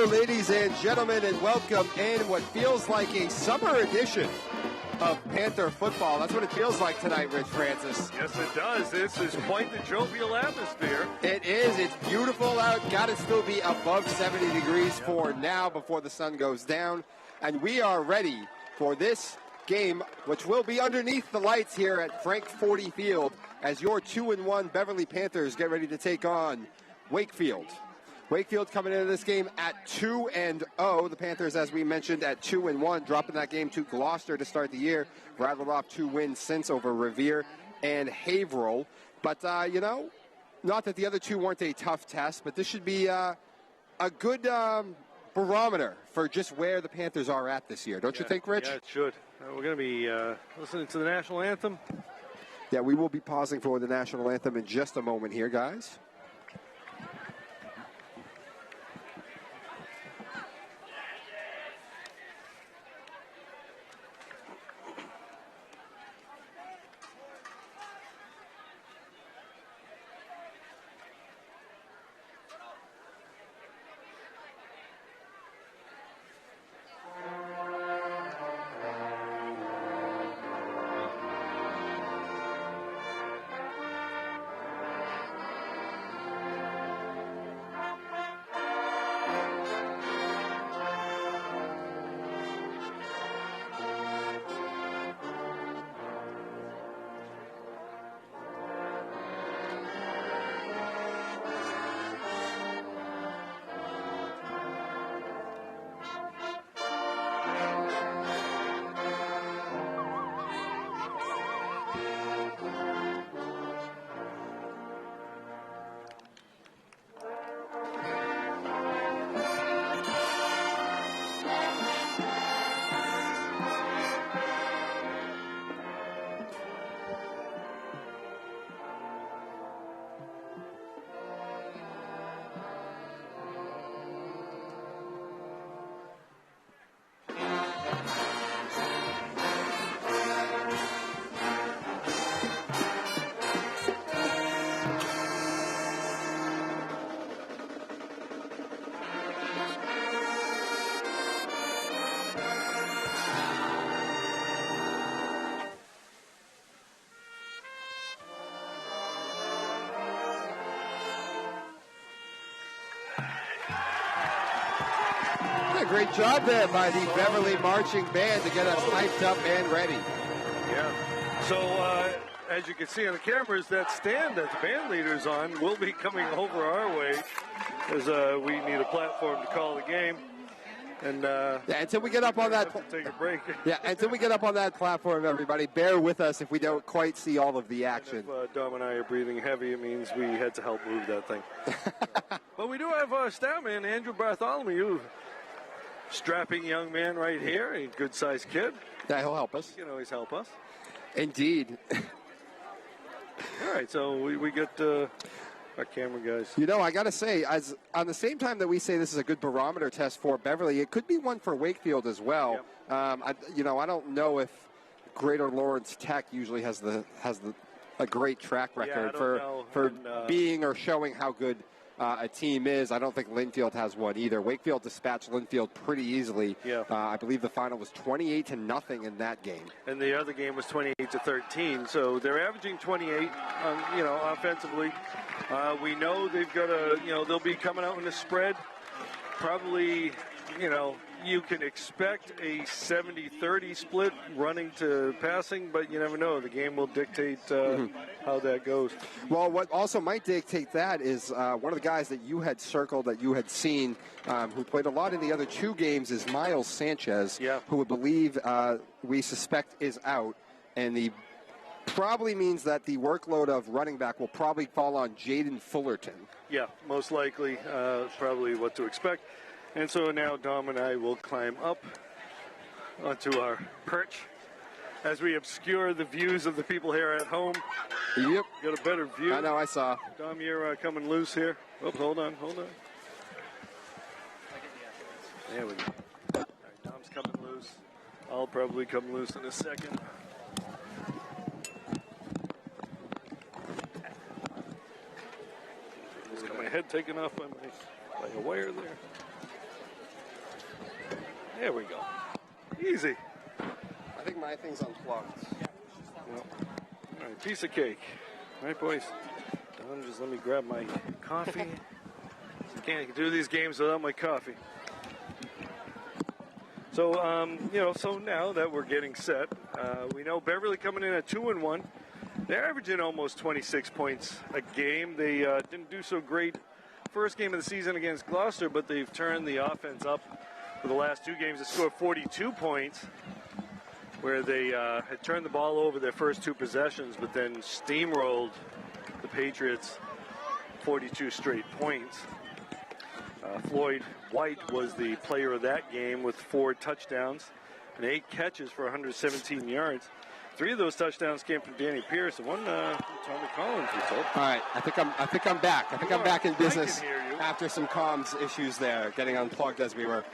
Hello, ladies and gentlemen, and welcome in what feels like a summer edition of Panther football. That's what it feels like tonight, Rich Francis. Yes, it does. This is quite the jovial atmosphere. It is. It's beautiful out. Got to still be above 70 degrees for now before the sun goes down. And we are ready for this game, which will be underneath the lights here at Frank 40 Field as your 2-1 Beverly Panthers get ready to take on Wakefield. Wakefield coming into this game at 2-0. The Panthers, as we mentioned, at 2-1, dropping that game to Gloucester to start the year. Rattled off 2 wins since over Revere and Haverhill. But, not that the other two weren't a tough test, but this should be a good barometer for just where the Panthers are at this year. Don't you think, Rich? Yeah, it should. We're going to be listening to the national anthem. Yeah, we will be pausing for the national anthem in just a moment here, guys. Great job there by the Beverly Marching Band to get us hyped up and ready. Yeah. So, as you can see on the cameras, that stand that the band leader's on will be coming over our way as we need a platform to call the game. And until we get up on that, take a break. Yeah, until we get up on that platform, everybody, bear with us if we don't quite see all of the action. And if Dom and I are breathing heavy, it means we had to help move that thing. But we do have our staff man, Andrew Bartholomew. Strapping young man right here, a good-sized kid. Yeah, he'll help us. He can always help us. Indeed. All right, so we got our camera guys. I got to say, as on the same time that we say this is a good barometer test for Beverly, it could be one for Wakefield as well. Yep. I don't know if Greater Lawrence Tech usually has a great track record for being or showing how good a team is. I don't think Linfield has one either. Wakefield dispatched Linfield pretty easily. Yeah. I believe the final was 28-0 in that game. And the other game was 28-13. So they're averaging 28, offensively. We know they've got they'll be coming out in the spread. Probably, you can expect a 70-30 split running to passing, but you never know. The game will dictate how that goes. Well, what also might dictate that is one of the guys that you had circled, that you had seen, who played a lot in the other two games, is Miles Sanchez, who we believe we suspect is out. And the probably means that the workload of running back will probably fall on Jaden Fullerton. Yeah, most likely, probably what to expect. And so now Dom and I will climb up onto our perch as we obscure the views of the people here at home. Yep. Got a better view. I know, I saw. Dom, you're coming loose here. Oh, hold on. There we go. All right, Dom's coming loose. I'll probably come loose in a second. Just got my head taken off by a wire there. There we go. Easy. I think my thing's unplugged. All right, piece of cake. All right, boys. Done. Just let me grab my coffee. Can't do these games without my coffee. So, so now that we're getting set, we know Beverly coming in at 2-1. They're averaging almost 26 points a game. They didn't do so great first game of the season against Gloucester, but they've turned the offense up for the last two games. They scored 42 points, where they had turned the ball over their first two possessions, but then steamrolled the Patriots 42 straight points. Floyd White was the player of that game with 4 touchdowns and 8 catches for 117 yards. 3 of those touchdowns came from Danny Pierce and 1 Tommy Collins result. All right, I think I'm back. I think I'm back in business after some comms issues there, getting unplugged as we were,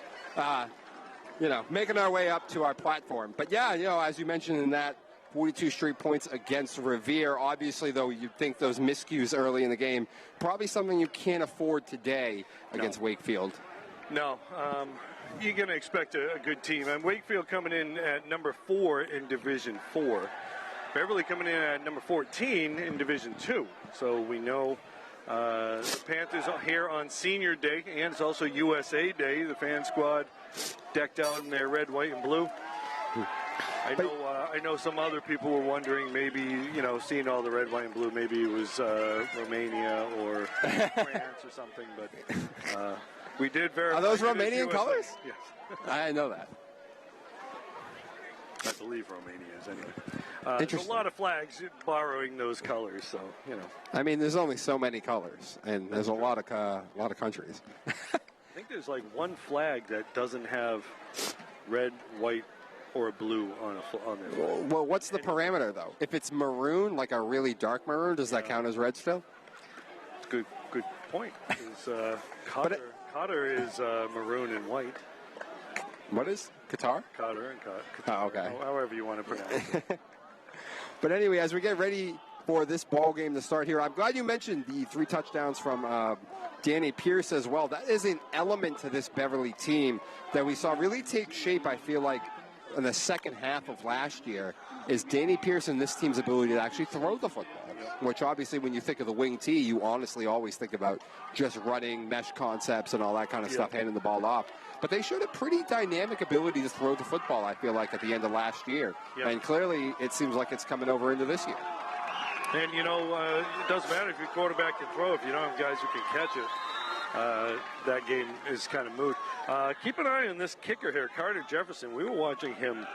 making our way up to our platform. But yeah, as you mentioned in that 42 straight points against Revere. Obviously, though, you'd think those miscues early in the game, probably something you can't afford today against Wakefield. No, you're going to expect a good team. And Wakefield coming in at number 4 in Division 4. Beverly coming in at number 14 in Division 2. So we know the Panthers are here on Senior Day, and it's also USA Day. The fan squad decked out in their red, white, and blue. I know some other people were wondering, maybe, seeing all the red, white, and blue, maybe it was Romania or France or something, but we did verify. Are those Romanian colors? Yes. I didn't know that. I believe Romania is anyway. There's a lot of flags borrowing those colors, so, I mean, there's only so many colors, and there's a lot of countries. I think there's like one flag that doesn't have red, white, or a blue on there. Well, what's the parameter, though? If it's maroon, like a really dark maroon, does that count as red still? Good point. Cotter is maroon and white. What is? Qatar? Cotter and Qatar. Oh, okay. However you want to pronounce it. But anyway, as we get ready for this ball game to start here, I'm glad you mentioned the 3 touchdowns from Danny Pierce as well. That is an element to this Beverly team that we saw really take shape, I feel like, in the second half of last year, is Danny Pierce and this team's ability to actually throw the football, which obviously when you think of the wing tee, you honestly always think about just running, mesh concepts, and all that kind of stuff, handing the ball off. But they showed a pretty dynamic ability to throw the football, I feel like, at the end of last year. And clearly it seems like it's coming over into this year. And, it doesn't matter if your quarterback can throw. If you don't have guys who can catch it, that game is kind of moot. Keep an eye on this kicker here, Carter Jefferson. We were watching him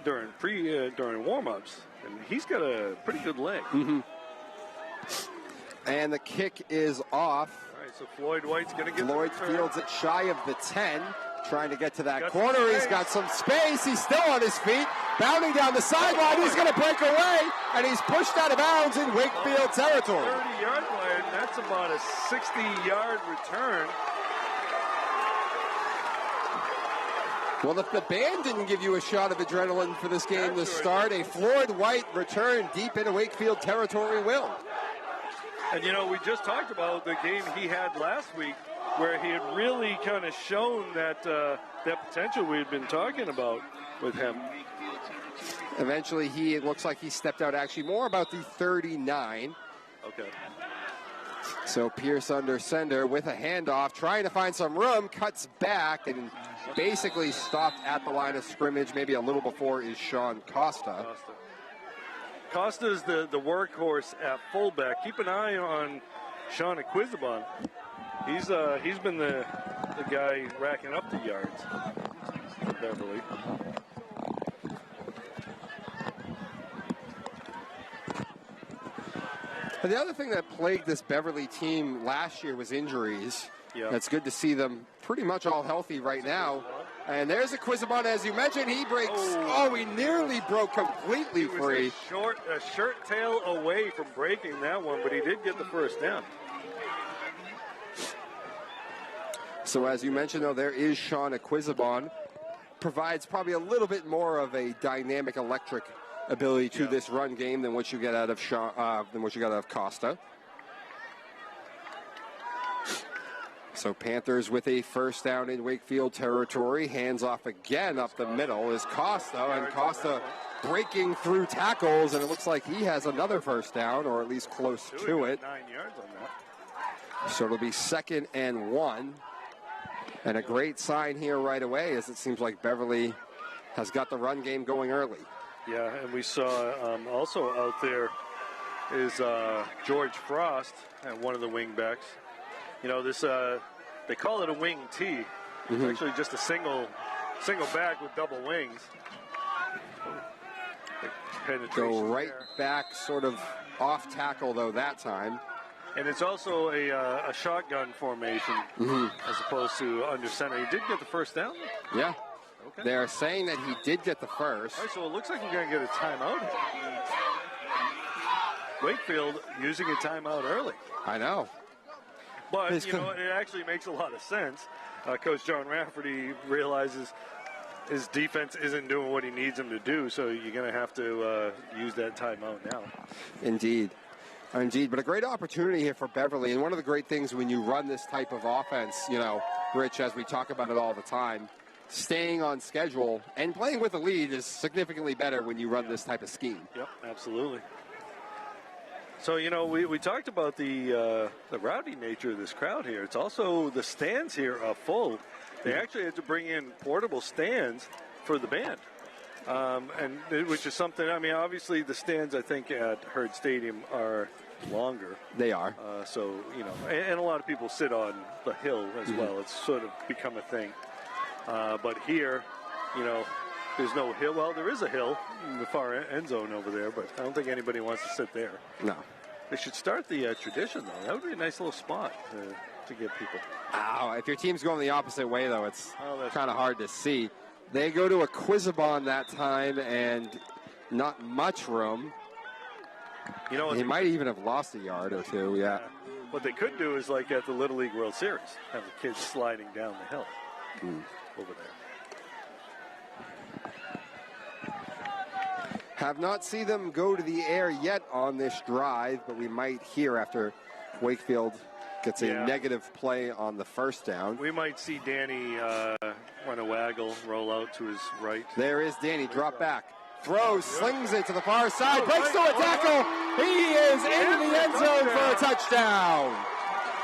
during warm-ups, and he's got a pretty good leg. Mm-hmm. And the kick is off. All right, so Floyd White's going to get Floyd fields it shy of the 10, trying to get to that corner. He's got some space. He's still on his feet, bounding down the sideline. He's going to break away, and he's pushed out of bounds in Wakefield territory. 30-yard line. That's about a 60-yard return. Well, if the band didn't give you a shot of adrenaline for this game to start, a Floyd White return deep into Wakefield territory will. And, we just talked about the game he had last week where he had really kind of shown that potential we had been talking about with him. Eventually, it looks like he stepped out actually more about the 39. Okay. So Pierce under center with a handoff, trying to find some room, cuts back, and basically stopped at the line of scrimmage, maybe a little before, is Sean Costa. Costa's the workhorse at fullback. Keep an eye on Sean Aquizabon. He's been the guy racking up the yards for Beverly. But the other thing that plagued this Beverly team last year was injuries. Yeah. It's good to see them pretty much all healthy right now. And there's Aquizabon, as you mentioned. He breaks. Oh, he nearly broke completely free. He was a shirt tail away from breaking that one, but he did get the first down. So as you mentioned, though, there is Sean Aquizabon. Provides probably a little bit more of a dynamic, electric ability to this run game than what you get out of Costa. So Panthers with a first down in Wakefield territory. Hands off again up the middle is Costa, and Costa breaking through tackles, and it looks like he has another first down, or at least close to it. 9 yards on that. So it'll be 2nd and 1. And a great sign here right away, as it seems like Beverly has got the run game going early. Yeah, and we saw also out there is George Frost, one of the wing backs. You know, this they call it a wing T. It's actually just a single back with double wings. Go right back, sort of off tackle though that time. And it's also a shotgun formation as opposed to under center. He did get the first down? Yeah. Okay. They're saying that he did get the first. All right, so it looks like we're going to get a timeout here. Wakefield using a timeout early. I know. But, it actually makes a lot of sense. Coach John Rafferty realizes his defense isn't doing what he needs him to do, so you're going to have to use that timeout now. Indeed. But a great opportunity here for Beverly. And one of the great things when you run this type of offense, Rich, as we talk about it all the time, staying on schedule and playing with a lead is significantly better when you run this type of scheme. Yep, absolutely. So, we talked about the rowdy nature of this crowd here. It's also the stands here are full. They actually had to bring in portable stands for the band, which is something, obviously the stands, I think, at Herd Stadium are longer. They are. And a lot of people sit on the hill as well. It's sort of become a thing. But here, there's no hill. Well, there is a hill in the far end zone over there, but I don't think anybody wants to sit there. No. They should start the tradition, though. That would be a nice little spot to get people. If your team's going the opposite way, though, it's kind of hard to see. They go to a Quizabon that time, and not much room. They might even have lost a yard or two, yeah. What they could do is, like at the Little League World Series, have the kids sliding down the hill over there. Have not seen them go to the air yet on this drive, but we might hear after Wakefield gets a negative play on the first down. We might see Danny run a waggle, roll out to his right. There is Danny, drop back. Throws, slings it to the far side, breaks through a tackle. He is in the end zone for a touchdown.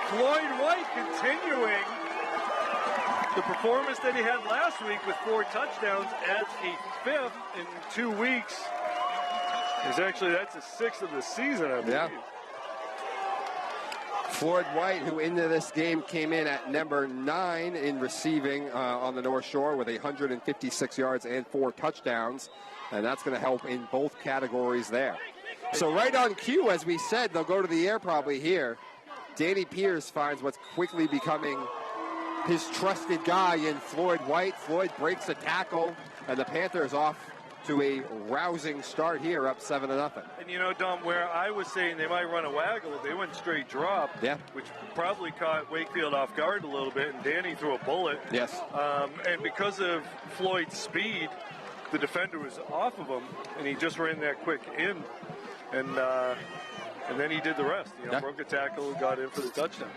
Floyd White continuing the performance that he had last week with 4 touchdowns, adds a 5th in 2 weeks. That's the 6th of the season, I believe. Yeah. Floyd White, who into this game came in at number 9 in receiving on the North Shore with 156 yards and 4 touchdowns. And that's going to help in both categories there. So right on cue, as we said, they'll go to the air probably here. Danny Pierce finds what's quickly becoming his trusted guy in Floyd White. Floyd breaks a tackle, and the Panthers off to a rousing start here, up 7-0. And Dom, where I was saying they might run a waggle, they went straight drop, which probably caught Wakefield off guard a little bit, and Danny threw a bullet. Yes. And because of Floyd's speed, the defender was off of him, and he just ran that quick in, and then he did the rest. Broke a tackle, got in for the touchdown.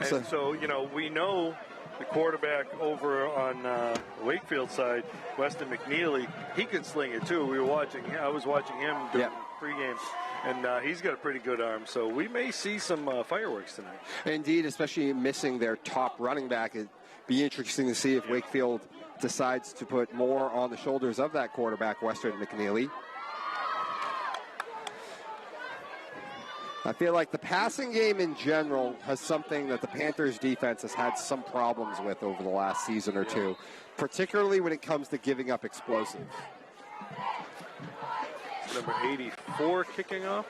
And so, we know the quarterback over on Wakefield side, Weston McNeely, he can sling it too. I was watching him during pregame, and he's got a pretty good arm. So we may see some fireworks tonight. Indeed, especially missing their top running back. It'd be interesting to see if Wakefield decides to put more on the shoulders of that quarterback, Weston McNeely. I feel like the passing game in general has something that the Panthers defense has had some problems with over the last season or two, particularly when it comes to giving up explosives. Number 84 kicking off,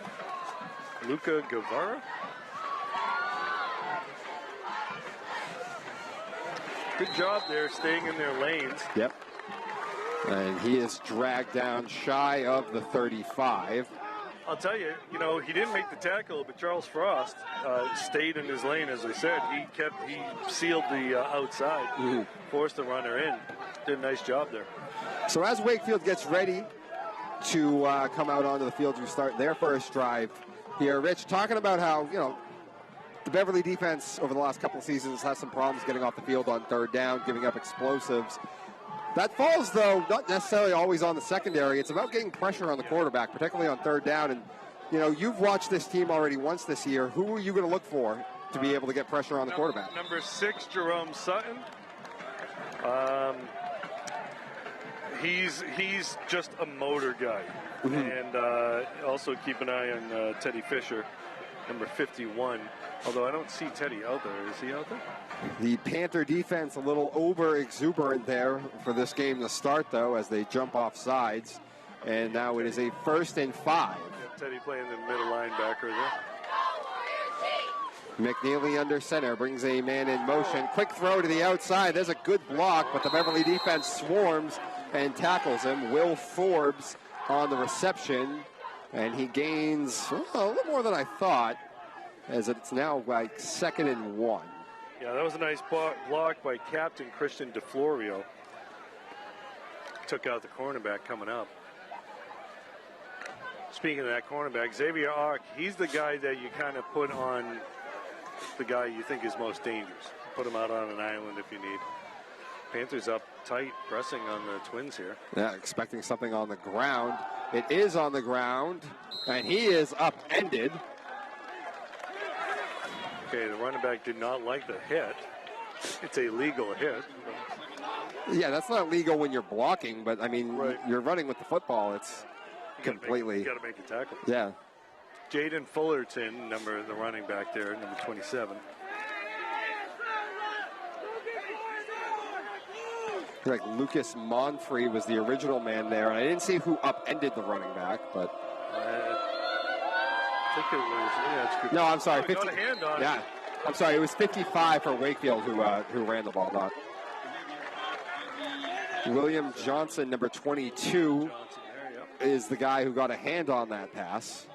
Luca Guevara. Good job there, staying in their lanes. Yep. And he is dragged down shy of the 35. I'll tell you, he didn't make the tackle, but Charles Frost stayed in his lane, as I said. He sealed the outside, forced the runner in. Did a nice job there. So as Wakefield gets ready to come out onto the field to start their first drive, here. Rich, talking about how, the Beverly defense over the last couple of seasons has some problems getting off the field on third down, giving up explosives. That falls, though, not necessarily always on the secondary. It's about getting pressure on the quarterback, particularly on third down. And, you've watched this team already once this year. Who are you going to look for to be able to get pressure on the quarterback? Number 6, Jerome Sutton. He's just a motor guy. Mm-hmm. And also keep an eye on Teddy Fisher, number 51. Although I don't see Teddy out there. Is he out there? The Panther defense a little over-exuberant there for this game to start, though, as they jump off sides. And now it is a 1st and 5. Teddy playing the middle linebacker there. McNeely under center, brings a man in motion. Quick throw to the outside. There's a good block, but the Beverly defense swarms and tackles him. Will Forbes on the reception, and he gains a little more than I thought, as it's now like 2nd and 1. Yeah, that was a nice block by Captain Christian DeFlorio. Took out the cornerback coming up. Speaking of that cornerback, Xavier Ark, he's the guy that you kind of put on the guy you think is most dangerous. Put him out on an island if you need. Panthers up tight, pressing on the Twins here. Yeah, expecting something on the ground. It is on the ground, and he is upended. Okay, the running back did not like the hit. It's a legal hit. Yeah, that's not legal when you're blocking, but, I mean, right. You're running with the football. It's completely... You got to make the tackle. Yeah. Jaden Fullerton, the running back there, number 27. Like Lucas Monfrey was the original man there, and I didn't see who upended the running back, but... I think it was, it's good. No, I'm sorry. 50, got a hand on it. I'm sorry. It was 55 for Wakefield who ran the ball, not. William Johnson, number 22, is the guy who got a hand on that pass.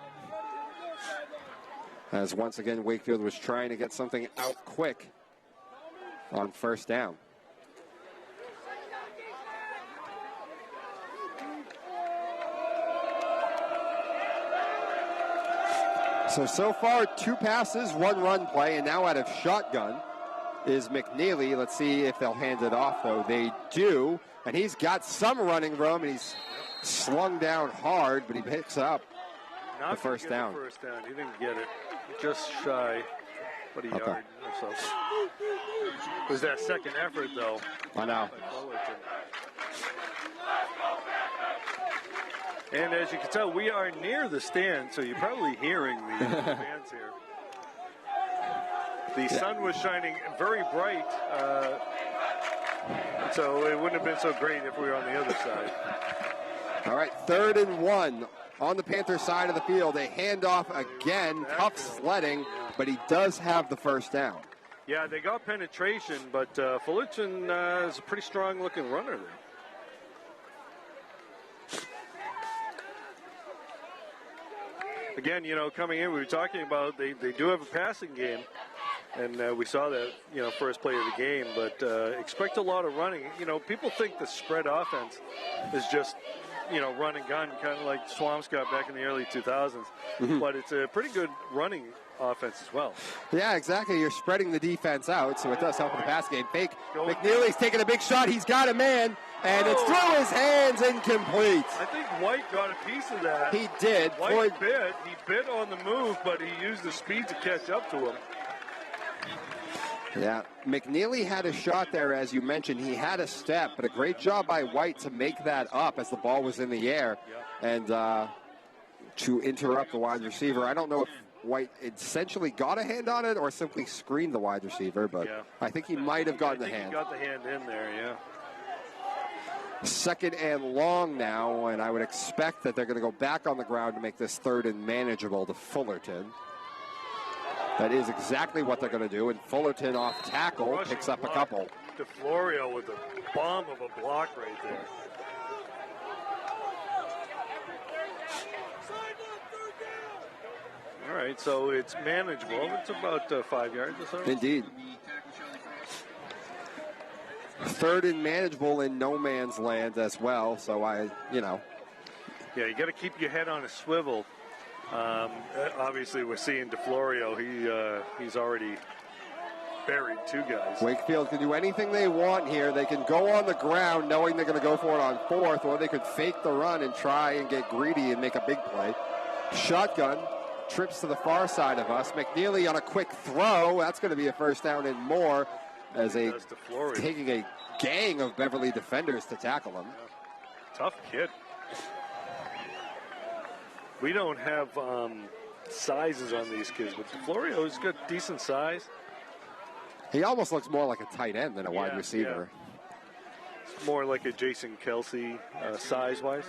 As once again, Wakefield was trying to get something out quick on 1st down. So far, 2 passes, 1 run play, and now out of shotgun is McNeely. Let's see if they'll hand it off, though. They do, and he's got some running room, and he's slung down hard, but he picks up the first down. He didn't get it. Just shy, but a yard or so. It was that second effort, though. I know. And as you can tell, we are near the stand, so you're probably hearing the fans here. The sun was shining very bright, so it wouldn't have been so great if we were on the other side. All right, 3rd and 1 on the Panther side of the field. A handoff again, tough sledding, but he does have the first down. Yeah, they got penetration, but Fullerton is a pretty strong-looking runner there. Again, coming in, we were talking about they do have a passing game, and we saw that, first play of the game, but expect a lot of running. People think the spread offense is just, run and gun, kind of like Swampscott back in the early 2000s, but it's a pretty good running offense as well. Yeah, exactly. You're spreading the defense out, so it does help in the pass game. Fake. McNeely's taking a big shot. He's got a man, and it's through his hands, incomplete. I think White got a piece of that. He did. White bit. He bit on the move, but he used the speed to catch up to him. Yeah, McNeely had a shot there, as you mentioned. He had a step, but a great job by White to make that up as the ball was in the air and to interrupt the wide receiver. I don't know if White essentially got a hand on it or simply screened the wide receiver, but I think he might have gotten the hand. He got the hand in there, yeah. 2nd and long now, and I would expect that they're going to go back on the ground to make this 3rd and manageable to Fullerton. That is exactly what they're going to do, and Fullerton off tackle picks up a couple. DeFlorio with a bomb of a block right there. All right, so it's manageable. It's about 5 yards or so. Indeed. 3rd and manageable in no man's land as well, so Yeah, you got to keep your head on a swivel Obviously, we're seeing DeFlorio. He's already buried 2 guys. Wakefield can do anything they want here. They can go on the ground knowing they're going to go for it on 4th, or they could fake the run and try and get greedy and make a big play. Shotgun, trips to the far side of us. McNeely on a quick throw. That's going to be a first down and more as taking a gang of Beverly defenders to tackle him. Tough kid. We don't have sizes on these kids, but DeFlorio's got decent size. He almost looks more like a tight end than a wide receiver. Yeah. It's more like a Jason Kelsey size-wise,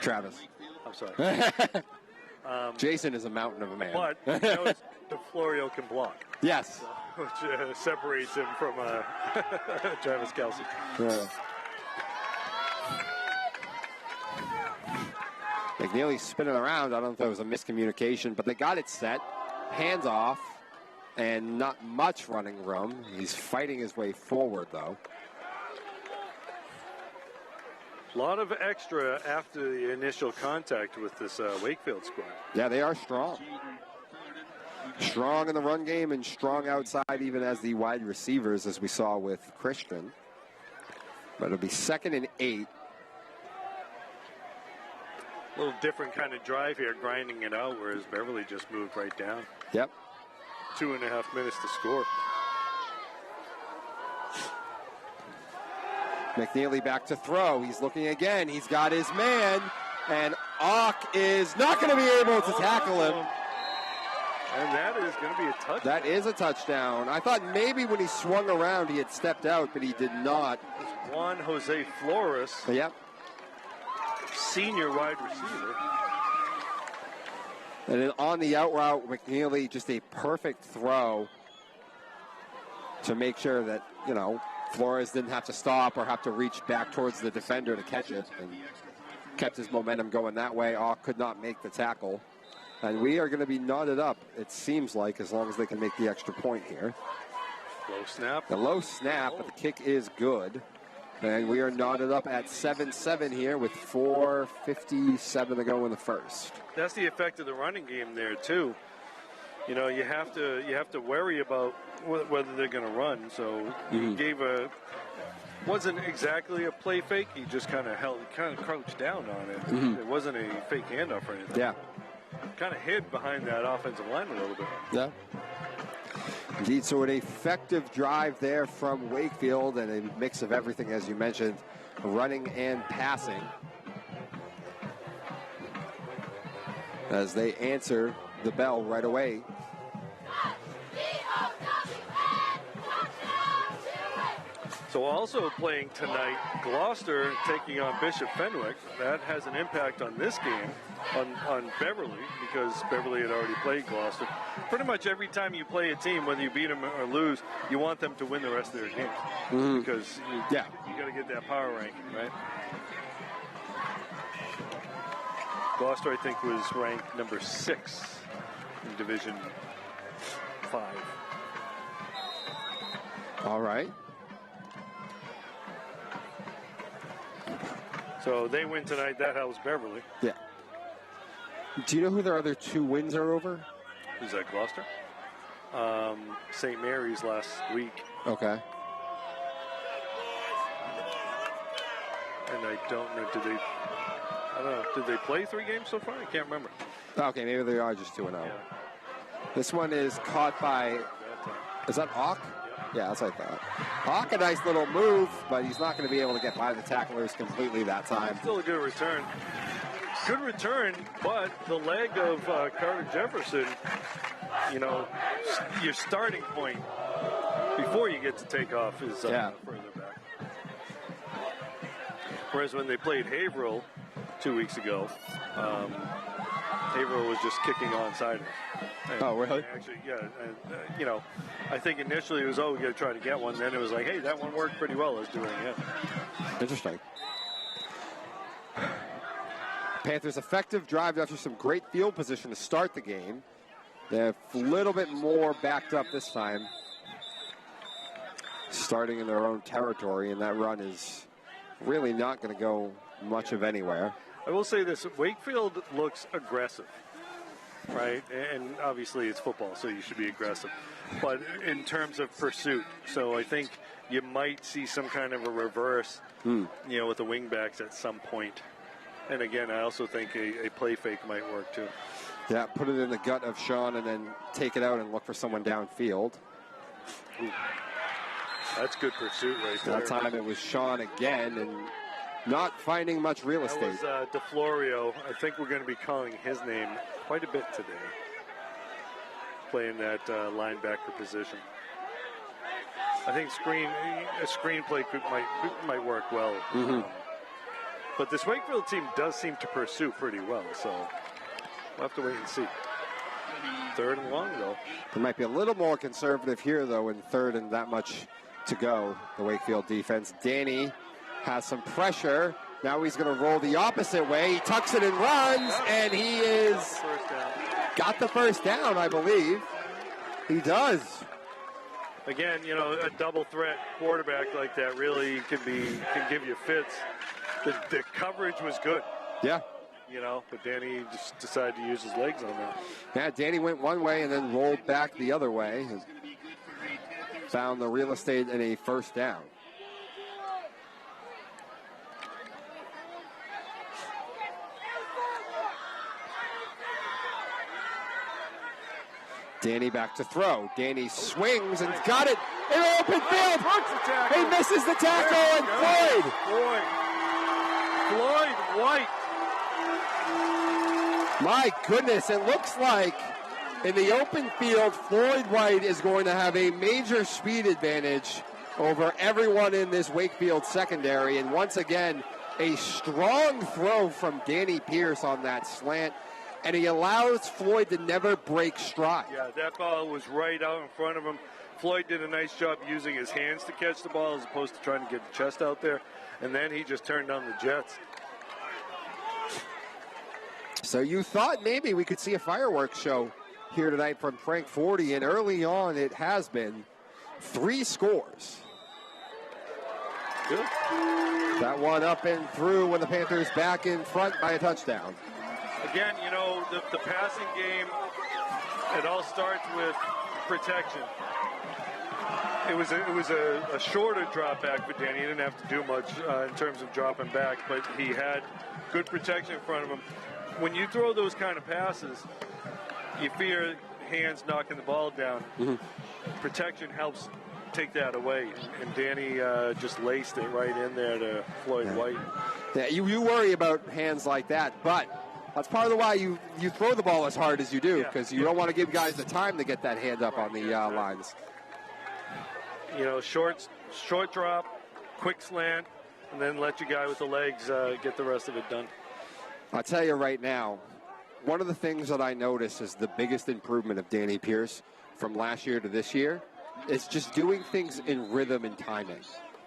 Travis. I'm sorry. Jason is a mountain of a man. But DeFlorio can block. Yes. Which separates him from Travis Kelsey. Yeah. McNeely spinning around. I don't know if there was a miscommunication, but they got it set. Hands off, and not much running room. He's fighting his way forward, though. A lot of extra after the initial contact with this Wakefield squad. Yeah, they are strong. Strong in the run game and strong outside even as the wide receivers, as we saw with Christian. But it'll be 2nd and 8. A little different kind of drive here, grinding it out, whereas Beverly just moved right down. Yep. 2.5 minutes to score. McNeely back to throw. He's looking again. He's got his man. And Ock is not going to be able to tackle him. And that is going to be a touchdown. That is a touchdown. I thought maybe when he swung around he had stepped out, but he did not. It's Juan Jose Flores. Yep. Senior wide receiver. And then on the out route, McNeely, just a perfect throw to make sure that, Flores didn't have to stop or have to reach back towards the defender to catch it. And kept his momentum going that way. Ock could not make the tackle. And we are going to be knotted up, it seems like, as long as they can make the extra point here. Low snap. The low snap, but the kick is good. And we are knotted up at 7-7 here with 4:57 to go in the first. That's the effect of the running game there too. You have to worry about whether they're going to run. So he wasn't exactly a play fake. He just kind of crouched down on it. It wasn't a fake handoff or anything. Yeah. Kind of hid behind that offensive line a little bit. Yeah. Indeed, so an effective drive there from Wakefield and a mix of everything, as you mentioned, running and passing. As they answer the bell right away. So also playing tonight, Gloucester taking on Bishop Fenwick. That has an impact on this game, on Beverly, because Beverly had already played Gloucester. Pretty much every time you play a team, whether you beat them or lose, you want them to win the rest of their games. Because you got to get that power ranking, right? Gloucester, I think, was ranked number 6 in Division 5. All right. So they win tonight. That helps Beverly. Yeah. Do you know who their other 2 wins are over? Who's that, Gloucester? St. Mary's last week. Okay. And I don't know, did they play 3 games so far? I can't remember. Okay, maybe they are just 2-0. Yeah. This one is caught by, is that Ock? Yeah, that's what I thought. Hawk, a nice little move, but he's not going to be able to get by the tacklers completely that time. Still a good return. Good return, but the leg of Carter Jefferson, your starting point before you get to take off is further back. Whereas when they played Haverhill 2 weeks ago, Haverhill was just kicking onside. Oh, really? Actually, yeah. I think initially it was, we got to try to get one. Then it was like, hey, that one worked pretty well. Let's do it again. Interesting. Panthers' effective drive after some great field position to start the game. They're a little bit more backed up this time. Starting in their own territory, and that run is really not going to go much of anywhere. I will say this, Wakefield looks aggressive. right? And obviously it's football, so you should be aggressive. But in terms of pursuit, so I think you might see some kind of a reverse, with the wingbacks at some point. And again, I also think a play fake might work too. Yeah, put it in the gut of Sean and then take it out and look for someone downfield. Ooh. That's good pursuit right there. That time it was Sean again and not finding much real estate. That was DeFlorio. I think we're going to be calling his name quite a bit today. Playing that linebacker position. I think a screenplay might work well. But this Wakefield team does seem to pursue pretty well, so we'll have to wait and see. 3rd and long, though. They might be a little more conservative here, though, in 3rd and that much to go. The Wakefield defense. Danny has some pressure. Now he's going to roll the opposite way. He tucks it and runs, and he is got the first down, I believe. He does. Again, a double threat quarterback like that really can give you fits. The coverage was good. Yeah. But Danny just decided to use his legs on that. Yeah, Danny went one way and then rolled back the other way. Found the real estate in a first down. Danny back to throw. Danny swings and got it in open field. He misses the tackle and Floyd White. My goodness, it looks like in the open field, Floyd White is going to have a major speed advantage over everyone in this Wakefield secondary. And once again, a strong throw from Danny Pierce on that slant. And he allows Floyd to never break stride. Yeah, that ball was right out in front of him. Floyd did a nice job using his hands to catch the ball as opposed to trying to get the chest out there. And then he just turned on the jets. So you thought maybe we could see a fireworks show here tonight from Frank 40, and early on it has been 3 scores. Good. That one up and through when the Panthers back in front by a touchdown. Again, the passing game, it all starts with protection. It was a shorter drop back for Danny. He didn't have to do much in terms of dropping back, but he had good protection in front of him. When you throw those kind of passes, you fear hands knocking the ball down. Protection helps take that away, and Danny just laced it right in there to Floyd White. Yeah, you worry about hands like that, but that's part of the why you throw the ball as hard as you do, because you don't want to give guys the time to get that hand up on the lines. Short drop, quick slant, and then let your guy with the legs get the rest of it done. I'll tell you right now, one of the things that I notice is the biggest improvement of Danny Pierce from last year to this year is just doing things in rhythm and timing.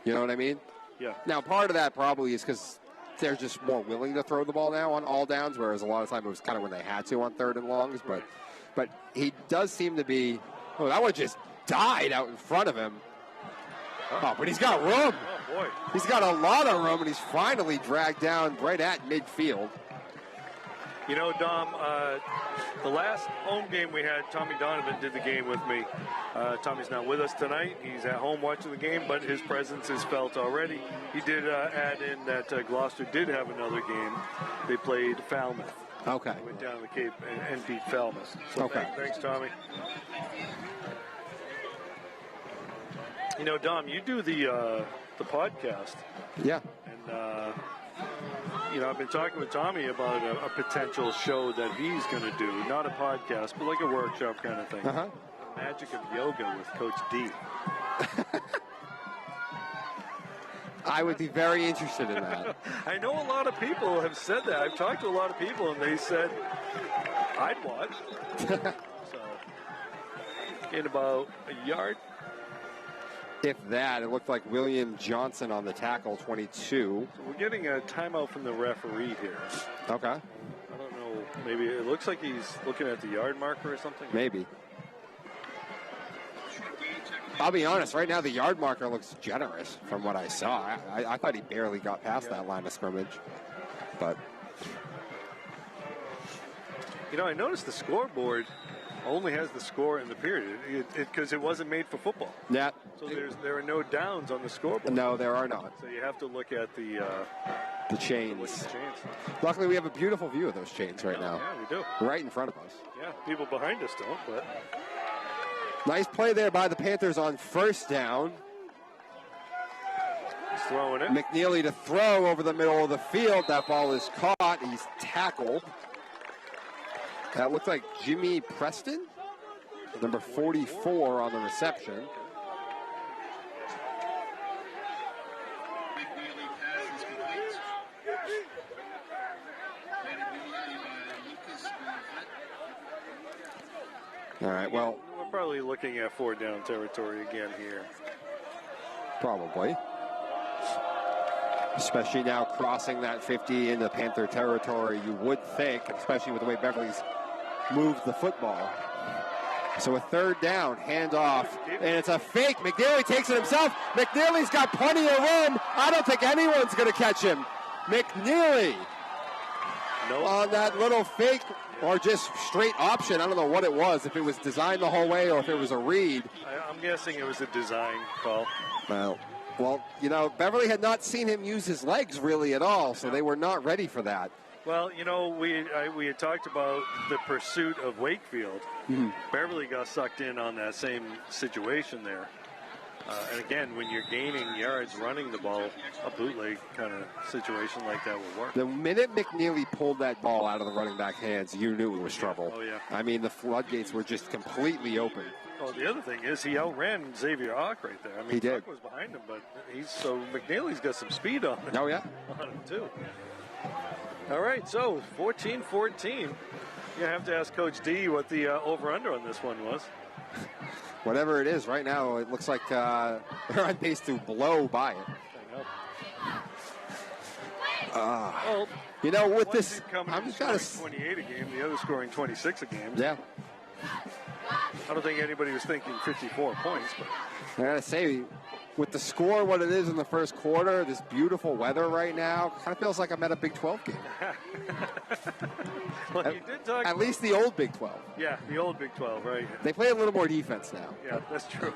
You know what I mean? Yeah. Now, part of that probably is because they're just more willing to throw the ball now on all downs, whereas a lot of time it was kind of when they had to on 3rd and longs. But he does seem to be. Oh, that one just died out in front of him. Oh, but he's got room. Oh, boy. He's got a lot of room, and he's finally dragged down right at midfield. Dom, the last home game we had, Tommy Donovan did the game with me. Tommy's not with us tonight. He's at home watching the game, but his presence is felt already. He did add in that Gloucester did have another game. They played Falmouth. Okay. They went down the Cape and beat Falmouth. So okay. Thanks, Tommy. Dom, you do the podcast. Yeah. And I've been talking with Tommy about a potential show that he's going to do. Not a podcast, but like a workshop kind of thing. Uh-huh. The magic of yoga with Coach D. I would be very interested in that. I know a lot of people have said that. I've talked to a lot of people, and they said, I'd watch. So, in about a yard. If that, it looked like William Johnson on the tackle, 22. So we're getting a timeout from the referee here. Okay. I don't know. Maybe it looks like he's looking at the yard marker or something. Maybe. I'll be honest, right now the yard marker looks generous from what I saw. I thought he barely got past that line of scrimmage. But You know, I noticed the scoreboard only has the score in the period because it wasn't made for football. Yeah. So there are no downs on the scoreboard. No, there are not. So you have to look at the chains. Luckily, we have a beautiful view of those chains right now. Yeah, we do. Right in front of us. Yeah, people behind us don't, but. Nice play there by the Panthers on first down. He's throwing it. McNeely to throw over the middle of the field. That ball is caught. He's tackled. That looks like Jimmy Preston, number 44 on the reception. All right, well. We're probably looking at 4-down territory again here. Probably. Especially now crossing that 50 into Panther territory, you would think, especially with the way Beverly's moved the football. So a 3rd down, handoff, and it's a fake. McNeely takes it himself. McNeely's got plenty of room. I don't think anyone's going to catch him. McNeely on that little fake or just straight option. I don't know what it was, if it was designed the whole way or if it was a read. I'm guessing it was a design call. Well, you know, Beverly had not seen him use his legs really at all, so they were not ready for that. Well, you know, we had talked about the pursuit of Wakefield. Mm-hmm. Beverly got sucked in on that same situation there. And again, when you're gaining yards running the ball, a bootleg kind of situation like that will work. The minute McNeely pulled that ball out of the running back hands, you knew it was trouble. Oh, yeah. I mean, the floodgates were just completely open. Well, the other thing is he outran Xavier Hawk right there. I mean, he did. Hawk was behind him, but McNeely's got some speed on him. Oh, yeah. On him, too. All right, so 14-14. You have to ask Coach D what the over-under on this one was. Whatever it is, right now it looks like they're on pace to blow by it. Well, you know, with this, I'm just got 28 a game, the other scoring 26 a game. Yeah. I don't think anybody was thinking 54 points, but I gotta say, with the score, what it is in the first quarter, this beautiful weather right now, kind of feels like I'm at a Big 12 game. Well, you did talk at least the old Big 12. Yeah, the old Big 12, right. They play a little more defense now. Yeah, that's true.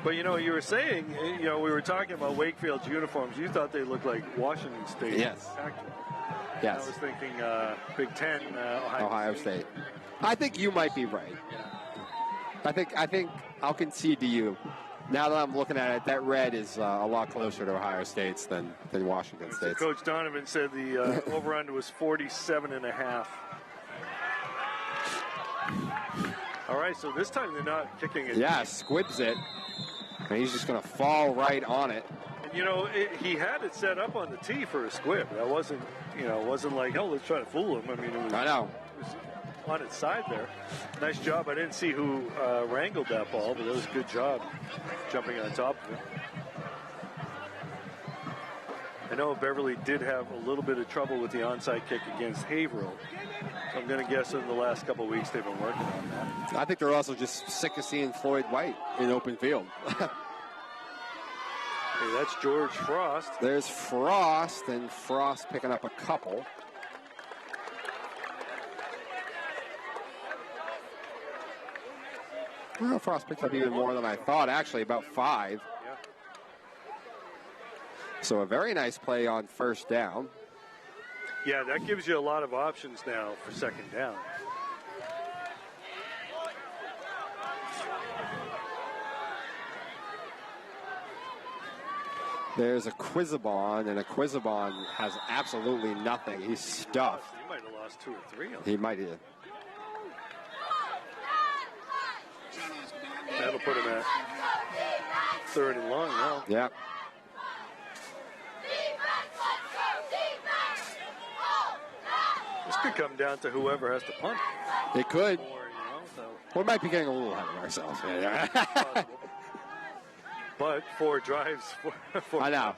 But, you know, you were saying, you know, we were talking about Wakefield's uniforms. You thought they looked like Washington State. Yes. Actually. Yes. I was thinking Big Ten, Ohio State. I think you might be right. I think I'll concede to you. Now that I'm looking at it, that red is a lot closer to Ohio State's than Washington State's. So Coach Donovan said the over-under was 47.5. All right, so this time they're not kicking it. Yeah, squibs it. And he's just going to fall right on it. And, you know, he had it set up on the tee for a squib. That wasn't, you know, wasn't like, oh, let's try to fool him. I mean, it was, I know. It was on its side there. Nice job. I didn't see who wrangled that ball, but it was a good job jumping on top of it. I know Beverly did have a little bit of trouble with the onside kick against Haverhill. So I'm going to guess in the last couple of weeks they've been working on that. I think they're also just sick of seeing Floyd White in open field. Hey, that's George Frost. There's Frost, and Frost picking up a couple. Well, Frost picked up even more than I thought, actually, about 5. Yeah. So a very nice play on first down. Yeah, that gives you a lot of options now for second down. There's a Quizabon, and a Quizabon has absolutely nothing. He's stuffed. He might have lost 2 or 3 on that. He might have. That'll put him at 3rd and long now. Yeah. This could come down to whoever has to punt. It could. Or, you know, so. We might be getting a little ahead of ourselves. But 4 drives. Four I know.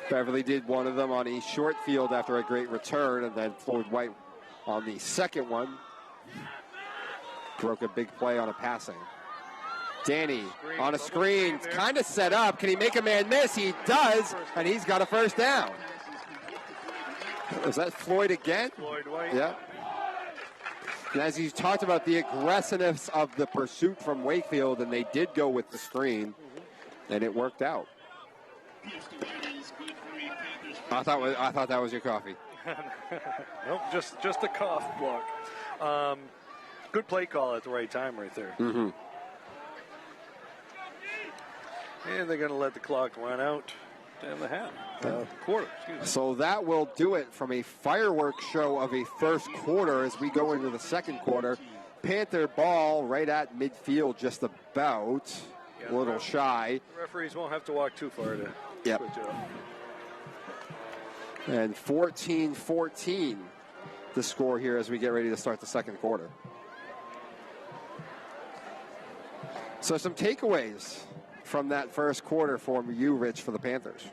Beverly did one of them on a short field after a great return, and then Floyd White on the second one broke a big play on a passing. Danny on a screen, kind of set up. Can he make a man miss? He does, and he's got a first down. Is that Floyd again? Floyd White. Yeah. And as you talked about the aggressiveness of the pursuit from Wakefield, and they did go with the screen, and it worked out. I thought that was your coffee. Nope, just a cough block. Good play call at the right time right there. Mm-hmm. And they're going to let the clock run out in the half. Quarter, excuse me. So that will do it from a fireworks show of a first quarter as we go into the second quarter. Panther ball right at midfield, just about. A little shy. Referees won't have to walk too far to Yep. switch it up. And 14-14 the score here as we get ready to start the second quarter. So some takeaways from that first quarter for you, Rich, for the Panthers.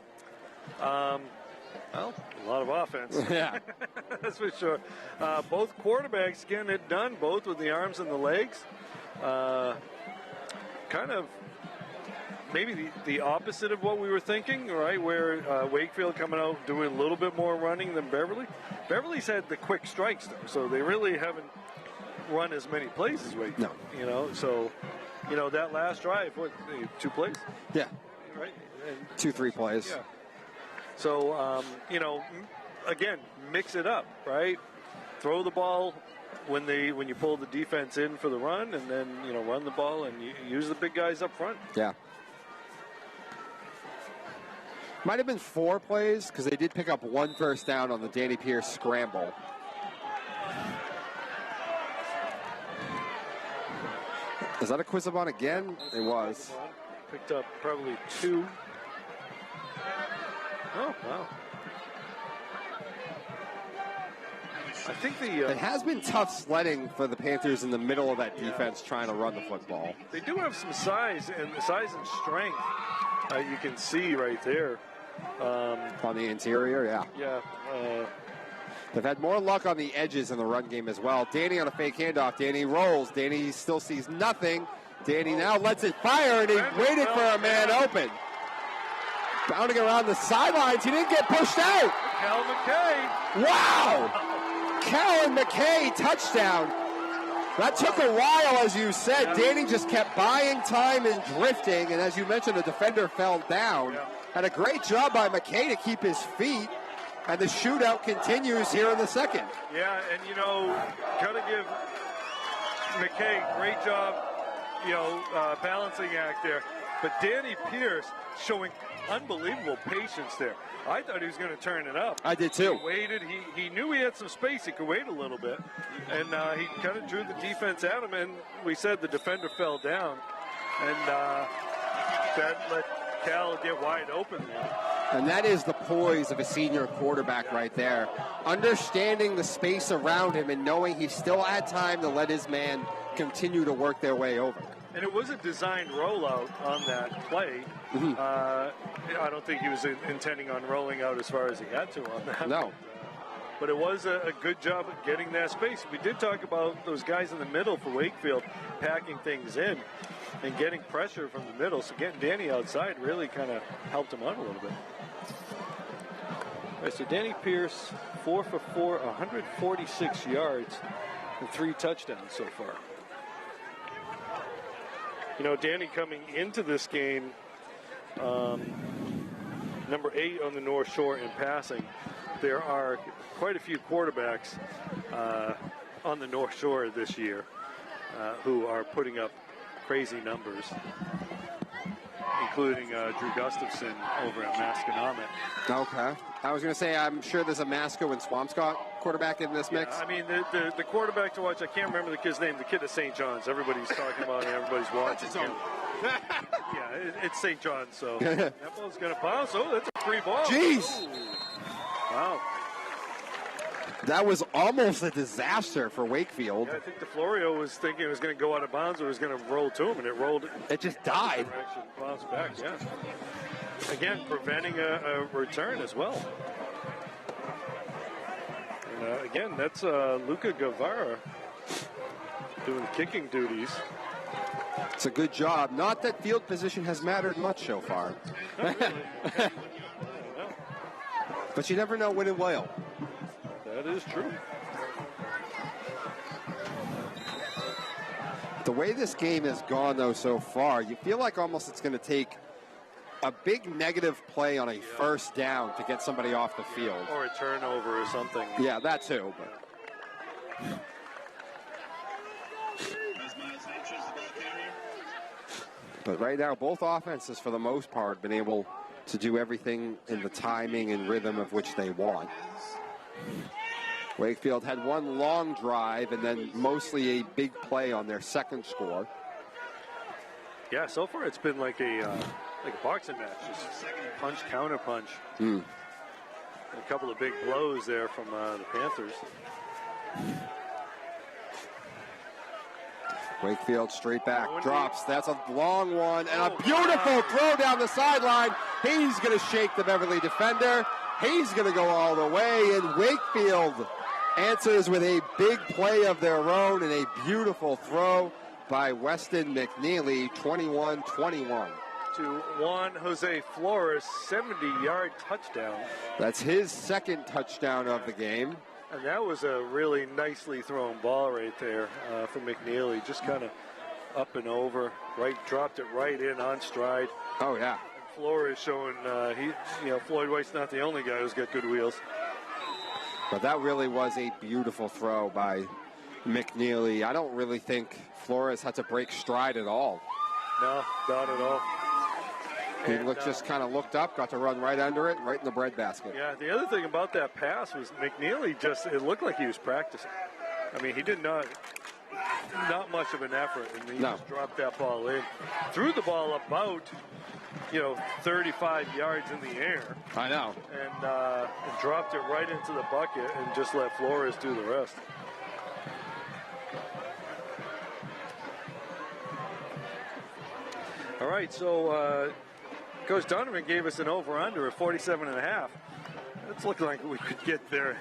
Well, a lot of offense. Yeah. That's for sure. Both quarterbacks getting it done, both with the arms and the legs. Kind of maybe the opposite of what we were thinking, right? Where Wakefield coming out doing a little bit more running than Beverly. Beverly's had the quick strikes, though, so they really haven't run as many plays as Wakefield. No. You know, so, you know, that last drive, what, 2 plays? Yeah. Right? And 2-3 plays. yeah. So, you know, again, mix it up, right? Throw the ball when you pull the defense in for the run, and then, you know, run the ball and use the big guys up front. Yeah. Might have been 4 plays because they did pick up 1 first down on the Danny Pierce scramble. Is that a Quizabon again? It was. Picked up probably 2. Oh, wow. I think it has been tough sledding for the Panthers in the middle of that defense trying to run the football. They do have some size and strength. You can see right there. On the interior, yeah. Yeah. They've had more luck on the edges in the run game as well. Danny on a fake handoff. Danny rolls. Danny still sees nothing. Danny now lets it fire, and he waited for a man open. Bounding around the sidelines. He didn't get pushed out. Cal McKay. Wow! Callan McKay, touchdown. That took a while, as you said. Yeah. Danny just kept buying time and drifting, and as you mentioned, the defender fell down. Yeah. Had a great job by McKay to keep his feet, and the shootout continues here in the second. Yeah, and, you know, got to give McKay great job, you know, balancing act there. But Danny Pierce showing unbelievable patience there. I thought he was going to turn it up. I did too. He waited. He knew he had some space. He could wait a little bit. And he kind of drew the defense at him. And we said the defender fell down. And that let Cal get wide open there. And that is the poise of a senior quarterback right there. Understanding the space around him and knowing he still had time to let his man continue to work their way over. And it was a designed rollout on that play. Mm-hmm. I don't think he was intending on rolling out as far as he had to on that. No. But it was a good job of getting that space. We did talk about those guys in the middle for Wakefield packing things in and getting pressure from the middle. So getting Danny outside really kind of helped him out a little bit. All right, so Danny Pierce, 4 for 4, 146 yards and 3 touchdowns so far. You know, Danny coming into this game, number 8 on the North Shore in passing. There are quite a few quarterbacks on the North Shore this year who are putting up crazy numbers, including Drew Gustafson over at Masconomet. Okay. I was going to say, I'm sure there's a Masco and Swampscott quarterback in this mix. I mean, the quarterback to watch, I can't remember the kid's name, the kid at St. John's. Everybody's talking about it, everybody's watching him. Yeah, it's St. John's, so that ball's going to bounce. Oh, that's a free ball. Jeez. Ooh. Wow. That was almost a disaster for Wakefield. Yeah, I think DeFlorio was thinking it was going to go out of bounds or it was going to roll to him, and it rolled. It just died. Bounced back, yeah. Again, preventing a return as well. And again, that's Luca Guevara doing kicking duties. It's a good job. Not that field position has mattered much so far. Not really. But you never know when it will. That is true. The way this game has gone, though, so far, you feel like almost it's going to take a big negative play on a first down to get somebody off the field. Or a turnover or something. Yeah, that too. But right now, both offenses, for the most part, have been able to do everything in the timing and rhythm of which they want. Wakefield had one long drive and then mostly a big play on their second score. Yeah, so far it's been like a boxing match, just punch, counter punch. A couple of big blows there from the Panthers. Wakefield straight back, drops. That's a long one and a beautiful throw down the sideline. He's going to shake the Beverly defender. He's going to go all the way, and Wakefield answers with a big play of their own and a beautiful throw by Weston McNeely, 21-21. To Juan Jose Flores, 70-yard touchdown. That's his second touchdown of the game. And that was a really nicely thrown ball right there for McNeely. Just kind of up and over, dropped it right in on stride. Oh, yeah. And Flores showing Floyd White's not the only guy who's got good wheels. But that really was a beautiful throw by McNeely. I don't really think Flores had to break stride at all. No, not at all. He just kind of looked up, got to run right under it, right in the breadbasket. Yeah, the other thing about that pass was McNeely it looked like he was practicing. I mean, he did not much of an effort, and he just dropped that ball in. Threw the ball about, 35 yards in the air. I know. And dropped it right into the bucket and just let Flores do the rest. All right, so Coach Donovan gave us an over-under of 47.5. It's looking like we could get there.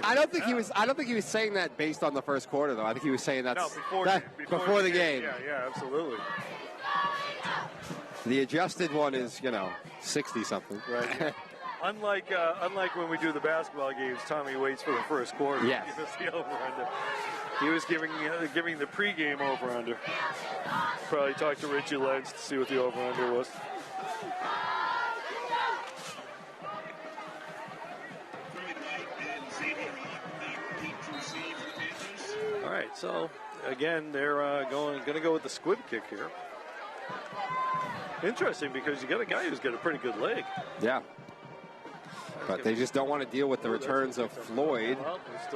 I don't think he was saying that based on the first quarter, though. I think he was saying that before the game. Yeah, absolutely. The adjusted one is, 60-something. Right. Unlike when we do the basketball games, Tommy waits for the first quarter. Yes. Give us the over-under. He was giving the pregame over-under. Probably talked to Richie Lenz to see what the over-under was. All right, so again, they're going to go with the squib kick here. Interesting, because you got a guy who's got a pretty good leg. Yeah. But they just don't want to deal with the returns of Floyd.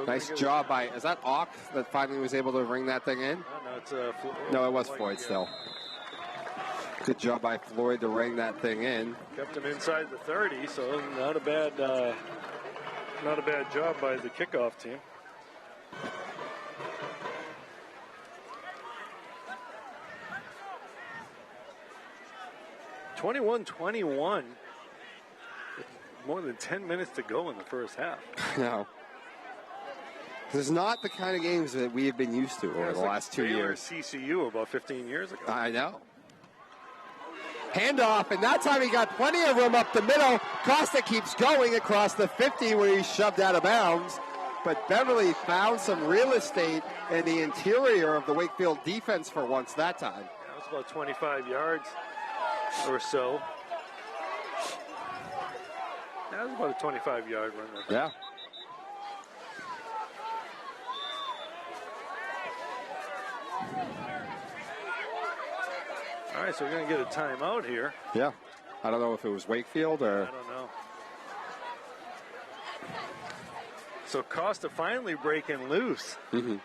Nice job by, is that Ock that finally was able to ring that thing in? No, it's no, it was Floyd still. Good job by Floyd to ring that thing in. Kept him inside the 30, so not a bad job by the kickoff team. (21-21). More than 10 minutes to go in the first half. No. This is not the kind of games that we have been used to over the last 2 years. CCU about 15 years ago. I know. Handoff, and that time he got plenty of room up the middle. Costa keeps going across the 50 where he's shoved out of bounds. But Beverly found some real estate in the interior of the Wakefield defense for once that time. That was about 25 yards or so. That was about a 25-yard run. Yeah. All right, so we're going to get a timeout here. Yeah. I don't know if it was Wakefield or... I don't know. So Costa finally breaking loose. Mm-hmm.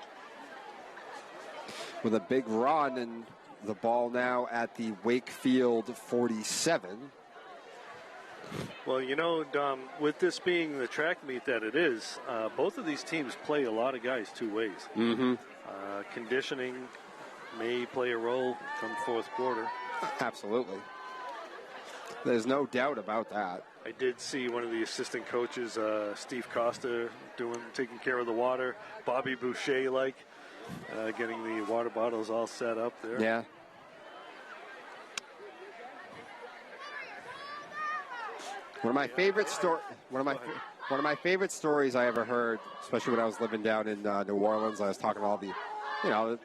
With a big run, and the ball now at the Wakefield 47. Well, with this being the track meet that it is, both of these teams play a lot of guys two ways. Mm-hmm. Conditioning may play a role come fourth quarter. Absolutely. There's no doubt about that. I did see one of the assistant coaches, Steve Costa, taking care of the water. Bobby Boucher, getting the water bottles all set up there. Yeah. One of my favorite one of my favorite stories I ever heard, especially when I was living down in New Orleans. I was talking to all the,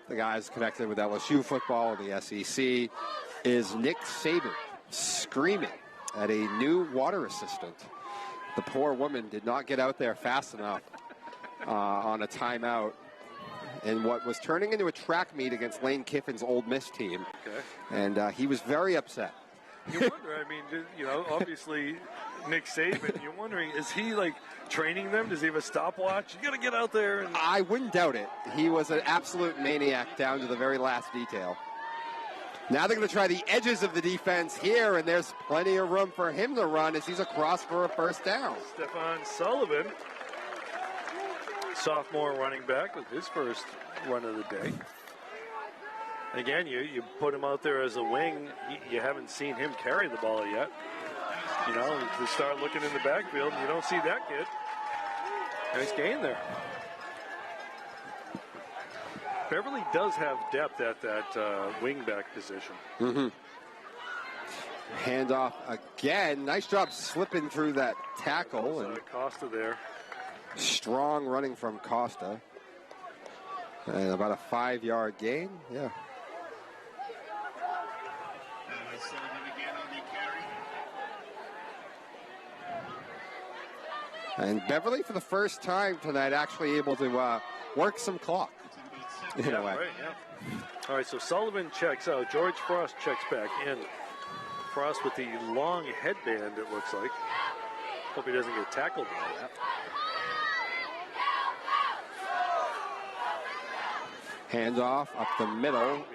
the guys connected with LSU football and the SEC, is Nick Saban screaming at a new water assistant. The poor woman did not get out there fast enough on a timeout in what was turning into a track meet against Lane Kiffin's Ole Miss team. Okay. And he was very upset. You wonder, I mean, obviously Nick Saban, you're wondering, is he like training them? Does he have a stopwatch? You got to get out there. And I wouldn't doubt it. He was an absolute maniac down to the very last detail. Now they're going to try the edges of the defense here, and there's plenty of room for him to run as he's across for a first down. Stefan Sullivan, sophomore running back with his first run of the day. Again, you put him out there as a wing. You haven't seen him carry the ball yet. To start looking in the backfield, you don't see that kid. Nice gain there. Beverly does have depth at that wing-back position. Mm-hmm. Handoff again. Nice job slipping through that tackle. And Costa there. Strong running from Costa. And about a 5-yard gain. Yeah. And Beverly, for the first time tonight, actually able to work some clock. In a way. Right, yeah. All right, so Sullivan checks out. George Frost checks back in. Frost with the long headband, it looks like. Hope he doesn't get tackled by that. Handoff up the middle.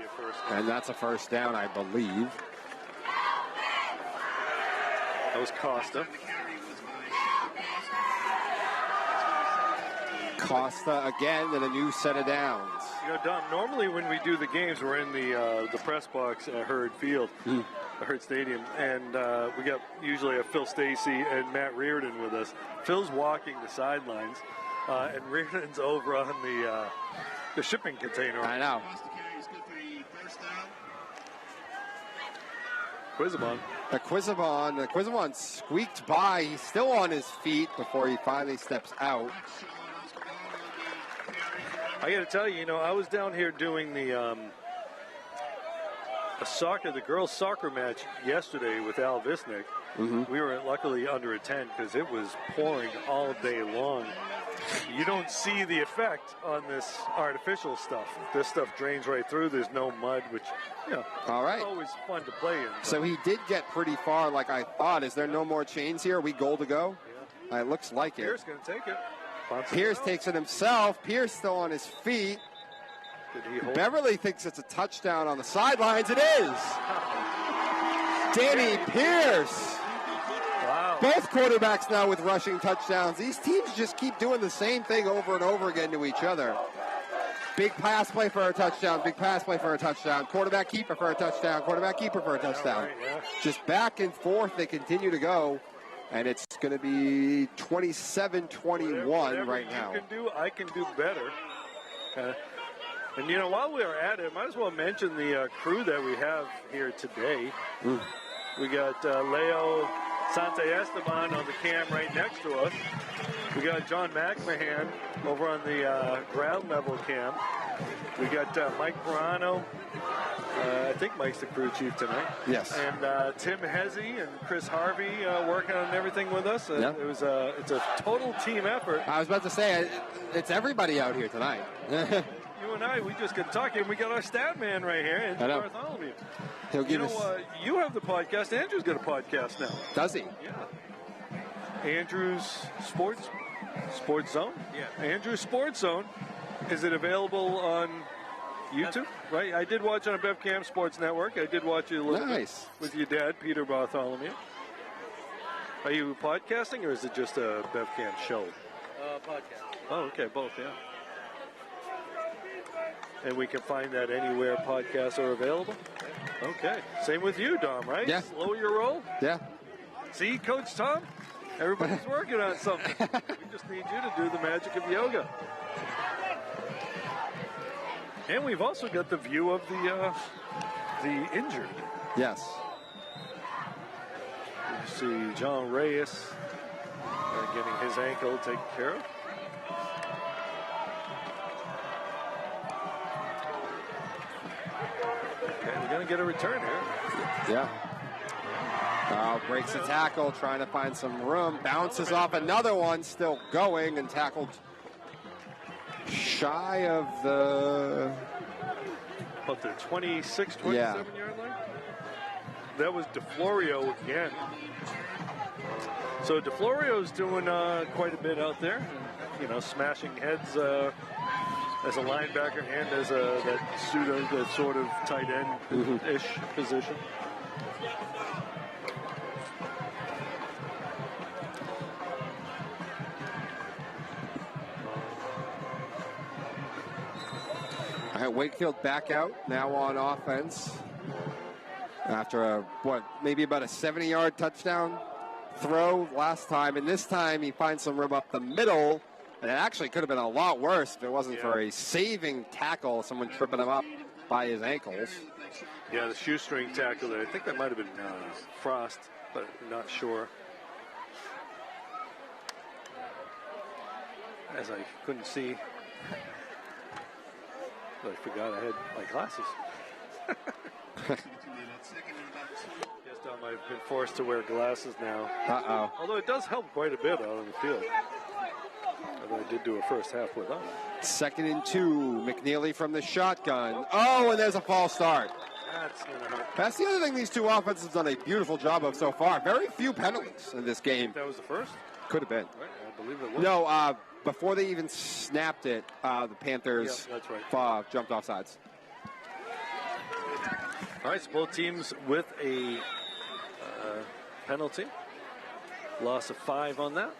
And that's a first down, I believe. That was Costa. Costa again and a new set of downs. Dom, normally when we do the games, we're in the press box at Hurd Field, Hurd Stadium, and we got usually Phil Stacy and Matt Reardon with us. Phil's walking the sidelines, and Reardon's over on the shipping container. I know. Quizabon squeaked by. He's still on his feet before he finally steps out. I got to tell you, I was down here doing the girls' soccer match yesterday with Al Visnick. Mm-hmm. We were luckily under a tent because it was pouring all day long. You don't see the effect on this artificial stuff. This stuff drains right through. There's no mud, which, all right. It's always fun to play in. So he did get pretty far like I thought. Is there no more chains here? Are we goal to go? Yeah. It looks like Pierce going to take it. Pierce takes it himself. Pierce still on his feet. Beverly thinks it's a touchdown on the sidelines. It is. Danny Pierce. Wow. Both quarterbacks now with rushing touchdowns. These teams just keep doing the same thing over and over again to each other. Big pass play for a touchdown. Big pass play for a touchdown. Quarterback keeper for a touchdown. Quarterback keeper for a touchdown. Yeah. Just back and forth they continue to go. And it's going to be 27-21 right now. You can do, I can do better. And, while we're at it, might as well mention the crew that we have here today. We got Leo Santaesteban on the cam right next to us. We got John McMahon over on the ground level cam. We got Mike Perano. I think Mike's the crew chief tonight. Yes. And Tim Hezzy and Chris Harvey working on everything with us. Yep. It's a total team effort. I was about to say, it's everybody out here tonight. You and I, we just got talking. We got our stat man right here, Andrew Bartholomew. He'll give us. You have the podcast. Andrew's got a podcast now. Does he? Yeah. Andrew's Sports Zone. Yeah. Andrew's Sports Zone. Is it available on YouTube? Right. I did watch on a BevCam Sports Network. I did watch you a little bit with your dad, Peter Bartholomew. Are you podcasting or is it just a BevCam show? Podcast. Oh, okay. Both, yeah. And we can find that anywhere podcasts are available? Okay. Same with you, Dom, right? Yeah. Slow your roll? Yeah. See, Coach Tom? Everybody's working on something. We just need you to do the magic of yoga. And we've also got the view of the injured. Yes. You see John Reyes getting his ankle taken care of. Okay, we're going to get a return here. Yeah. Breaks the tackle, trying to find some room. Bounces off another one, still going, and tackled shy of the... About the 26, 27-yard line? That was DeFlorio again. So DeFlorio's doing quite a bit out there. You know, smashing heads as a linebacker and as that sort of tight end-ish position. All right, Wakefield back out now on offense after maybe about a 70-yard touchdown throw last time, and this time he finds some room up the middle, and it actually could have been a lot worse if it wasn't for a saving tackle, someone tripping him up by his ankles. Yeah, the shoestring tackle there. I think that might have been Frost, but not sure. As I couldn't see. I forgot I had my glasses. Guess I might have been forced to wear glasses now. Uh-oh. Although it does help quite a bit out on the field. Although I did do a first half without. 2nd and 2. McNeely from the shotgun. Oh, and there's a false start. That's going to hurt. That's the other thing these two offenses have done a beautiful job of so far. Very few penalties in this game. That was the first? Could have been. Right, I believe it was. No, before they even snapped it, the Panthers jumped off sides. All right, so both teams with a penalty. Loss of 5 on that.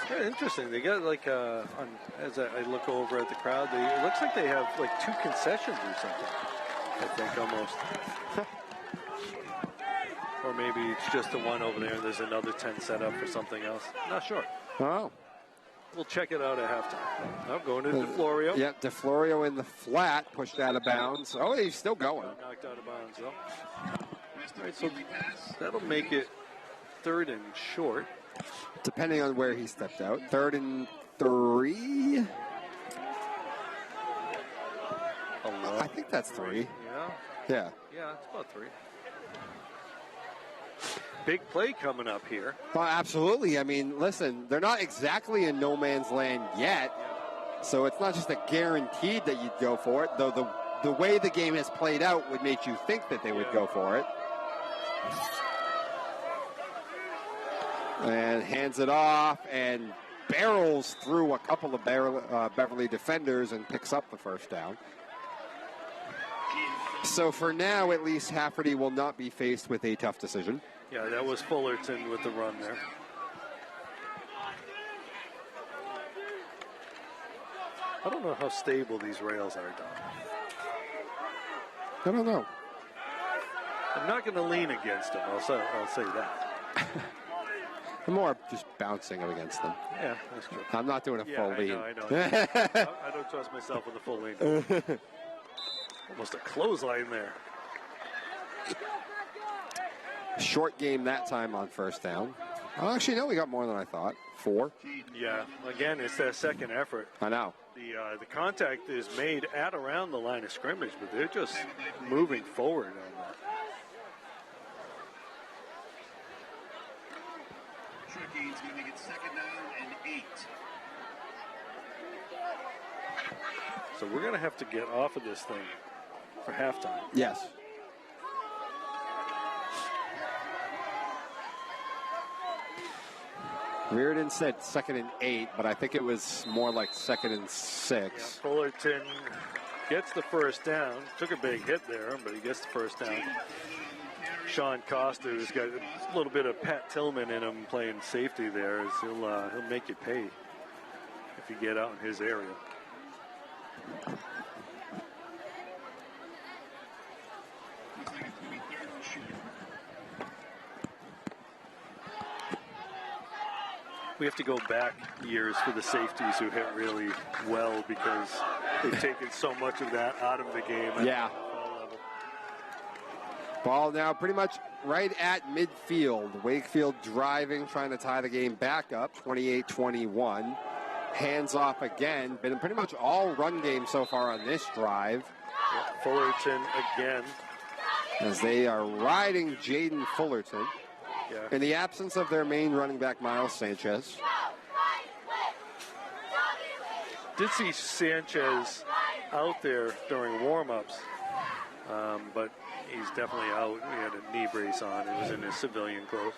Yeah, interesting. They got as I look over at the crowd, it looks like they have like 2 concessions or something. I think almost. Or maybe it's just the one over there and there's another 10 set up for something else. Not sure. Oh. We'll check it out at halftime. Now going to DeFlorio. Yep, DeFlorio in the flat, pushed out of bounds. Oh, he's still going. Knocked out of bounds, though. All right, so that'll make it 3rd and short. Depending on where he stepped out. 3rd and 3. I think that's 3. Yeah. Yeah. Yeah, it's about 3. Big play coming up here. Well, absolutely. I mean, listen, they're not exactly in no man's land yet, so it's not just a guaranteed that you'd go for it, though the way the game has played out would make you think that they would go for it. And hands it off and barrels through a couple of Beverly defenders and picks up the first down. So for now, at least, Hafferty will not be faced with a tough decision. Yeah, that was Fullerton with the run there. I don't know how stable these rails are, Don. I don't know. I'm not going to lean against them. I'll say that. I'm more just bouncing against them. Yeah, that's true. I'm not doing a full lean. I know. I don't trust myself with a full lean. Almost a clothesline there. Short game that time on first down. Oh, actually, no, we got more than I thought. 4. Yeah, again, it's that second effort. I know. The contact is made at around the line of scrimmage, but they're just moving forward on that. Short gain's going to make it 2nd down and 8. So we're going to have to get off of this thing for halftime. Yes. Reardon said 2nd and 8, but I think it was more like 2nd and 6. Yeah, Fullerton gets the first down. Took a big hit there, but he gets the first down. Sean Coster's got a little bit of Pat Tillman in him playing safety there. As he'll make you pay if you get out in his area. We have to go back years for the safeties who hit really well because they've taken so much of that out of the game. Yeah. Ball now pretty much right at midfield. Wakefield driving, trying to tie the game back up, 28-21. Hands off again. Been pretty much all run game so far on this drive. Fullerton again. As they are riding Jaden Fullerton. Yeah. In the absence of their main running back, Miles Sanchez. Did see Sanchez out there during warm-ups, but he's definitely out. He had a knee brace on. He was in his civilian clothes.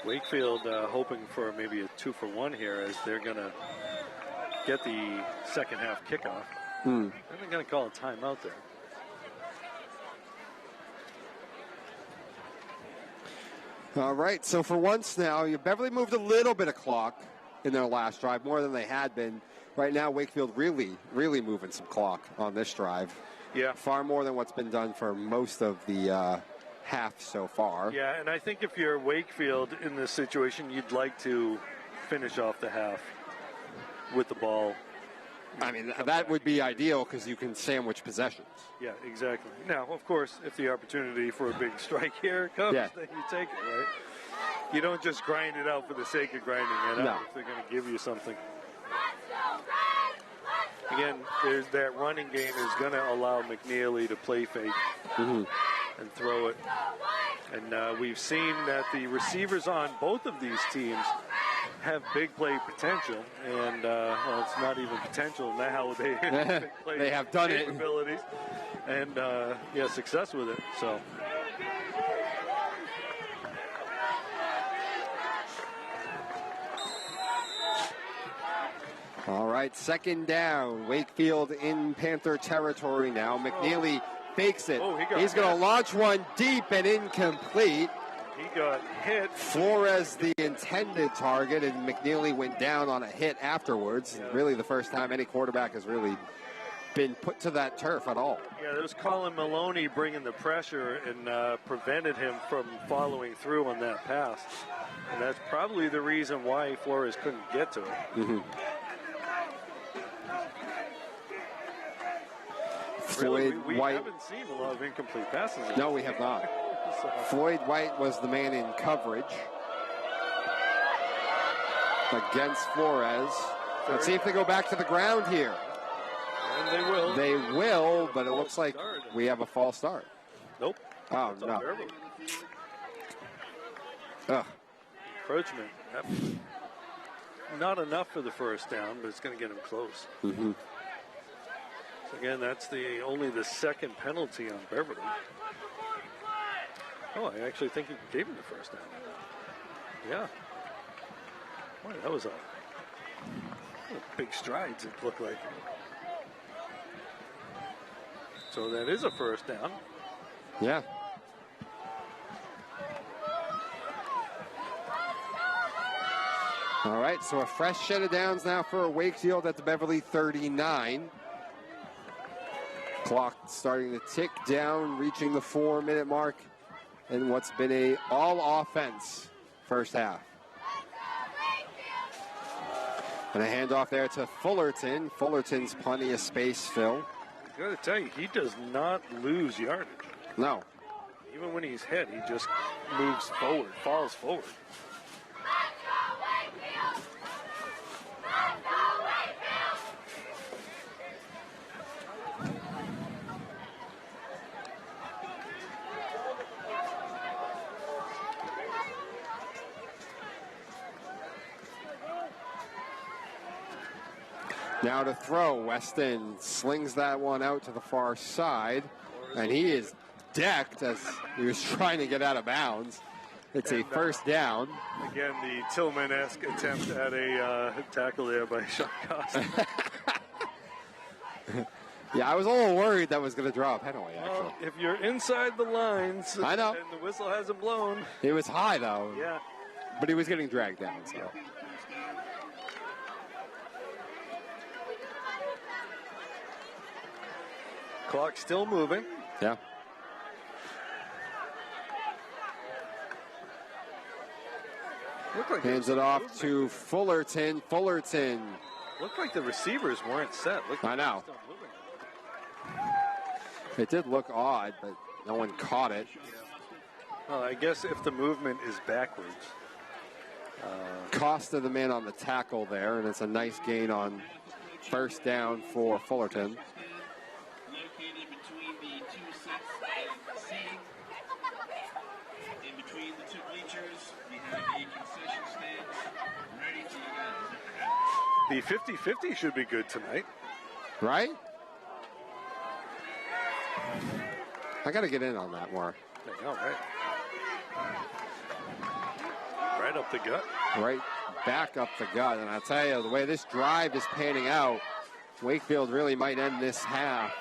Wakefield hoping for maybe a 2-for-1 here, as they're going to get the second half kickoff. And they're going to call a timeout there. All right, so for once now, Beverly moved a little bit of clock in their last drive, more than they had been. Right now, Wakefield really moving some clock on this drive. Yeah. Far more than what's been done for most of the half so far. Yeah, and I think if you're Wakefield in this situation, you'd like to finish off the half with the ball. I mean, that would be ideal because you can sandwich possessions. Yeah, exactly. Now, of course, if the opportunity for a big strike here comes, then you take it, right? You don't just grind it out for the sake of grinding it out if they're going to give you something. Again, there's that running game is going to allow McNeely to play fake and throw it. And we've seen that the receivers on both of these teams have big play potential, and well, it's not even potential now. They have done it. Capabilities, and success with it. So. All right, second down. Wakefield in Panther territory now. McNeely fakes it. He's going to launch one deep and incomplete. He got hit. Flores the intended target, and McNeely went down on a hit afterwards. Yeah. Really the first time any quarterback has really been put to that turf at all. Yeah, there was Colin Maloney bringing the pressure and prevented him from following through on that pass. And that's probably the reason why Flores couldn't get to it. Really, we haven't seen a lot of incomplete passes. No, we have not. Floyd White was the man in coverage against Flores. Let's see if they go back to the ground here. And they will. They will, but it looks like we have a false start. Nope. Oh, no. Encroachment. Not enough for the first down, but it's going to get him close. So again, that's only the second penalty on Beverly. Oh, I actually think he gave him the first down. Yeah. Boy, that was a big strides, it looked like. So that is a first down. Yeah. All right, so a fresh set of downs now for Wakefield at the Beverly 39. Clock starting to tick down, reaching the 4-minute mark. And what's been a all-offense first half. And a handoff there to Fullerton. Fullerton's plenty of space, Phil. I got to tell you, he does not lose yardage. No. Even when he's hit, he just moves forward, falls forward. Now to throw, Weston slings that one out to the far side, and he is decked as he was trying to get out of bounds. It's a first down. Again, the Tillman-esque attempt at a tackle there by Sean Costa. Yeah, I was a little worried that was going to draw a penalty, actually. Well, if you're inside the lines I know. And the whistle hasn't blown. It was high, though. Yeah. But he was getting dragged down, so. Clock still moving. Like Hands it off to Fullerton. Fullerton. Looked like the receivers weren't set. I know. It did look odd, but no one caught it. Well, I guess if the movement is backwards. Cost of the man on the tackle there, and it's a nice gain on first down for Fullerton. Located between the two sets of seating. In between the two bleachers, we have a concession stand ready to go. The 50-50 should be good tonight. Right? I got to get in on that more. There you go, right? Right up the gut. Right back up the gut. And I'll tell you, the way this drive is panning out, Wakefield really might end this half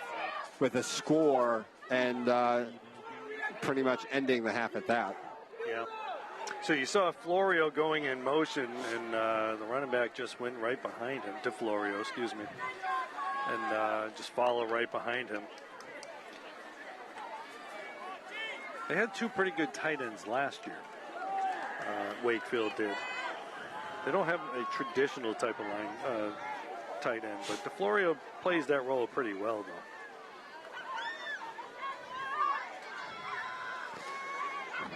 with a score and pretty much ending the half at that. Yeah. So you saw Florio going in motion, and the running back just went right behind him, to Florio, excuse me, and just follow right behind him. They had two pretty good tight ends last year. Wakefield did. They don't have a traditional type of line tight end, but DeFlorio plays that role pretty well,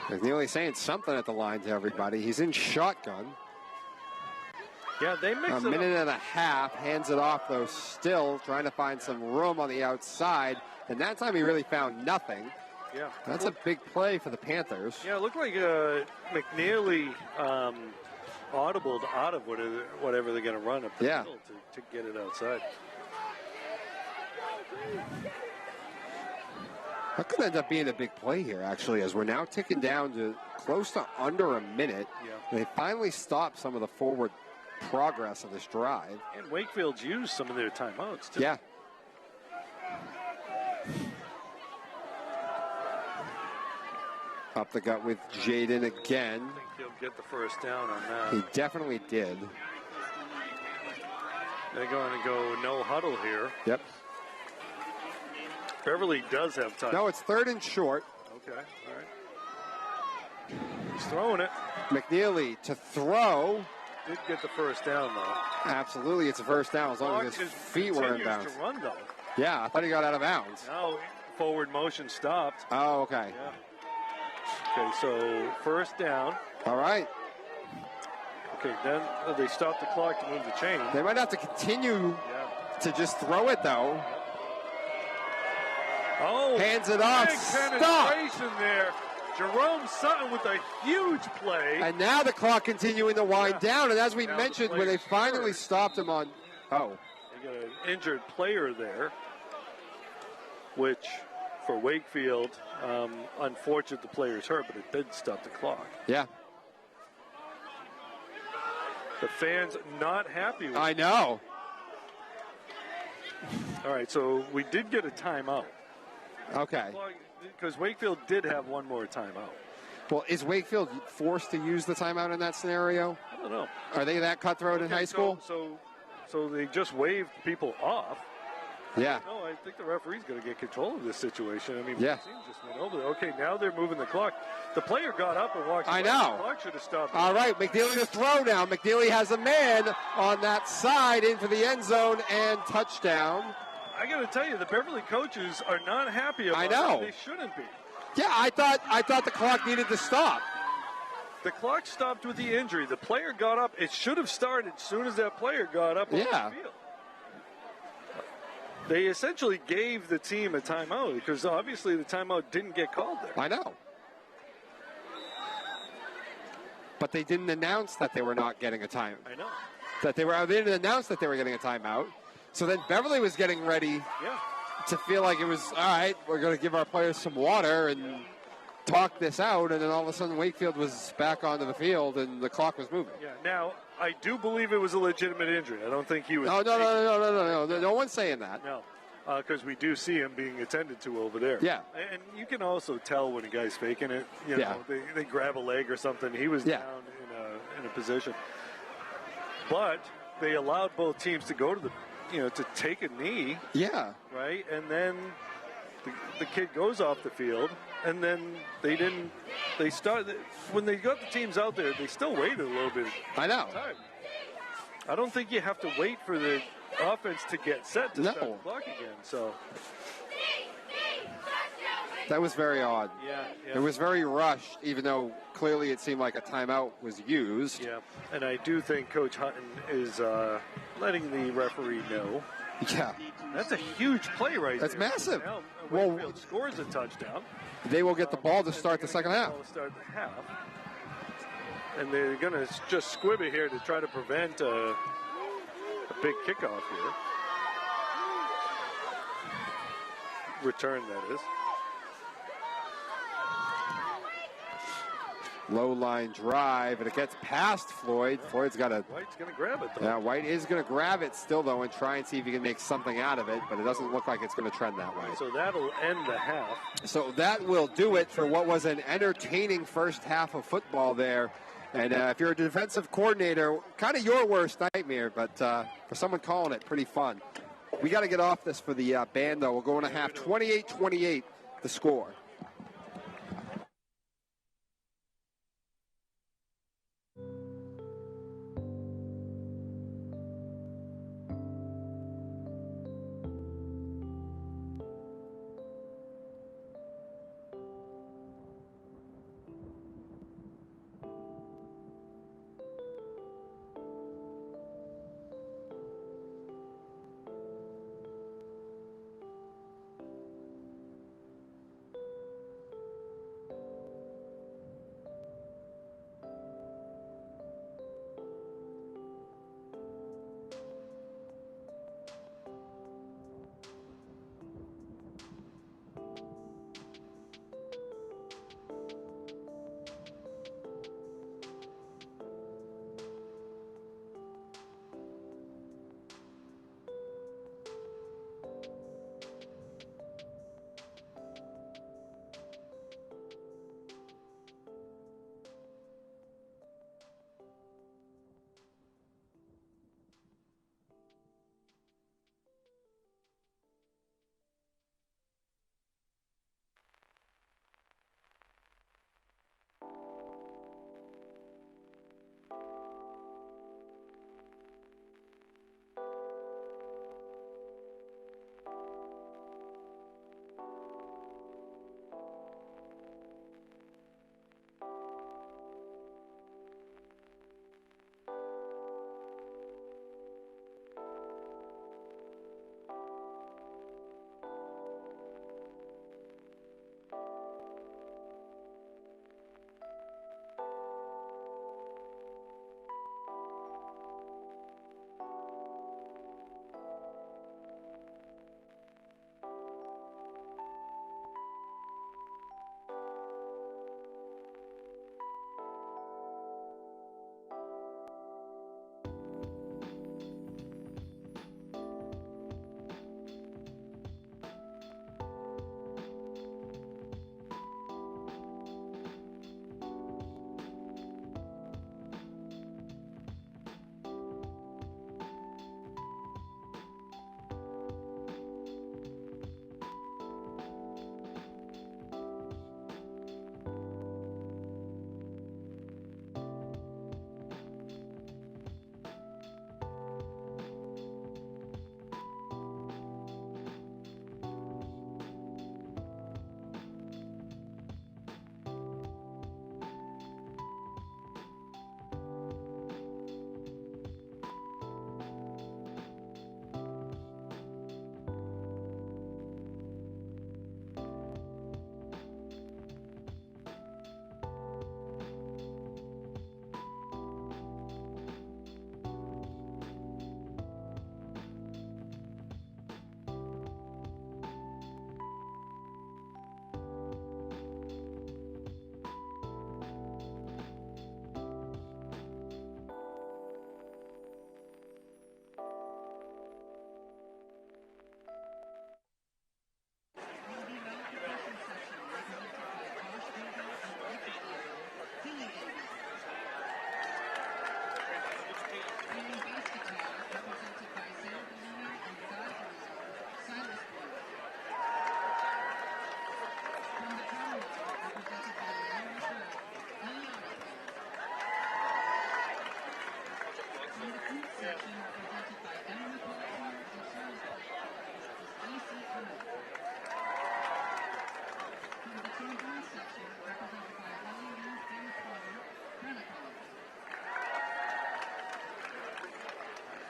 though. McNeely saying something at the line to everybody. He's in shotgun. Yeah, they mix a minute and a half. Hands it off, though, still trying to find some room on the outside. And that time he really found nothing. Yeah. That's a big play for the Panthers. Yeah, it looked like McNeely audibled out of whatever they're going to run up the middle to get it outside. That could end up being a big play here, actually, as we're now ticking down to close to under a minute. Yeah. They finally stopped some of the forward progress of this drive. And Wakefield's used some of their timeouts, too. Yeah. Up the gut with Jaden again. I think he'll get the first down on that. He definitely did. They're going to go no huddle here. Yep. Beverly does have time. No, it's third and short. Okay, all right. He's throwing it. McNeely to throw. Did get the first down, though. Absolutely, it's a first down as long as his feet were in bounds. To run, though. Yeah, I thought he got out of bounds. Now forward motion stopped. Oh, okay. Yeah. Okay, so first down. All right. Okay, then they stop the clock to move the chain. They might have to continue to just throw it, though. Oh, hands it off. Big penetration there. Jerome Sutton with a huge play. And now the clock continuing to wind down. And as we mentioned, when they finally stopped him on... Oh. They got an injured player there, which... For Wakefield, unfortunate the player's hurt, but it did stop the clock. Yeah. The fans not happy with I know. All right, so we did get a timeout. Okay. Because Wakefield did have one more timeout. Well, is Wakefield forced to use the timeout in that scenario? I don't know. Are they that cutthroat in high school? So they just waved people off. Yeah. No, I think the referee's going to get control of this situation. I mean, yeah. The team just went over there. Okay, now they're moving the clock. The player got up and walked away. I know. The clock should have stopped. All right, McNeely to throw now. McNeely has a man on that side into the end zone and touchdown. I got to tell you, the Beverly coaches are not happy about it. I know. They shouldn't be. Yeah, I thought the clock needed to stop. The clock stopped with the injury. The player got up. It should have started as soon as that player got up on the field. They essentially gave the team a timeout because obviously the timeout didn't get called there. I know. But they didn't announce that they were not getting a timeout. I know. They didn't announce that they were getting a timeout. So then Beverly was getting ready to feel like it was, all right, we're going to give our players some water and talk this out. And then all of a sudden Wakefield was back onto the field and the clock was moving. Yeah. Now, I do believe it was a legitimate injury. I don't think he was. No. No one's saying that. No, because we do see him being attended to over there. Yeah. And you can also tell when a guy's faking it. You know, they grab a leg or something. He was down in a position. But they allowed both teams to go to the, to take a knee. Yeah. Right? And then the kid goes off the field, and then they started, when they got the teams out there, they still waited a little bit. I know. Time. I don't think you have to wait for the offense to get set to start the clock again. So that was very odd. Yeah. It was very rushed, even though clearly it seemed like a timeout was used. Yeah, and I do think Coach Hutton is letting the referee know. Yeah. That's a huge play right That's there. massive. Now, Well, Wakefield scores a touchdown. they will get the ball to start the second half. Start the half. And they're going to just squib it here to try to prevent a big kickoff here. Return, that is. Low line drive, and it gets past Floyd. Floyd's got a... White's going to grab it, though. Yeah, White is going to grab it still, though, and try and see if he can make something out of it, but it doesn't look like it's going to trend that way. So that'll end the half. So that will do it for what was an entertaining first half of football there. And if you're a defensive coordinator, kind of your worst nightmare, but for someone calling it, pretty fun. We got to get off this for the band, though. We're going to half 28-28, the score. section represented by Emily Pulitzer and Charles is AC Earl. From the trombone section represented by Holly Lou and Carter, Brenna College.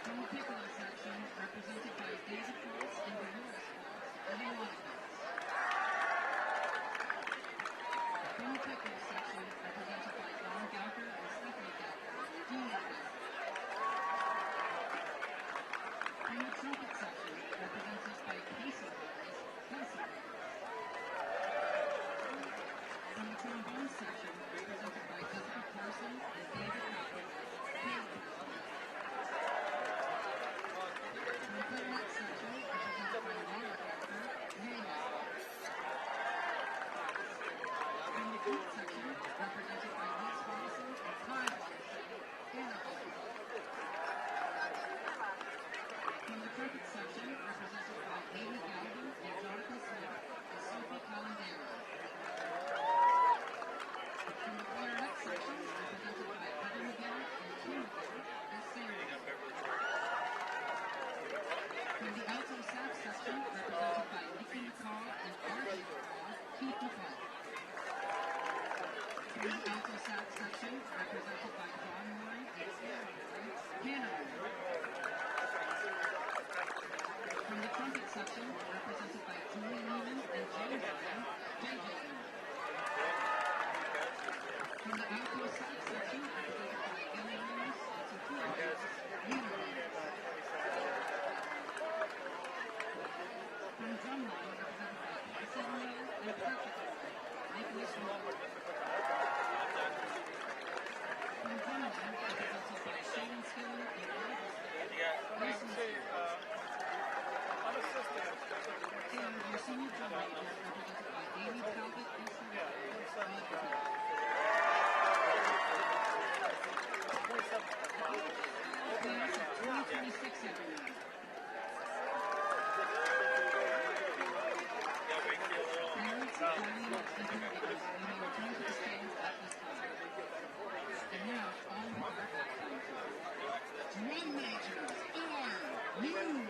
From the piccolo section represented by David Cross and Dolores Cross, Illinois. From the piccolo section represented by Don Gowker and Stephanie Gowker, Dean. From the trumpet section represented by Casey Harris, Kelsey. From the trombone section represented by Jessica Carson and David Howard, Caleb. From the clarinet section represented by Laura Gowker, Mayhaw. From the flute section represented by Liz Robinson and Ty Robinson, Hannah. From the trumpet section represented by Amy Galvin and Jonathan Smith and Sophie Calendaro. From the clarinet section represented by Heather McGill and Kim McGill and Sarah. From the alto sax section represented by Nikki McCall and R.J. McCall, Keith McCall. From the alto sax section represented by John Murray and Sarah Murray, Hannah Murray. From the trumpet section represented by Julie Neiman and Jay Neiman, JJ Neiman. From the alto sax section represented by Ellie Ramos and Sophia Ramos, Nina Ramos. From drumline represented by Cassie Miller and Patrick Miller, Nicholas Miller. From drumline represented by Shannon Skiller and Robert Skiller, and your senior drum major represented by Amy Talbot and Sarah. Class of 2026 everyone. Parents, guardians, and caregivers, you may return to the stands at this time. And now, on with our halftime show. Drum majors, are you ready?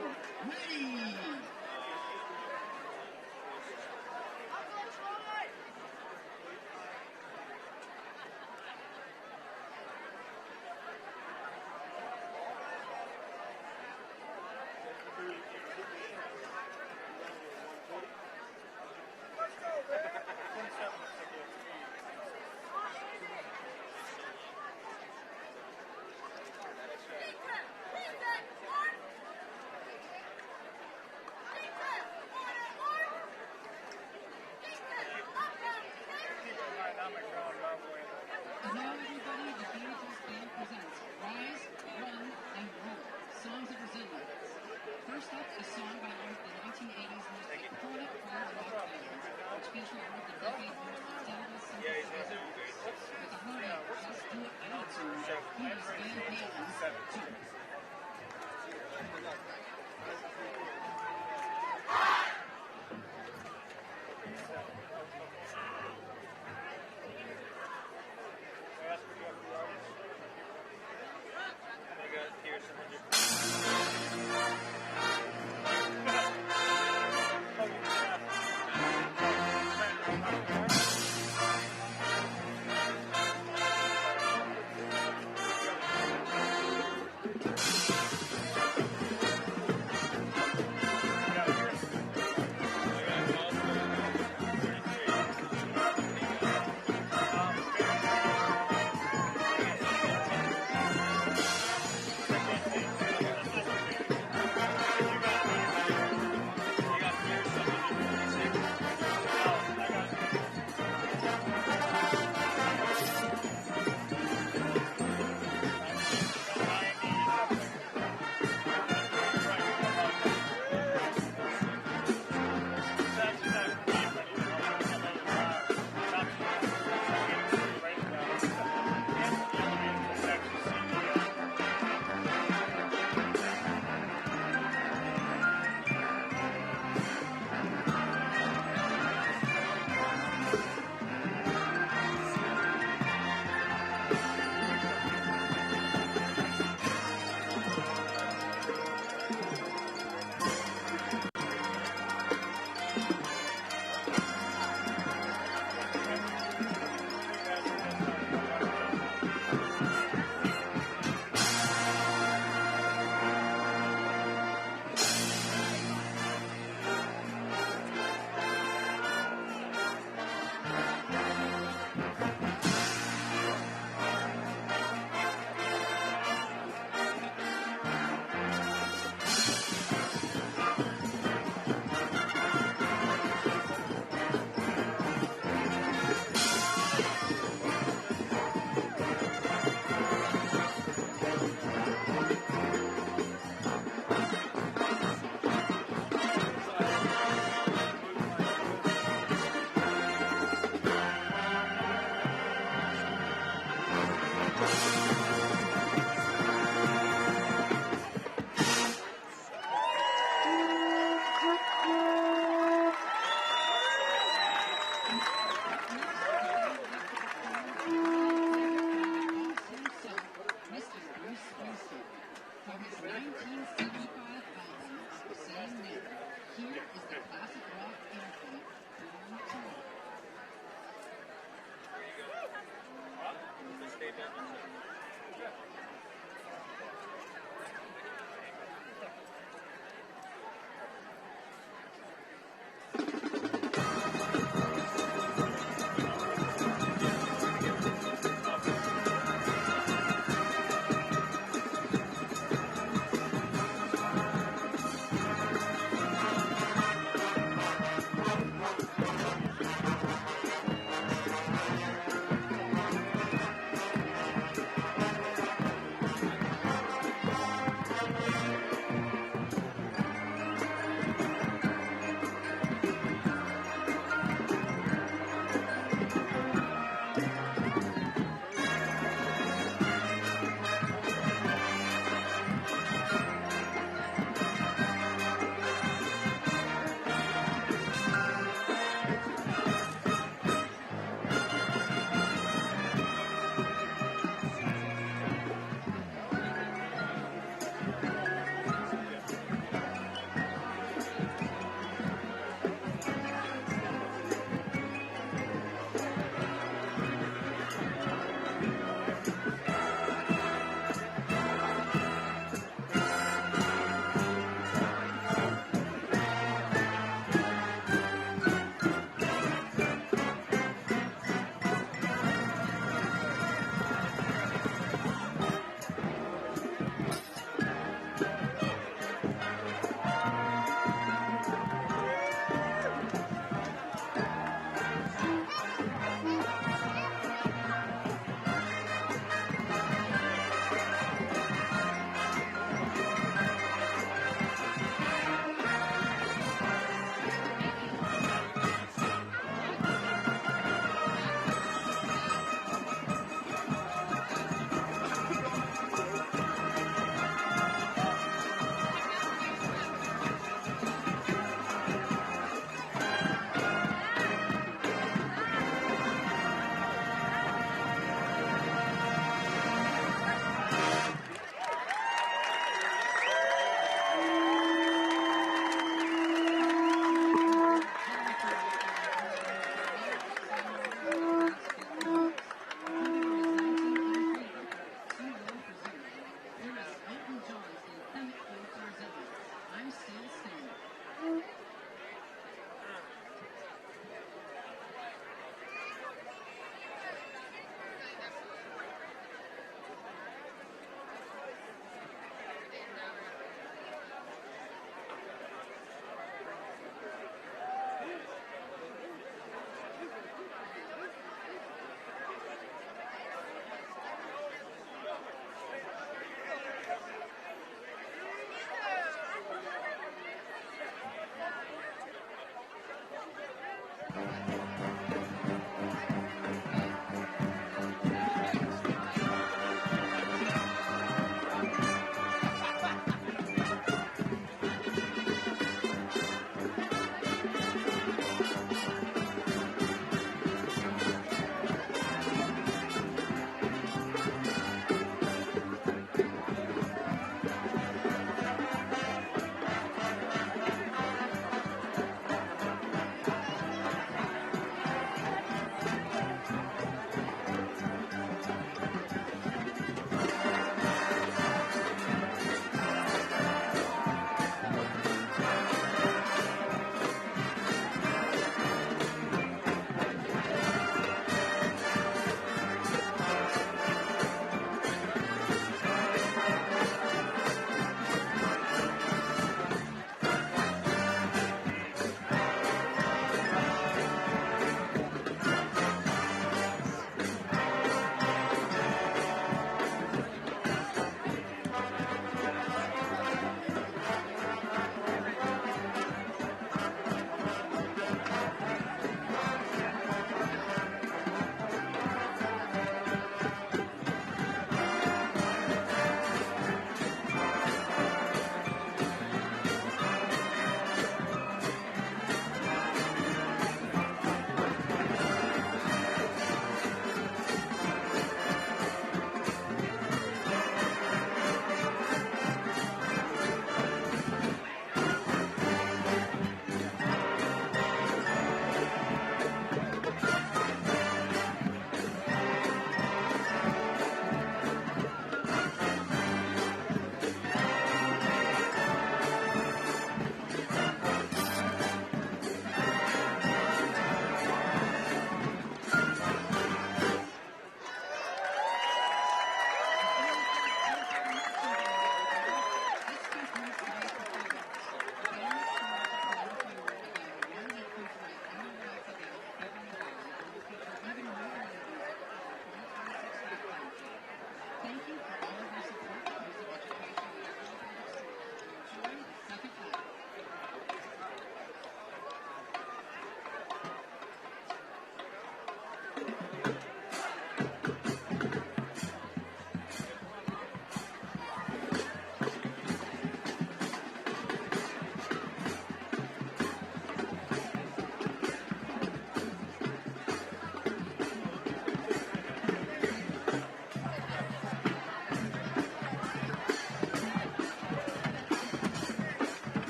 And now, everybody, the BHS Band presents Rise, Run, and Roll, Songs of Resilience. First up, a song by one of the 1980s most iconic hard rock bands, which featured one of the decade's most distinguished synthesizers. With a hearty, just do it attitude, here's Van Halen's Jump.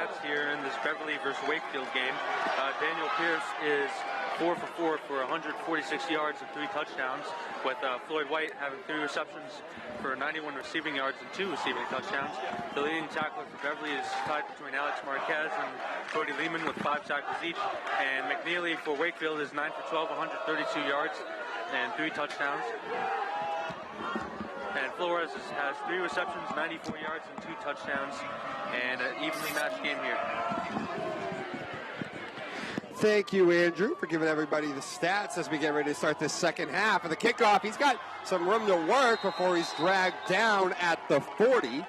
stats here in this Beverly versus Wakefield game. Daniel Pierce is 4 for 4 for 146 yards and 3 touchdowns, with Floyd White having 3 receptions for 91 receiving yards and 2 receiving touchdowns. The leading tackler for Beverly is tied between Alex Marquez and Cody Lehman with 5 tackles each, and McNeely for Wakefield is 9 for 12, 132 yards and 3 touchdowns. And Flores has 3 receptions, 94 yards and 2 touchdowns, and an evenly matched game here. Thank you, Andrew, for giving everybody the stats as we get ready to start this second half of the kickoff. He's got some room to work before he's dragged down at the 40.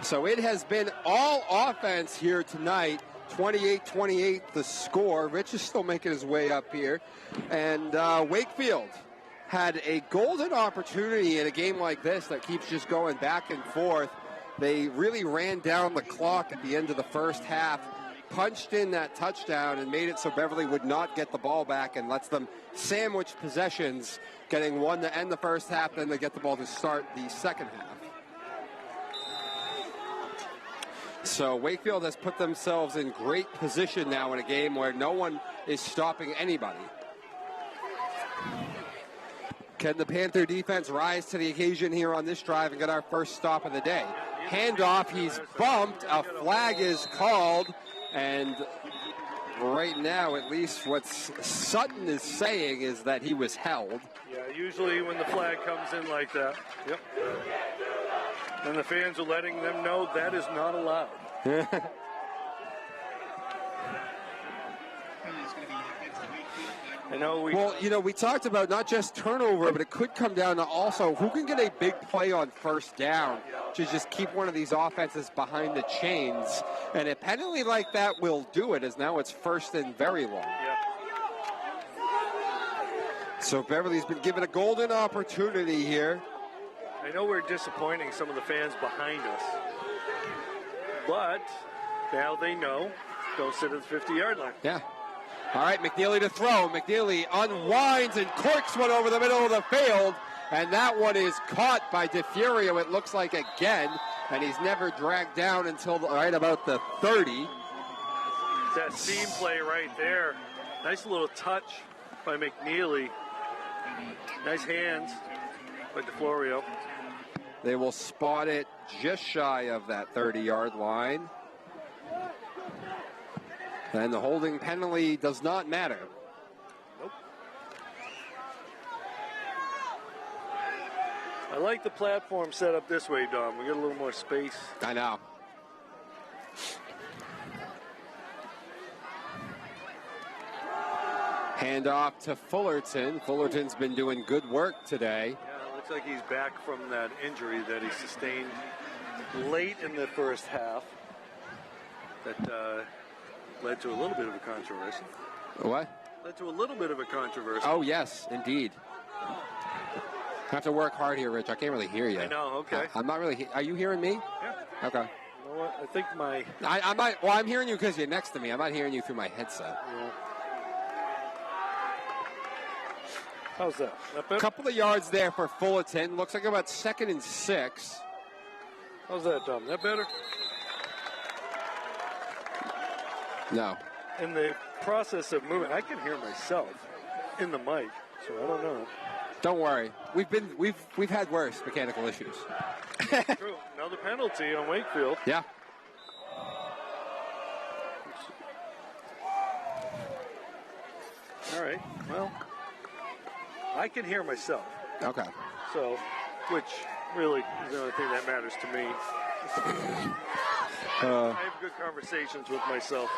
So it has been all offense here tonight. 28-28 the score. Rich is still making his way up here. And Wakefield had a golden opportunity in a game like this that keeps just going back and forth. They really ran down the clock at the end of the first half, punched in that touchdown and made it so Beverly would not get the ball back and lets them sandwich possessions, getting one to end the first half, then they get the ball to start the second half. So Wakefield has put themselves in great position now in a game where no one is stopping anybody. Can the Panther defense rise to the occasion here on this drive and get our first stop of the day? Handoff, he's bumped, a flag is called, and right now, at least what Sutton is saying is that he was held. Yeah, usually when the flag comes in like that, yep. And the fans are letting them know that is not allowed. I know we talked about not just turnover, but it could come down to also who can get a big play on first down to just keep one of these offenses behind the chains. And a penalty like that will do it, as now it's first and very long. Yeah. So Beverly's been given a golden opportunity here. I know we're disappointing some of the fans behind us, but now they know, don't sit at the 50-yard line. Yeah. All right, McNeely to throw. McNeely unwinds and corks one over the middle of the field, and that one is caught by DeFurio, it looks like, again, and he's never dragged down until right about the 30. It's that seam play right there. Nice little touch by McNeely. Nice hands by DeFlorio. They will spot it just shy of that 30-yard line. And the holding penalty does not matter. Nope. I like the platform set up this way, Dom. We got a little more space. I know. Handoff to Fullerton. Fullerton's been doing good work today. Yeah, it looks like he's back from that injury that he sustained late in the first half. That led to a little bit of a controversy. What? Led to a little bit of a controversy. Oh, yes, indeed. I have to work hard here, Rich. I can't really hear you. I know, okay. I'm not really... Are you hearing me? Yeah. Okay. You know what? I think my... I'm hearing you because you're next to me. I'm not hearing you through my headset. Yeah. How's that? A couple of yards there for Fullerton. Looks like about 2nd and 6. How's that, Dom? That better? No. In the process of moving, I can hear myself in the mic, so I don't know. Don't worry. We've had worse mechanical issues. True. Another penalty on Wakefield. Yeah. All right. Well, I can hear myself. Okay. So, which really is the only thing that matters to me. I have good conversations with myself.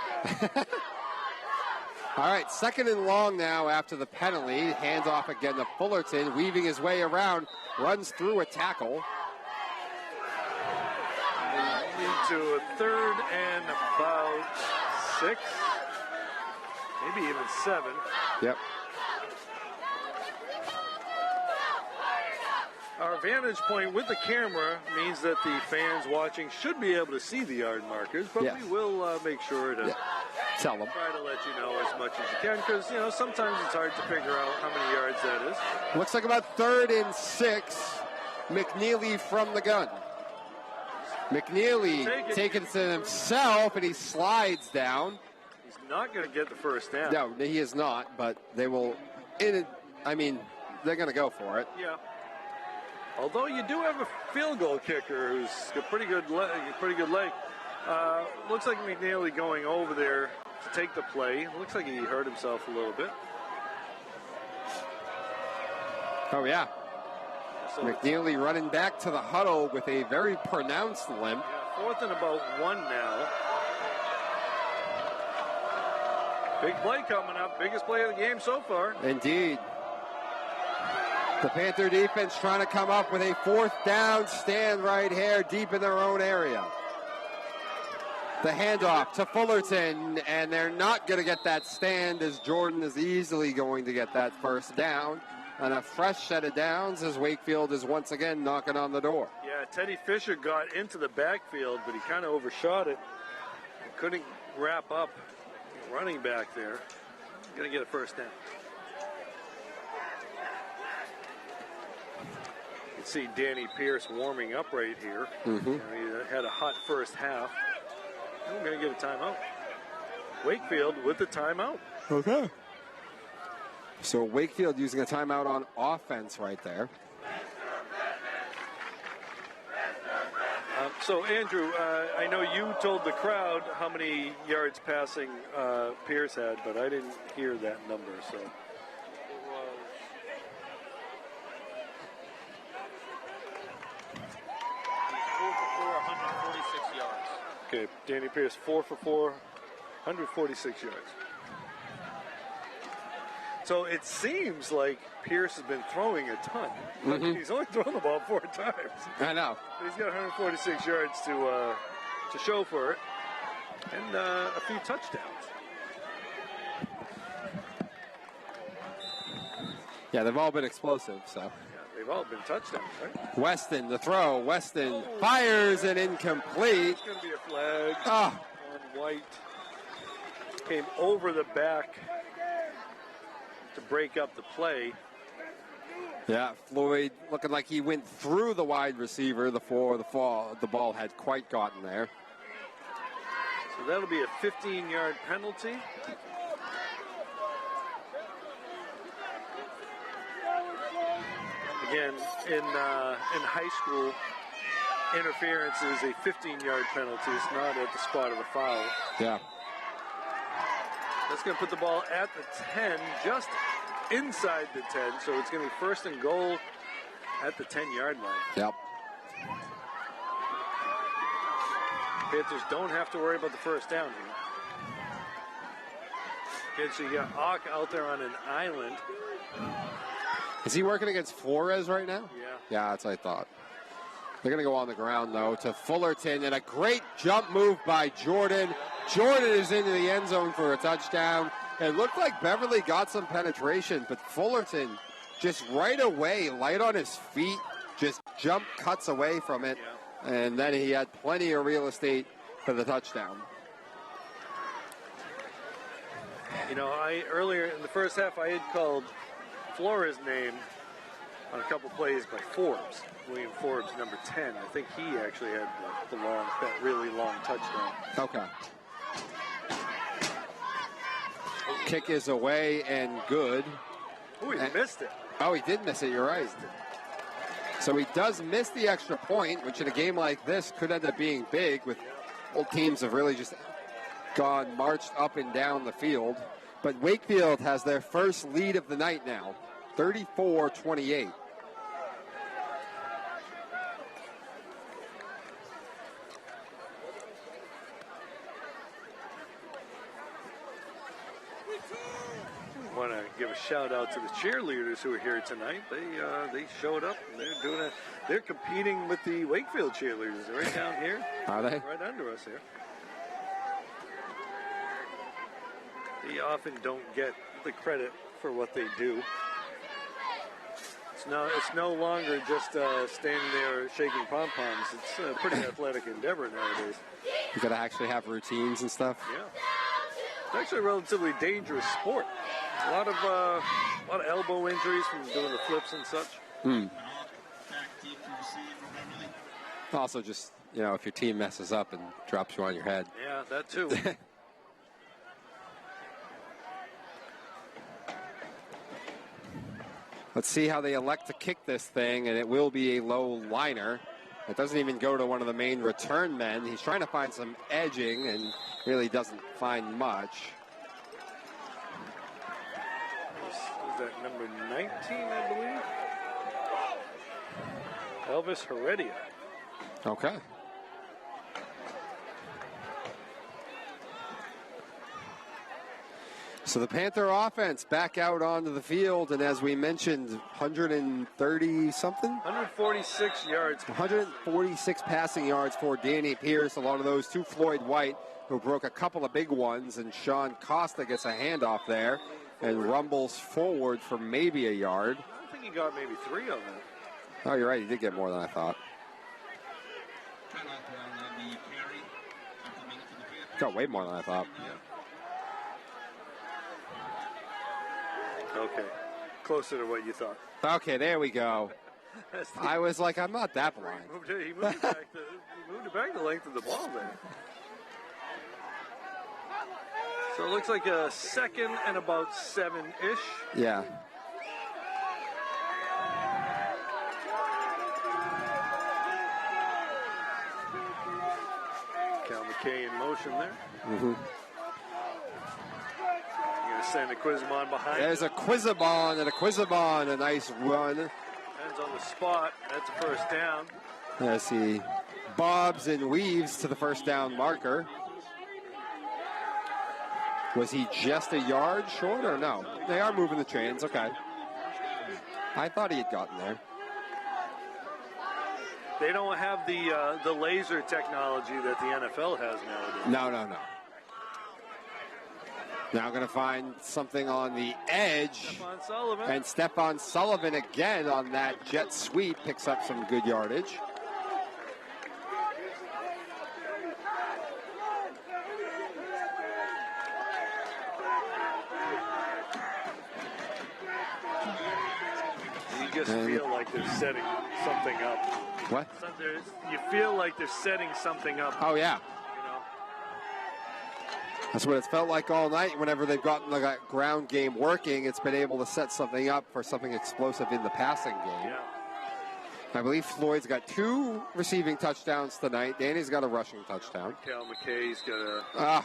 All right, 2nd and long now after the penalty. Hands off again to Fullerton, weaving his way around, runs through a tackle. Into a 3rd and about 6, maybe even 7. Yep. Our vantage point with the camera means that the fans watching should be able to see the yard markers, but yes, we will make sure to tell them. Try to let you know as much as you can, because sometimes it's hard to figure out how many yards that is. Looks like about 3rd and 6. McNeely from the gun. McNeely taking it to himself, and he slides down. He's not going to get the first down. No, he is not, but they will. They're going to go for it. Yeah. Although you do have a field goal kicker who's got pretty good leg. Looks like McNeely going over there to take the play. Looks like he hurt himself a little bit. Oh, yeah. So McNeely running back to the huddle with a very pronounced limp. Yeah, 4th and about 1 now. Big play coming up. Biggest play of the game so far. Indeed. The Panther defense trying to come up with a 4th down stand right here deep in their own area. The handoff to Fullerton, and they're not going to get that stand as Jordan is easily going to get that first down. And a fresh set of downs as Wakefield is once again knocking on the door. Yeah, Teddy Fisher got into the backfield, but he kind of overshot it and couldn't wrap up running back there. Going to get a first down. You can see Danny Pierce warming up right here. Mm-hmm. He had a hot first half. We're going to get a timeout. Wakefield with the timeout. Okay. So Wakefield using a timeout on offense right there. So Andrew, I know you told the crowd how many yards passing Pierce had, but I didn't hear that number. So It was 4 for 4, 146 yards. okay, Danny Pierce 4 for 4, 146 yards. So it seems like Pierce has been throwing a ton. Mm-hmm. He's only thrown the ball 4 times. I know. He's got 146 yards to show for it, and a few touchdowns. Yeah, they've all been explosive, so. Yeah, they've all been touchdowns, right? Weston, the throw. Weston fires and incomplete. It's going to be a flag Ah, on White. Came over the back to break up the play. yeah, Floyd looking like he went through the wide receiver before the ball had quite gotten there. So that'll be a 15-yard penalty. Again, in high school, interference is a 15-yard penalty. It's not at the spot of the foul. Yeah. That's going to put the ball at the 10, just inside the 10. So it's going to be 1st and goal at the 10-yard line. Yep. Panthers don't have to worry about the first down here. Okay, so you got Ock out there on an island. Is he working against Flores right now? Yeah. Yeah, that's what I thought. They're going to go on the ground, though, to Fullerton, and a great jump move by Jordan. Jordan is into the end zone for a touchdown. It looked like Beverly got some penetration, but Fullerton just right away, light on his feet, just cuts away from it, and then he had plenty of real estate for the touchdown. You know, earlier in the first half, I had called Flores' name on a couple plays by Forbes. William Forbes, number 10. I think he actually had that really long touchdown. Okay. Kick is away and good. Oh, he missed it. Oh, he did miss it. You're right. So he does miss the extra point, which in a game like this could end up being big with both teams have really just marched up and down the field. But Wakefield has their first lead of the night now, 34-28. I want to give a shout out to the cheerleaders who are here tonight. They showed up and they're competing with the Wakefield cheerleaders. They're right down here. Are they? Right under us here. They often don't get the credit for what they do. It's no longer just standing there shaking pom-poms. It's a pretty athletic endeavor nowadays. You got to actually have routines and stuff. Yeah. It's actually a relatively dangerous sport. A lot of elbow injuries from doing the flips and such. Also just you know, if your team messes up and drops you on your head. Yeah, that too. Let's see how they elect to kick this thing, and it will be a low liner. It doesn't even go to one of the main return men. He's trying to find some edging and really doesn't find much. Is that number 19, I believe? Elvis Heredia. Okay. So the Panther offense back out onto the field, and as we mentioned, 130-something? 146 yards. 146 passing yards for Danny Pierce, along with those two Floyd White, who broke a couple of big ones, and Sean Costa gets a handoff there and rumbles forward for maybe a yard. I think he got maybe 3 of them. Oh, you're right. He did get more than I thought. Got way more than I thought. Okay. Closer to what you thought. Okay, there we go. I was like, I'm not that blind. He moved it back the length of the ball there. So it looks like a 2nd and about 7-ish. Yeah. Cal McKay in motion there. Mm-hmm. Send a Quizamon behind. There's a Quizamon and a Quizamon. A nice run. Ends on the spot. That's a first down. As he bobs and weaves to the first down marker. Was he just a yard short or no? They are moving the chains. Okay. I thought he had gotten there. They don't have the laser technology that the NFL has nowadays. No. Now going to find something on the edge. Stephon Sullivan. And Stephon Sullivan again on that jet sweep picks up some good yardage. You just feel like they're setting something up. What? You feel like they're setting something up. Oh, yeah. That's what it's felt like all night. Whenever they've gotten the ground game working, it's been able to set something up for something explosive in the passing game. Yeah. I believe Floyd's got 2 receiving touchdowns tonight. Danny's got a rushing touchdown. Cal McKay's got a...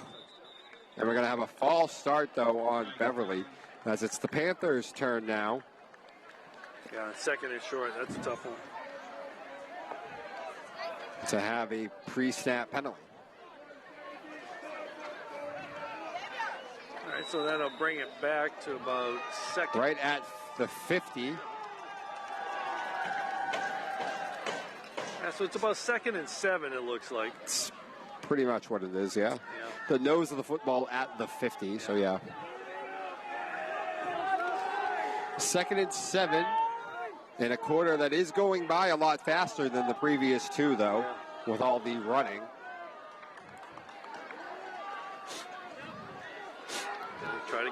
And we're going to have a false start, though, on Beverly, as it's the Panthers' turn now. Yeah, 2nd and short. That's a tough one. To have a pre-snap penalty. All right, so that'll bring it back to about 2nd. Right at the 50. Yeah, so it's about 2nd and 7, it looks like. It's pretty much what it is, yeah. The nose of the football at the 50, so yeah. 2nd and 7 in a quarter that is going by a lot faster than the previous 2, though, with all the running.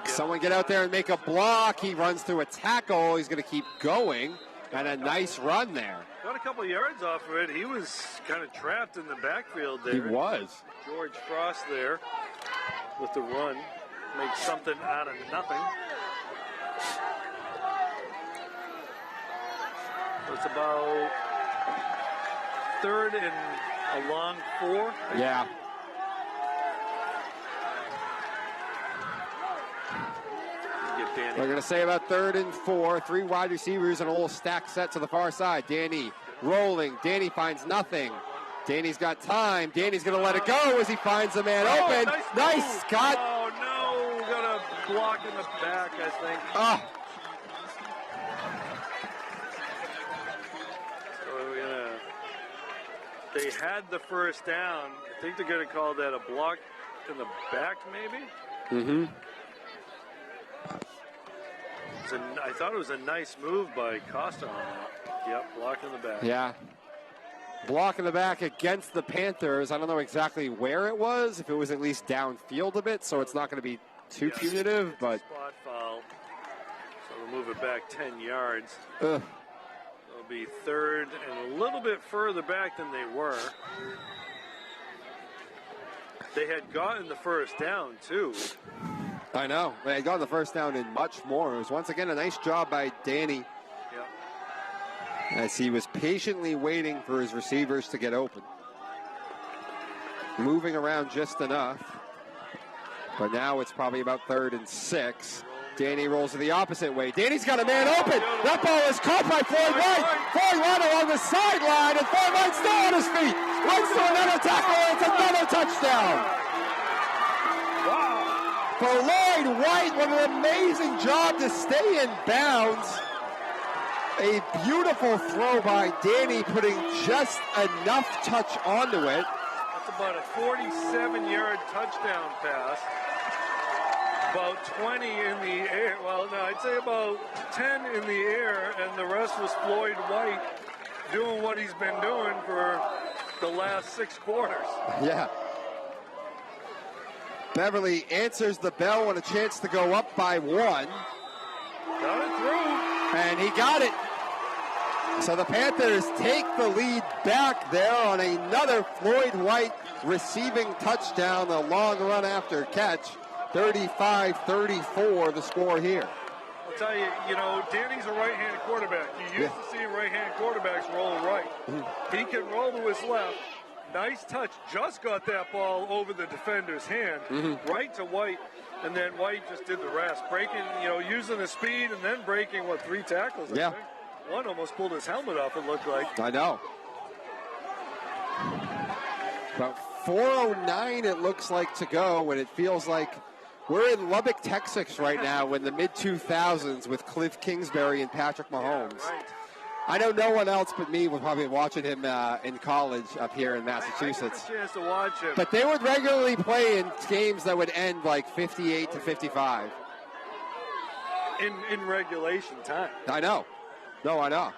Someone get out there and make a block. He runs through a tackle. He's going to keep going. And a nice run there. Got a couple of yards off of it. He was kind of trapped in the backfield there. He was. George Frost there with the run. Makes something out of nothing. So it's about 3rd and a long 4. Yeah. We're going to say about 3rd and 4. 3 wide receivers and a little stack set to the far side. Danny rolling. Danny finds nothing. Danny's got time. Danny's going to let it go as he finds the man open. Nice cut. Oh, no. Got a block in the back, I think. So they had the first down. I think they're going to call that a block in the back, maybe? Mm-hmm. I thought it was a nice move by Costa on that. Yep, block in the back. Yeah. Block in the back against the Panthers. I don't know exactly where it was, if it was at least downfield a bit, so it's not going to be too punitive, but... Spot foul. So they'll move it back 10 yards. Ugh. So It'll be third and a little bit further back than they were. They had gotten the first down, too. I know. They had gotten the first down and much more. It was once again a nice job by Danny as he was patiently waiting for his receivers to get open. Moving around just enough. But now it's probably about 3rd and 6. Danny rolls it the opposite way. Danny's got a man open. That ball is caught by Floyd White. Floyd White along the sideline, and Floyd White's still on his feet. Runs to another tackle, and it's another touchdown. Wow. Floyd White, what an amazing job to stay in bounds. A beautiful throw by Danny, putting just enough touch onto it. That's about a 47-yard touchdown pass. About 20 in the air. Well, no, I'd say about 10 in the air, and the rest was Floyd White doing what he's been doing for the last 6 quarters. Yeah. Beverly answers the bell with a chance to go up by 1. Got it through. And he got it. So the Panthers take the lead back there on another Floyd White receiving touchdown, a long run after catch. 35-34 the score here. I'll tell you, Danny's a right-handed quarterback. You used to see right-handed quarterbacks roll right. He can roll to his left. Nice touch. Just got that ball over the defender's hand, right to White, and then White just did the rest. Breaking, using the speed and then breaking, 3 tackles, I think. One almost pulled his helmet off, it looked like. I know. About 4:09 it looks like to go, and it feels like we're in Lubbock, Texas right now in the mid-2000s with Cliff Kingsbury and Patrick Mahomes. Yeah, right. I know no one else but me was probably watching him in college up here in Massachusetts. I had a chance to watch him. But they would regularly play in games that would end like 58-55. In regulation time. I know. No, I know.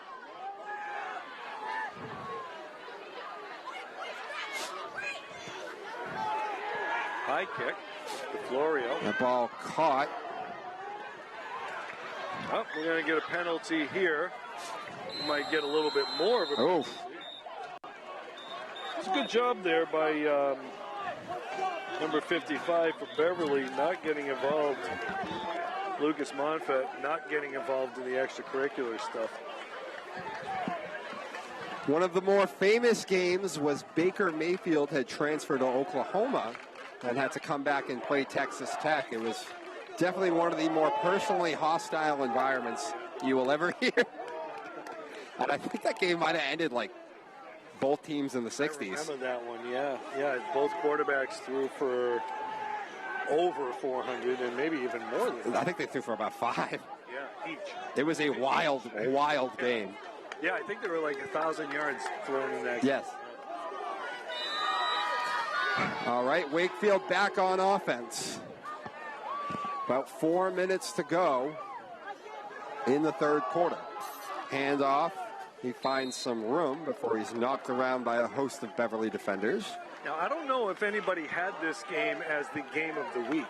High kick to Florio. The ball caught. Oh, we're going to get a penalty here. We might get a little bit more of a penalty. It's a good job there by number 55 for Beverly, not getting involved. Lucas Monfett not getting involved in the extracurricular stuff. One of the more famous games was Baker Mayfield had transferred to Oklahoma and had to come back and play Texas Tech. It was definitely one of the more personally hostile environments you will ever hear. And I think that game might have ended like both teams in the 60s. I remember that one, yeah. Yeah, both quarterbacks threw for over 400 and maybe even more than that. I think they threw for about 5. Yeah, each. It was a wild game. Yeah, I think there were like 1,000 yards thrown in that game. Yes. All right, Wakefield back on offense. About 4 minutes to go in the third quarter. Hand off. He finds some room before he's knocked around by a host of Beverly defenders. Now, I don't know if anybody had this game as the game of the week.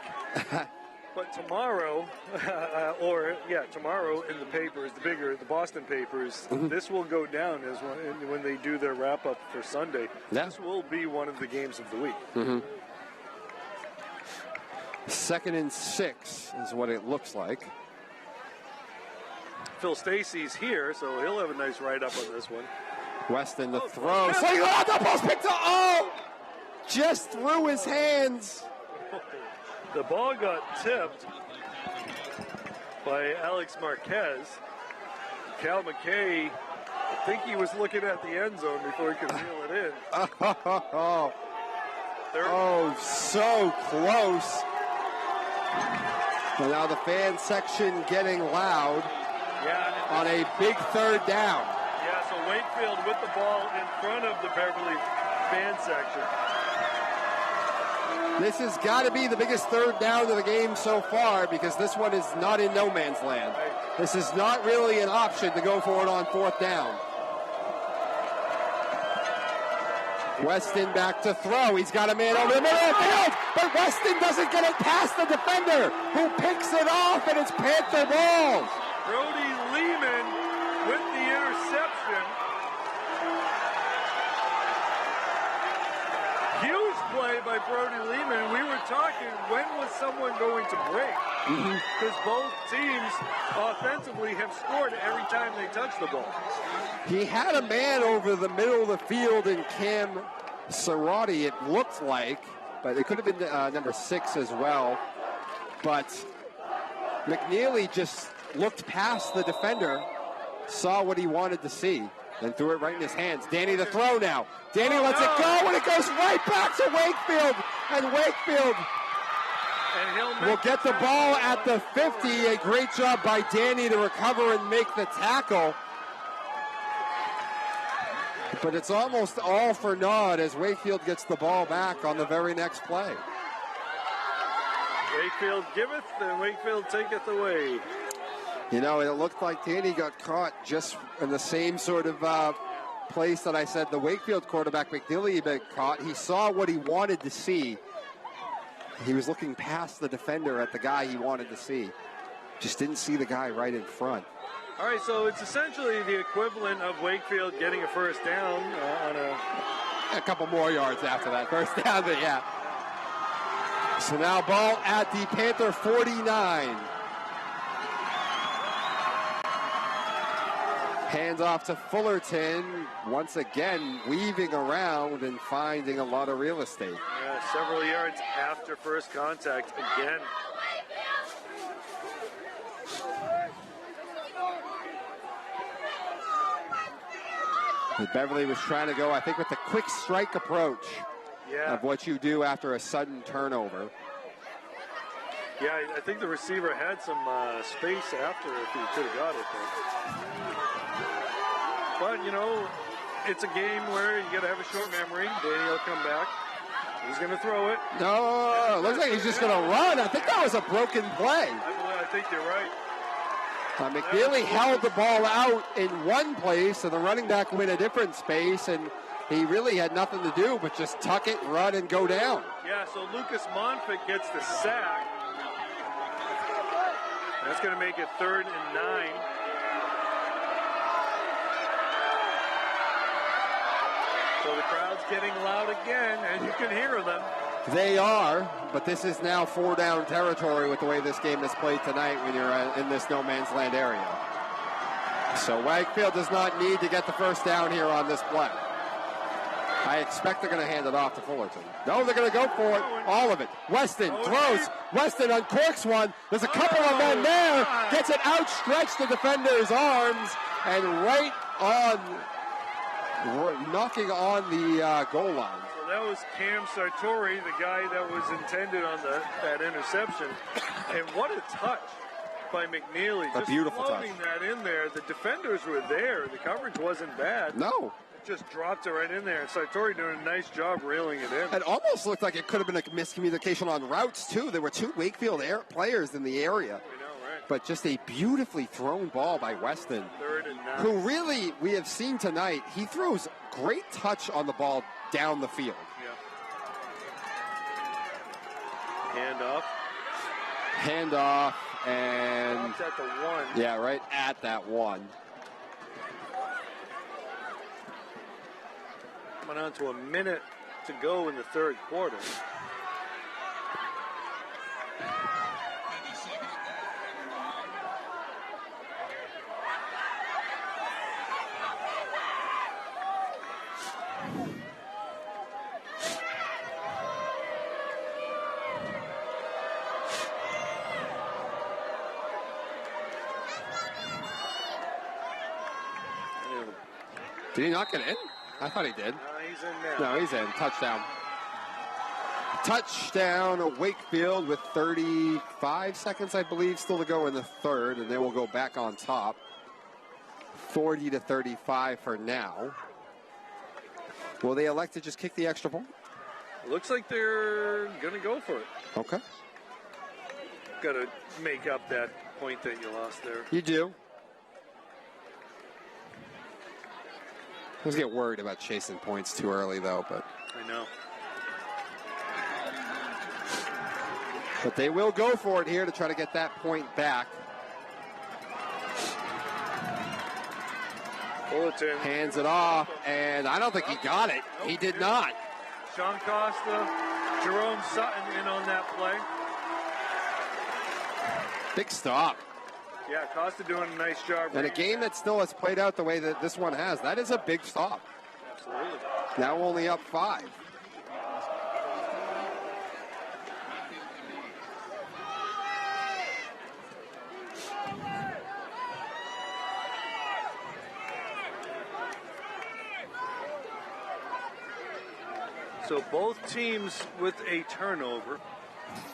But tomorrow, tomorrow in the papers, the Boston papers, this will go down as when they do their wrap-up for Sunday. Yeah. This will be one of the games of the week. 2nd and 6 is what it looks like. Phil Stacy's here, so he'll have a nice write-up on this one. Weston the throw. That ball's picked up. Just through his hands. The ball got tipped by Alex Marquez. Cal McKay, I think he was looking at the end zone before he could reel it in. So close. And now the fan section getting loud on a big 3rd down. Yeah, so Wakefield with the ball in front of the Beverly fan section. This has got to be the biggest 3rd down of the game so far because this one is not in no man's land. This is not really an option to go for it on 4th down. Weston back to throw. He's got a man over the middle of the field, but Weston doesn't get it past the defender, who picks it off, and it's Panther ball. Brody Lehman with the interception. Huge play by Brody Lehman. We were talking, when was someone going to break? Because both teams offensively have scored every time they touch the ball. He had a man over the middle of the field in Cam Cerati, it looked like, but it could have been number 6 as well. But McNeely just looked past the defender, saw what he wanted to see, and threw it right in his hands. Danny the throw now. Danny lets it go, and it goes right back to Wakefield. And Wakefield will get the ball at the 50. A great job by Danny to recover and make the tackle. But it's almost all for naught as Wakefield gets the ball back on the very next play. Wakefield giveth, and Wakefield taketh away. You know, it looked like Danny got caught just in the same sort of place that I said the Wakefield quarterback McNeely got caught. He saw what he wanted to see. He was looking past the defender at the guy he wanted to see. Just didn't see the guy right in front. All right, so it's essentially the equivalent of Wakefield getting a first down on a couple more yards after that first down, but yeah. So now ball at the Panther 49. Hands off to Fullerton, once again weaving around and finding a lot of real estate. Yeah, several yards after first contact again. Beverly was trying to go, I think, with the quick strike approach of what you do after a sudden turnover. Yeah, I think the receiver had some space after if he could have got it. But, you know, it's a game where you got to have a short memory. Danny will come back. He's going to throw it. No, looks like he's just going to run. I think that was a broken play. I think you're right. McNeely held the ball out in one place, and the running back went a different space, and he really had nothing to do but just tuck it, run, and go down. Yeah, so Lucas Monfort gets the sack. That's going to make it 3rd and 9. So the crowd's getting loud again, and you can hear them. They are, but this is now 4-down territory with the way this game is played tonight when you're in this no man's land area. So Wakefield does not need to get the first down here on this play. I expect they're going to hand it off to Fullerton. No, they're going to go for it, all of it. Weston throws. Weston uncorks one. There's a couple of men there. Gets it outstretched the defender's arms and right on, knocking on the goal line. So that was Cam Sartori, the guy that was intended on that interception. And what a touch by McNeely. A beautiful touch. Just that in there. The defenders were there. The coverage wasn't bad. No. Just dropped it right in there. And Sartori doing a nice job reeling it in. It almost looked like it could have been a miscommunication on routes, too. There were 2 Wakefield players in the area. I know, right? But just a beautifully thrown ball by Weston, 3rd and 9. who really, we have seen tonight, he throws great touch on the ball down the field. Yeah. Handoff, and... Dropped at the 1. Yeah, right at that 1. Coming on to a minute to go in the 3rd quarter. Did he not get in? I thought he did. No, he's in now. No, he's in. Touchdown. Touchdown, Wakefield with 35 seconds, I believe, still to go in the 3rd, and then we'll go back on top. 40-35 for now. Will they elect to just kick the extra point? Looks like they're going to go for it. Okay. Got to make up that point that you lost there. You do. I was get worried about chasing points too early, though, but... I know. But they will go for it here to try to get that point back. Bulletin. Hands it off, and I don't think he got it. He did not. Sean Costa, Jerome Sutton in on that play. Big stop. Yeah, Costa doing a nice job. And a game that still has played out the way that this one has, that is a big stop. Absolutely. Now only up 5. So both teams with a turnover.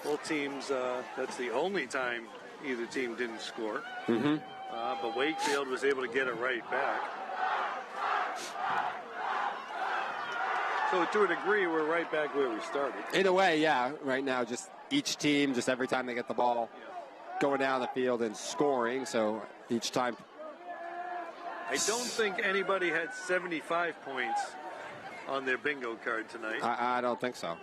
Both teams, that's the only time either team didn't score. Mm-hmm. But Wakefield was able to get it right back. So to a degree, we're right back where we started. In a way, yeah. Right now, just each team, just every time they get the ball, going down the field and scoring. So each time. I don't think anybody had 75 points on their bingo card tonight. I don't think so.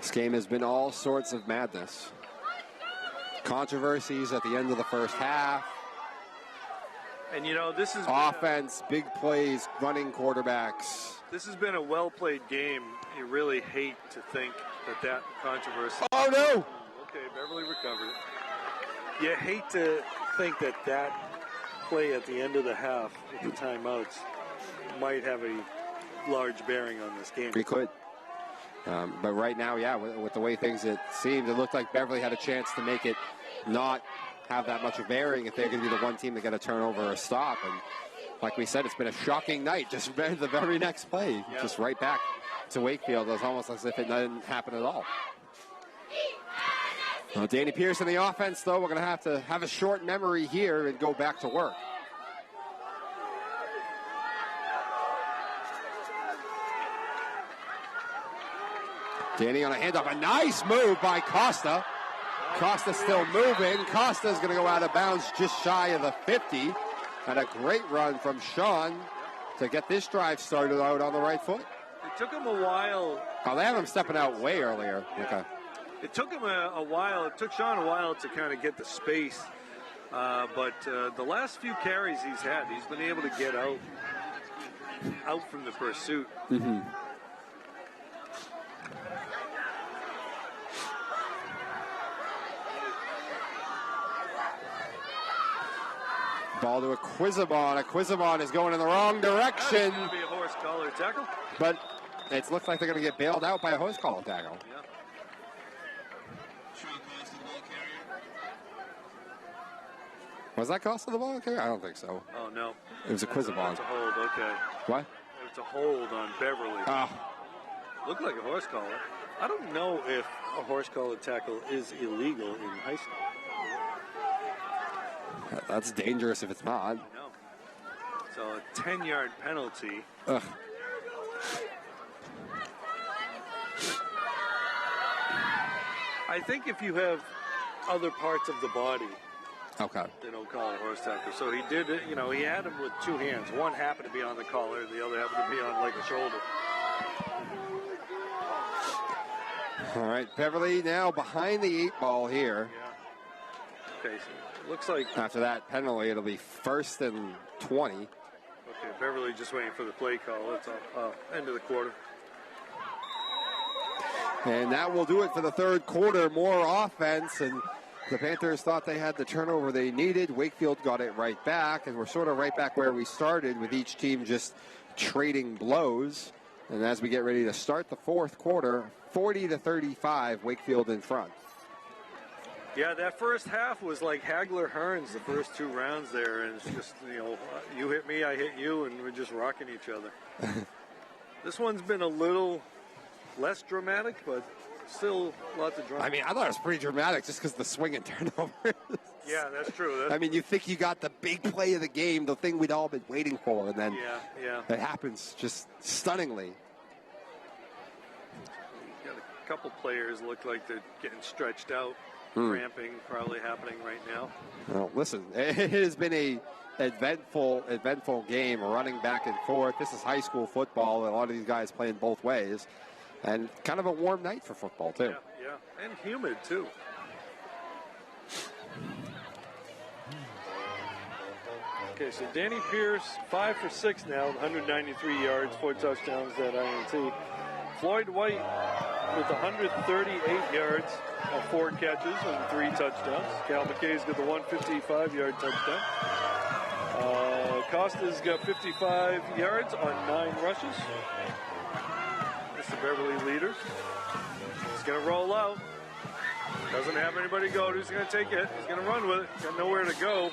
This game has been all sorts of madness. Controversies at the end of the first half. And you know, this is offense, big plays, running quarterbacks. This has been a well-played game. You really hate to think that controversy. Oh no! Okay, Beverly recovered it. You hate to think that play at the end of the half with the timeouts might have a large bearing on this game. We could. But right now, yeah, with the way things it seemed, it looked like Beverly had a chance to make it not have that much of bearing if they're going to be the one team to get a turnover or a stop. And like we said, it's been a shocking night. Just the very next play, just right back to Wakefield. It was almost as if it didn't happen at all. Well, Danny Pierce in the offense, though, we're going to have a short memory here and go back to work. Danny on a handoff. A nice move by Costa. Costa still moving. Costa's going to go out of bounds just shy of the 50. And a great run from Sean to get this drive started out on the right foot. It took him a while. Oh, they have him stepping out way earlier. Yeah. Okay. It took him a while. It took Sean a while to kind of get the space. But the last few carries he's had, he's been able to get out from the pursuit. Mm-hmm. Ball to Aquizabon. Aquizabon is going in the wrong direction. That's going to be a horse collar tackle. But it looks like they're going to get bailed out by a horse collar tackle. Yeah. Was that Costa the ball carrier? I don't think so. Oh, no. It was Aquizabon. It's a hold, okay. What? It's a hold on Beverly. Oh. Looked like a horse collar. I don't know if a horse collar tackle is illegal in high school. That's dangerous if it's not. I know. So a 10-yard penalty. Ugh. I think if you have other parts of the body, Okay. they don't call it a horse tackle. So he did it, he had him with two hands. One happened to be on the collar, the other happened to be on like a shoulder. All right, Beverly now behind the 8 ball here. Yeah. Okay, so it looks like After that penalty, it'll be 1st and 20. okay, Beverly just waiting for the play call. It's end of the quarter. And that will do it for the third quarter. More offense, and the Panthers thought they had the turnover they needed. Wakefield got it right back, and we're sort of right back where we started with each team just trading blows. And as we get ready to start the fourth quarter, 40-35, Wakefield in front. Yeah, that first half was like Hagler-Hearns, the first 2 rounds there, and it's just, you hit me, I hit you, and we're just rocking each other. This one's been a little less dramatic, but still lots of drama. I mean, I thought it was pretty dramatic just because of the swing and turnovers. Yeah, that's true. I mean, you think you got the big play of the game, the thing we'd all been waiting for, and then it happens just stunningly. Got a couple players look like they're getting stretched out. Cramping probably happening right now. Well, listen, it has been a eventful game, running back and forth. This is high school football, and a lot of these guys playing both ways. And kind of a warm night for football, too. Yeah. And humid, too. Okay, so Danny Pierce, 5 for 6 now, 193 yards, 4 touchdowns, that INT. Floyd White with 138 yards, 4 catches and 3 touchdowns. Cal McKay's got the 155-yard touchdown. Costa's got 55 yards on 9 rushes. That's the Beverly leaders. He's going to roll out. Doesn't have anybody go. Who's going to take it? He's going to run with it. Got nowhere to go.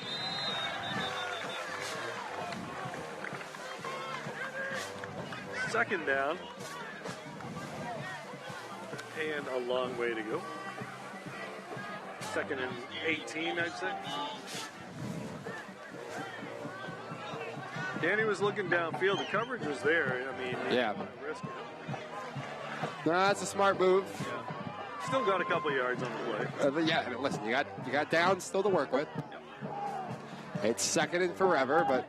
Second down. And a long way to go. Second and 18, I'd say. Danny was looking downfield. The coverage was there. I mean, yeah. Risk it. No, that's a smart move. Yeah. Still got a couple yards on the play. Yeah, listen, you got downs still to work with. It's second and forever, but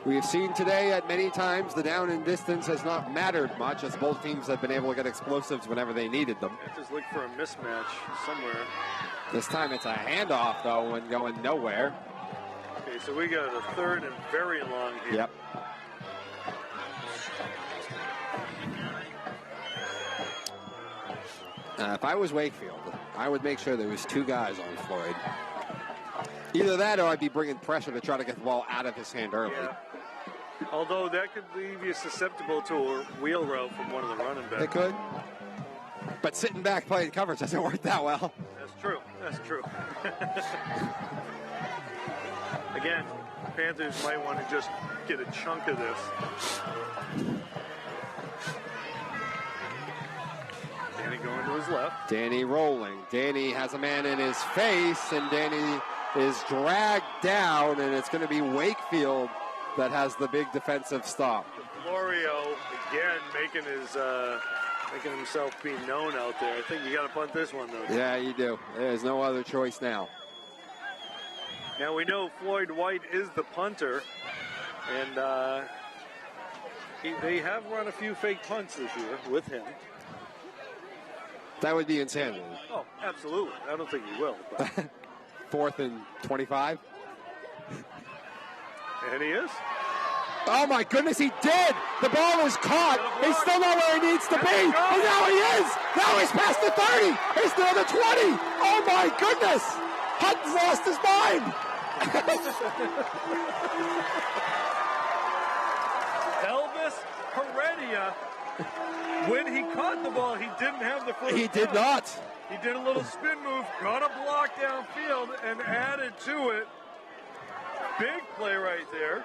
we have seen today at many times the down and distance has not mattered much as both teams have been able to get explosives whenever they needed them. Just look for a mismatch somewhere. This time it's a handoff, though, and going nowhere. Okay, so we got a third and very long here. Yep. If I was Wakefield, I would make sure there was 2 guys on Floyd. Either that or I'd be bringing pressure to try to get the ball out of his hand early. Yeah. Although that could leave you susceptible to a wheel route from one of the running backs. It could. But sitting back playing coverage doesn't work that well. That's true. That's true. Again, Panthers might want to just get a chunk of this. Danny going to his left. Danny rolling. Danny has a man in his face, and Danny is dragged down, and it's going to be Wakefield that has the big defensive stop. Florio, again, making himself be known out there. I think you got to punt this one, though. Yeah, you do. There's no other choice now. Now, we know Floyd White is the punter, and they have run a few fake punts this year with him. That would be insanity. Oh, absolutely. I don't think he will. But. 4th and 25. And he is. Oh, my goodness, he did. The ball was caught. He's still not where he needs to be. And now he is. Now he's past the 30. He's near the 20. Oh, my goodness. Hutton's lost his mind. Elvis Heredia, when he caught the ball, he didn't have the first He did not. He did a little spin move, got a block downfield, and added to it. Big play right there.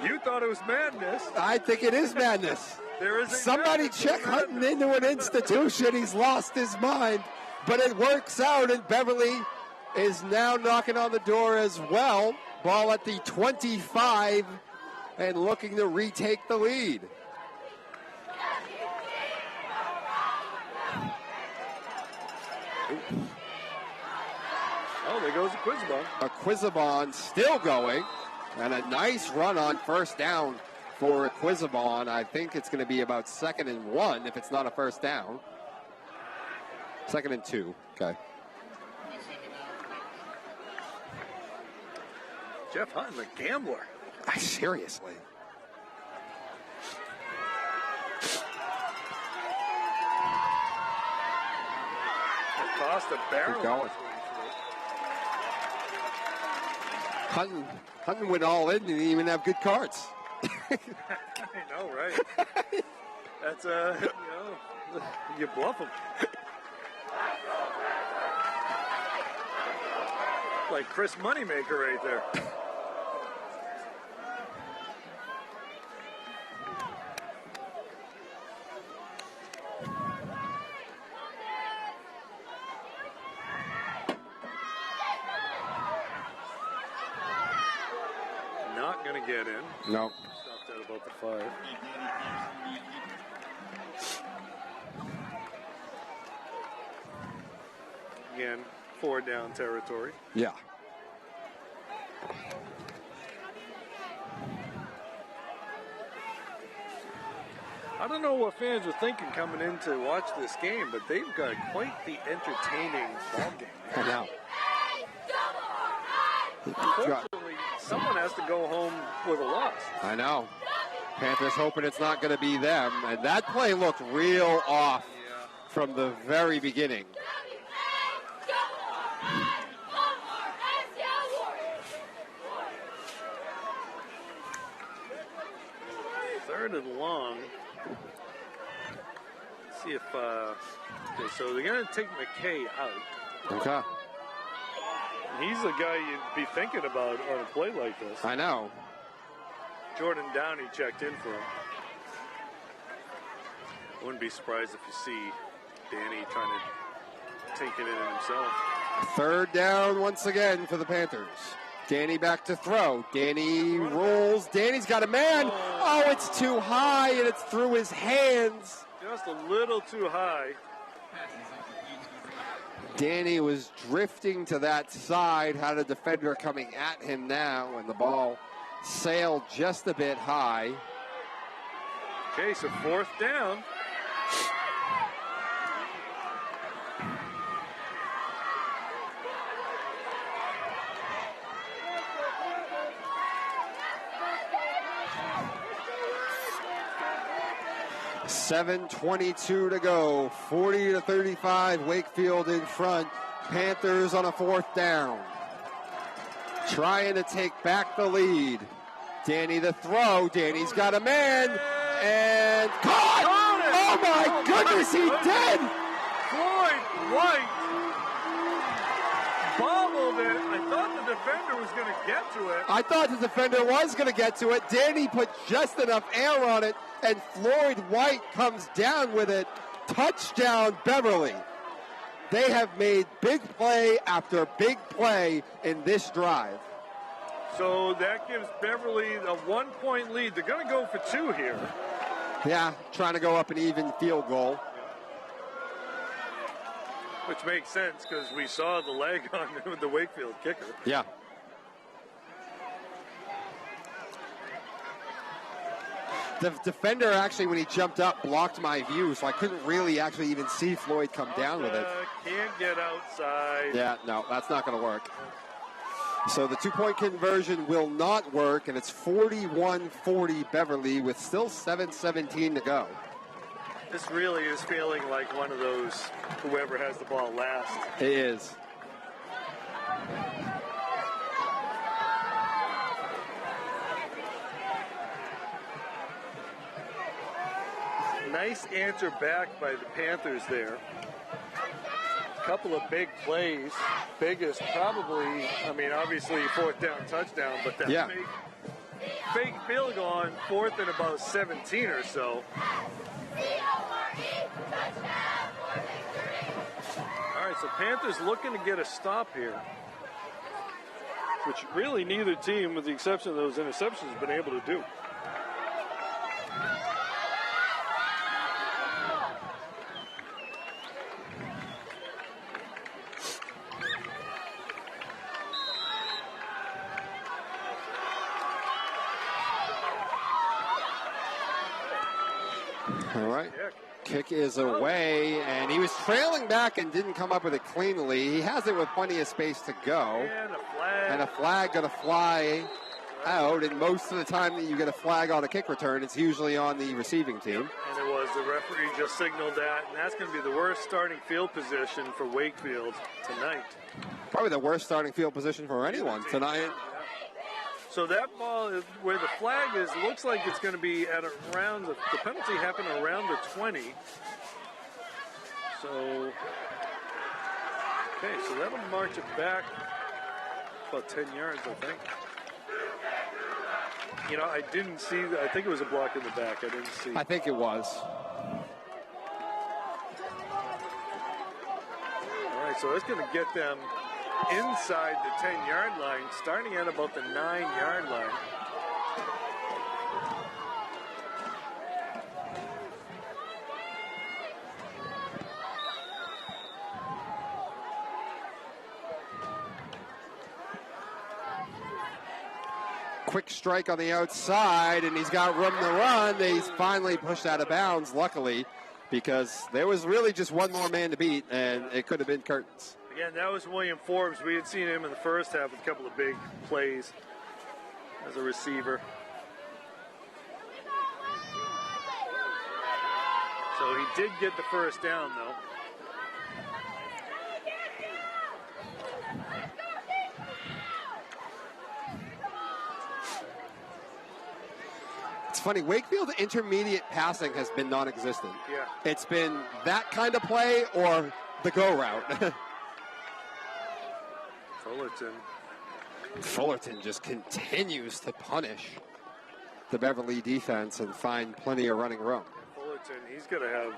You thought it was madness. I think it is madness. There is Somebody check Hutton into an institution. He's lost his mind. But it works out, and Beverly is now knocking on the door as well. Ball at the 25 and looking to retake the lead. Oh, there goes Aquizabon. Aquizabon still going, and a nice run on first down for Aquizabon. I think it's going to be about 2nd and 1 if it's not a first down. 2nd and 2, okay. Jeff Hutton, the gambler. Seriously. Cost a barrel. Keep going. Hutton went all in and didn't even have good cards. I know, right? That's, you bluff him. Like Chris Moneymaker right there. Not going to get in. No. Stopped at about the 5. Again, 4 down territory. Yeah. I don't know what fans are thinking coming in to watch this game, but they've got quite the entertaining ball game. I know. Unfortunately, someone has to go home with a loss. I know. Panthers hoping it's not going to be them. And that play looked real off from the very beginning. Third and long. Let's see if, okay, so they're going to take McKay out. Okay. He's the guy you'd be thinking about on a play like this. I know. Jordan Downey checked in for him. Wouldn't be surprised if you see Danny trying to take it in himself. Third down once again for the Panthers. Danny back to throw. Danny rolls. Danny's got a man. Oh, it's too high, and it's through his hands. Just a little too high. Danny was drifting to that side, had a defender coming at him now, and the ball sailed just a bit high. Okay, so fourth down. $7:22 to go. 40-35. Wakefield in front. Panthers on a fourth down. Trying to take back the lead. Danny the throw. Danny's got a man. And caught! Oh my goodness, he did! Floyd White bobbled it. I thought the defender was going to get to it. I thought the defender was going to get to it. Danny put just enough air on it, and Floyd White comes down with it. Touchdown, Beverly. They have made big play after big play in this drive. So that gives Beverly a 1-point lead. They're going to go for two here. Yeah, trying to go up an even field goal. Which makes sense because we saw the leg on the Wakefield kicker. Yeah. The defender actually, when he jumped up, blocked my view, so I couldn't really actually even see Floyd come down with it. Can't get outside. Yeah, no, that's not going to work. So the two-point conversion will not work, and it's 41-40 Beverly with still 7:17 to go. This really is feeling like one of those whoever has the ball last. It is. Nice answer back by the Panthers there. A couple of big plays. Biggest probably, I mean, obviously fourth down touchdown, but that fake field goal on fourth and about 17 or so. All right, so Panthers looking to get a stop here, which really neither team, with the exception of those interceptions, has been able to do. All right. Kick is away, and he was trailing back and didn't come up with it cleanly. He has it with plenty of space to go. And a flag going to fly out, and most of the time that you get a flag on a kick return, it's usually on the receiving team. And it was. The referee just signaled that, and that's going to be the worst starting field position for Wakefield tonight. Probably the worst starting field position for anyone tonight. So that ball, is where the flag is, looks like it's going to be at around, the penalty happened around the 20. So, okay, so that'll march it back about 10 yards, I think. You know, I didn't see, I think it was a block in the back. I didn't see. I think it was. All right, so that's going to get them inside the 10-yard line, starting at about the 9-yard line. Quick strike on the outside, and he's got room to run. He's finally pushed out of bounds, luckily, because there was really just one more man to beat, and it could have been curtains. Again, that was William Forbes. We had seen him in the first half with a couple of big plays. as a receiver. So he did get the first down, though. It's funny, Wakefield intermediate passing has been non-existent. Yeah. It's been that kind of play or the go route. Fullerton just continues to punish the Beverly defense and find plenty of running room. Fullerton, he's going to have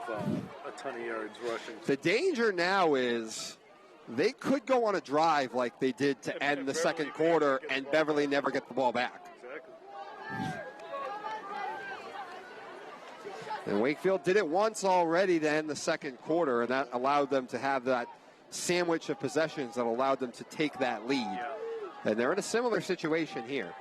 a ton of yards rushing. The danger now is they could go on a drive like they did to end the second quarter and Beverly never get the ball back. Exactly. And Wakefield did it once already to end the second quarter, and that allowed them to have that sandwich of possessions that allowed them to take that lead. Yeah. And they're in a similar situation here.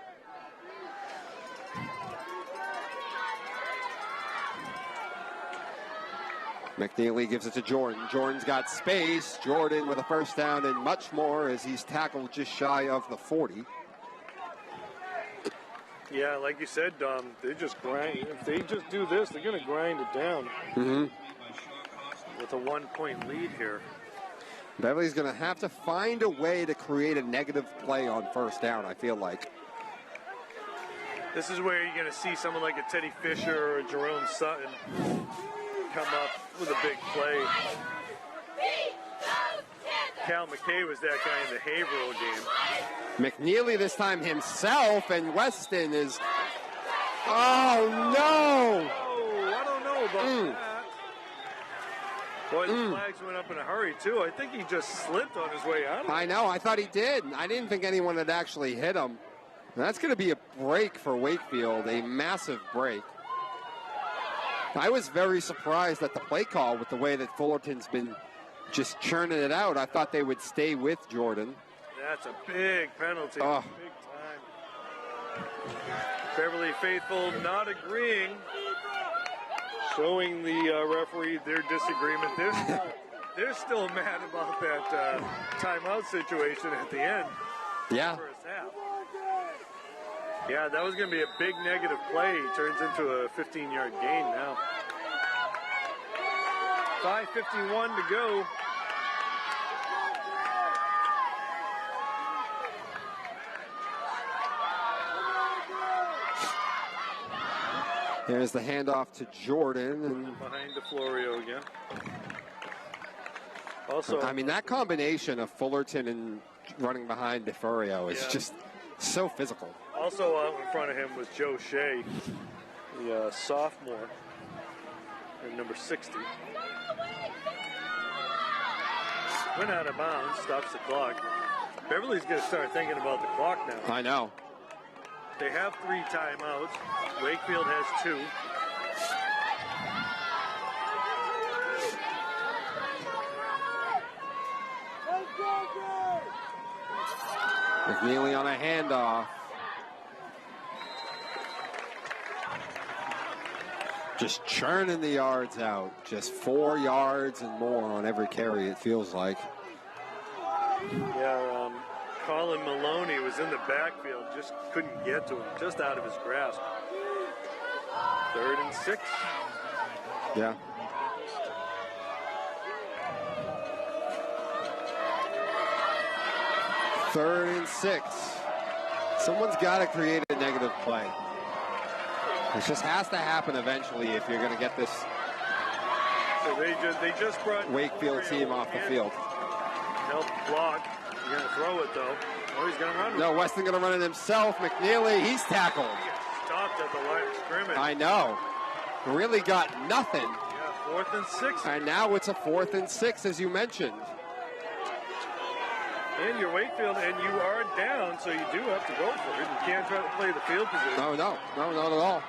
McNeely gives it to Jordan. Jordan's got space. Jordan with a first down and much more as he's tackled just shy of the 40. Yeah, like you said, Dom, they just grind. If they just do this, they're going to grind it down. Mm-hmm. With a 1-point lead here. Beverly's going to have to find a way to create a negative play on first down, I feel like. This is where you're going to see someone like a Teddy Fisher or a Jerome Sutton come up with a big play. Cal McKay was that guy in the Haverhill game. McNeely this time himself, and Weston is... Oh, no! Oh, I don't know about that. Boy, the flags went up in a hurry, too. I think he just slipped on his way out of it. I know. I thought he did. I didn't think anyone had actually hit him. And that's going to be a break for Wakefield, a massive break. I was very surprised at the play call with the way that Fullerton's been just churning it out. I thought they would stay with Jordan. That's a big penalty. Oh. Big time. Beverly faithful not agreeing. Showing the referee their disagreement. They're still mad about that timeout situation at the end. Yeah. First half. Yeah, that was going to be a big negative play. Turns into a 15-yard gain now. 5:51 to go. There's the handoff to Jordan. And behind DeFlorio again. Also, I mean, that combination of Fullerton and running behind DeFlorio is just so physical. Also out in front of him was Joe Shea, the sophomore, and number 60. Went out of bounds, stops the clock. Beverly's going to start thinking about the clock now. I know. They have 3 timeouts. Wakefield has 2. McNeely on a handoff. Just churning the yards out. Just 4 yards and more on every carry, it feels like. Yeah, Colin Maloney was in the backfield, just couldn't get to him, just out of his grasp. 3rd and 6. Yeah. Third and 6. Someone's got to create a negative play. It just has to happen eventually if you're going to get this So they just brought Wakefield team off the field. Help block. You're going to throw it, though. Oh, he's going to run. No, Weston going to run it himself. McNeely, he's tackled. Stopped at the line of scrimmage. I know. Really got nothing. Yeah, 4th and 6. And now it's a 4th and 6, as you mentioned. And you're Wakefield, and you are down, so you do have to go for it. You can't try to play the field position. No, not at all.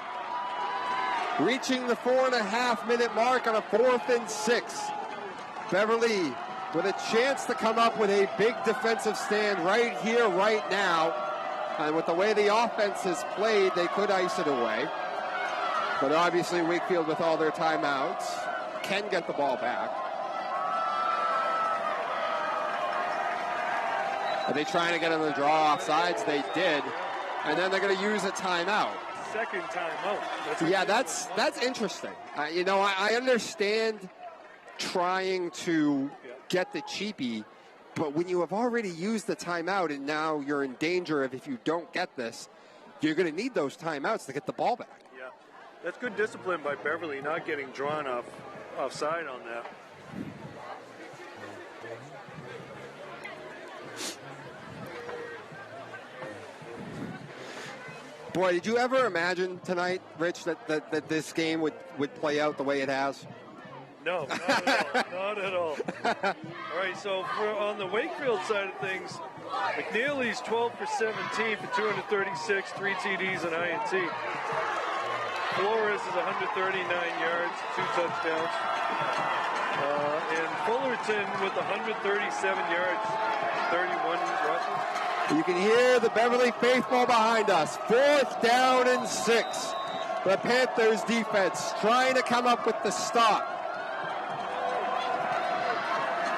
Reaching the 4.5-minute mark on a 4th and 6. Beverly with a chance to come up with a big defensive stand right here, right now. And with the way the offense has played, they could ice it away. But obviously Wakefield, with all their timeouts, can get the ball back. Are they trying to get on the draw offsides? They did. and then they're going to use a timeout. Second timeout. That's interesting. You know, I understand trying to get the cheapie, but when you have already used the timeout and now you're in danger of, if you don't get this, you're going to need those timeouts to get the ball back. Yeah, that's good discipline by Beverly, not getting drawn offside on that. Boy, did you ever imagine tonight, Rich, that this game would play out the way it has? No, not at all. Not at all. All right, so on the Wakefield side of things, McNeely's 12 for 17 for 236, 3 TDs and INT. Flores is 139 yards, 2 touchdowns. And Fullerton with 137 yards, 31 rushes. You can hear the Beverly faithful behind us. 4th down and 6. The Panthers defense trying to come up with the stop.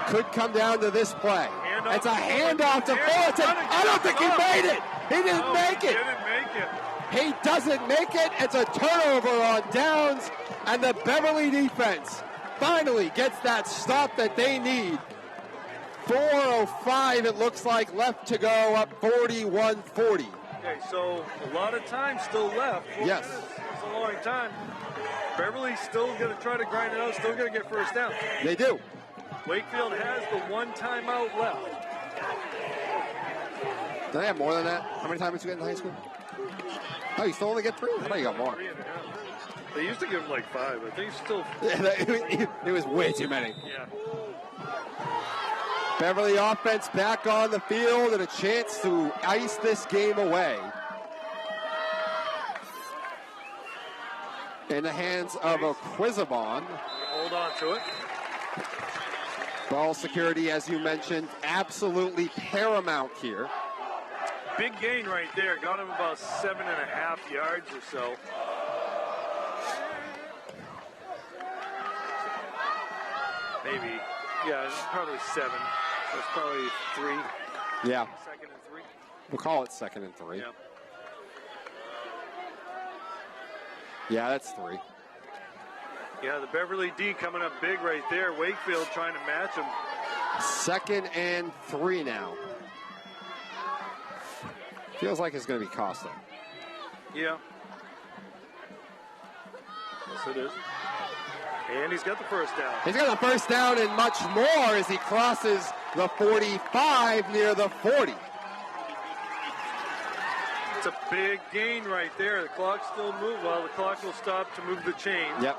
Could come down to this play. It's a handoff to Fullerton. I don't think he made it. He didn't make it. He doesn't make it. It's a turnover on downs, and the Beverly defense finally gets that stop that they need. 4:05, it looks like, left to go, up 41-40. Okay, so a lot of time still left. Yes. It's a long time. Beverly's still going to try to grind it out, still going to get first down. They do. Wakefield has the 1 timeout left. Do they have more than that? How many times did you get in high school? Oh, you still only get 3? I thought you got more. 3.5. They used to give him like 5. I think still. It was way too many. Yeah. Beverly offense back on the field and a chance to ice this game away. In the hands of Aquizabon. Hold on to it. Ball security, as you mentioned, absolutely paramount here. Big gain right there. Got him about 7.5 yards or so. Maybe. Yeah, it's probably 7. So it's probably 3. Yeah. 2nd and 3. We'll call it 2nd and 3. Yeah. Yeah, that's 3. Yeah, the Beverly D coming up big right there. Wakefield trying to match him. 2nd and 3 now. Feels like it's going to be Costa. Yeah. Yes, it is. And he's got the first down. He's got the first down and much more as he crosses the 45 near the 40. It's a big gain right there. The clock still moves. Well, the clock will stop to move the chain. Yep.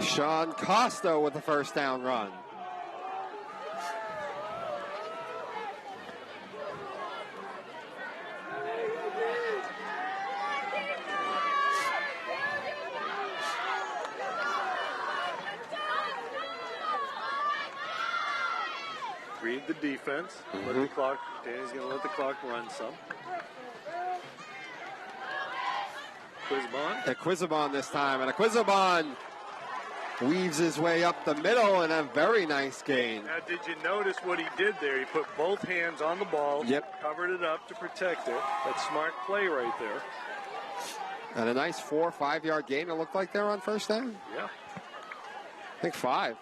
Sean Costa with the first down run. Read the defense. Let the clock. Danny's going to let the clock run some. Aquizabon. Aquizabon this time, and Aquizabon weaves his way up the middle and a very nice gain. Now, did you notice what he did there? He put both hands on the ball, Yep. covered it up to protect it. That's smart play right there. And a nice 4 or 5 yard gain. It looked like they're on first down. Yeah. I think 5.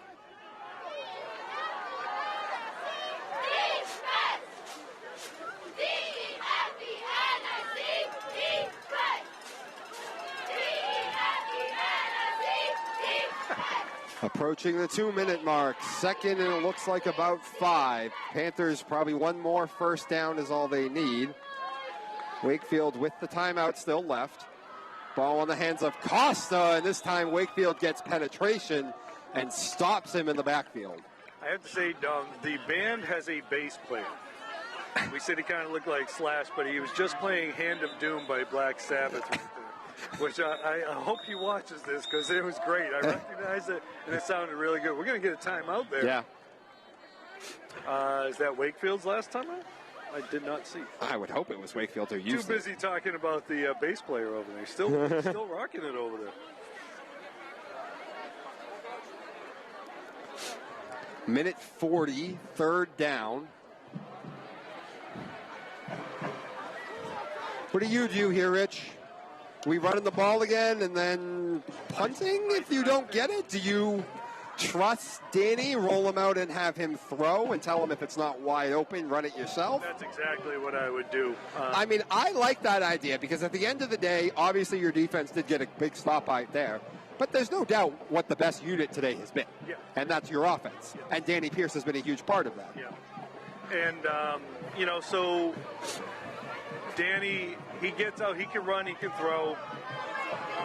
Approaching the 2-minute mark. 2nd, and it looks like about 5. Panthers probably one more first down is all they need. Wakefield with the timeout still left. Ball on the hands of Costa, and this time Wakefield gets penetration and stops him in the backfield. I have to say, the band has a bass player. We said he kind of looked like Slash, but he was just playing Hand of Doom by Black Sabbath. Which I hope he watches this because it was great. I recognized it, and it sounded really good. We're going to get a timeout there. Yeah. Is that Wakefield's last timeout? I did not see. I would hope it was Wakefield who used Too busy talking about the bass player over there. Still rocking it over there. Minute 40, 3rd down. What do you do here, Rich? We running the ball again and then punting if you don't get it? Do you trust Danny, roll him out and have him throw and tell him if it's not wide open, run it yourself? That's exactly what I would do. I mean, I like that idea because at the end of the day, obviously your defense did get a big stop out there. But there's no doubt what the best unit today has been. Yeah. And that's your offense. Yeah. And Danny Pierce has been a huge part of that. Yeah. And, so Danny, he gets out, he can run, he can throw.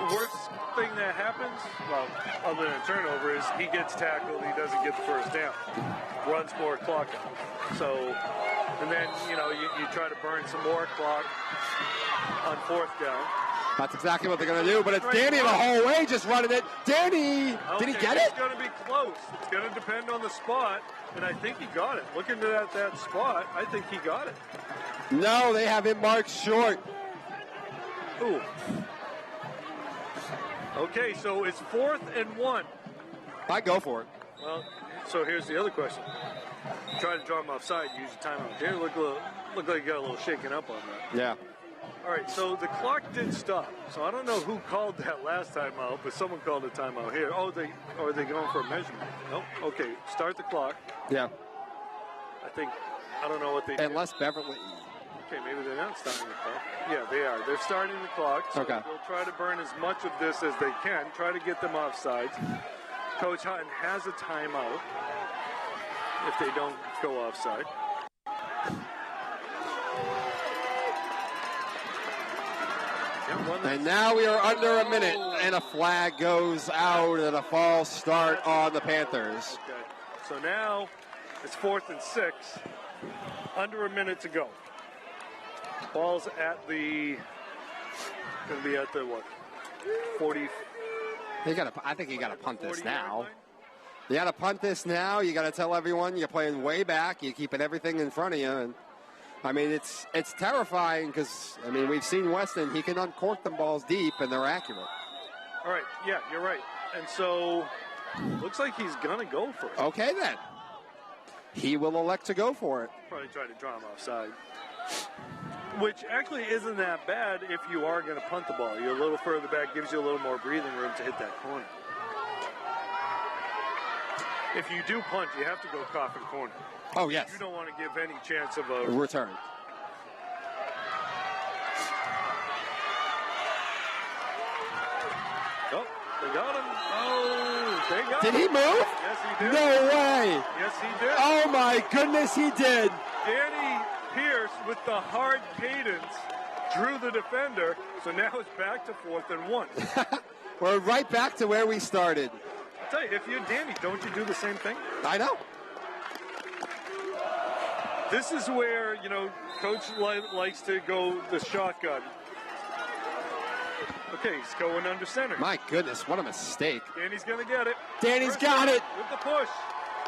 The worst thing that happens, well, other than a turnover, is he gets tackled, he doesn't get the first down. Runs more clock out. So, and then, you try to burn some more clock on fourth down. That's exactly what they're going to do, but it's Danny the whole way just running it. Danny, did he get it? It's going to be close. It's going to depend on the spot, and I think he got it. Looking at that spot, I think he got it. No, they have him marked short. Ooh. Okay, so it's 4th and 1. I'd go for it. Well, so here's the other question. Try to draw him offside, use a timeout. Danny looked like he got a little shaken up on that. Yeah. All right, so the clock did stop. So I don't know who called that last timeout, but someone called a timeout here. Oh, are they going for a measurement? Nope. Okay, start the clock. Yeah. I don't know what they did. Unless Beverly. Okay, maybe they're not starting the clock. Yeah, they are. They're starting the clock. So okay. They'll try to burn as much of this as they can. Try to get them offsides. Coach Hutton has a timeout if they don't go offside. And now we are under a minute, and a flag goes out and a false start on the Panthers. Okay. So now it's 4th and 6, under a minute to go. Ball's going to be at the, 40? I think you got to punt this now. You got to punt this now. You got to tell everyone you're playing way back. You're keeping everything in front of you. And I mean, it's terrifying because, we've seen Weston. He can uncork them balls deep, and they're accurate. All right. Yeah, you're right. And so, looks like he's going to go for it. Okay, then. He will elect to go for it. Probably try to draw him offside. Which actually isn't that bad if you are going to punt the ball. You're a little further back, gives you a little more breathing room to hit that corner. If you do punt, you have to go coffin corner. Oh, yes. You don't want to give any chance of a return. Oh, they got him. Oh, they got him. Did he move? Yes, he did. No way. Yes, he did. Oh, my goodness, he did. Danny Pierce with the hard cadence drew the defender, so now it's back to 4th and 1. We're right back to where we started. I'll tell you, if you're Danny, don't you do the same thing? I know. This is where, Coach likes to go the shotgun. Okay, he's going under center. My goodness, what a mistake. Danny's going to get it. Danny's got it. With the push.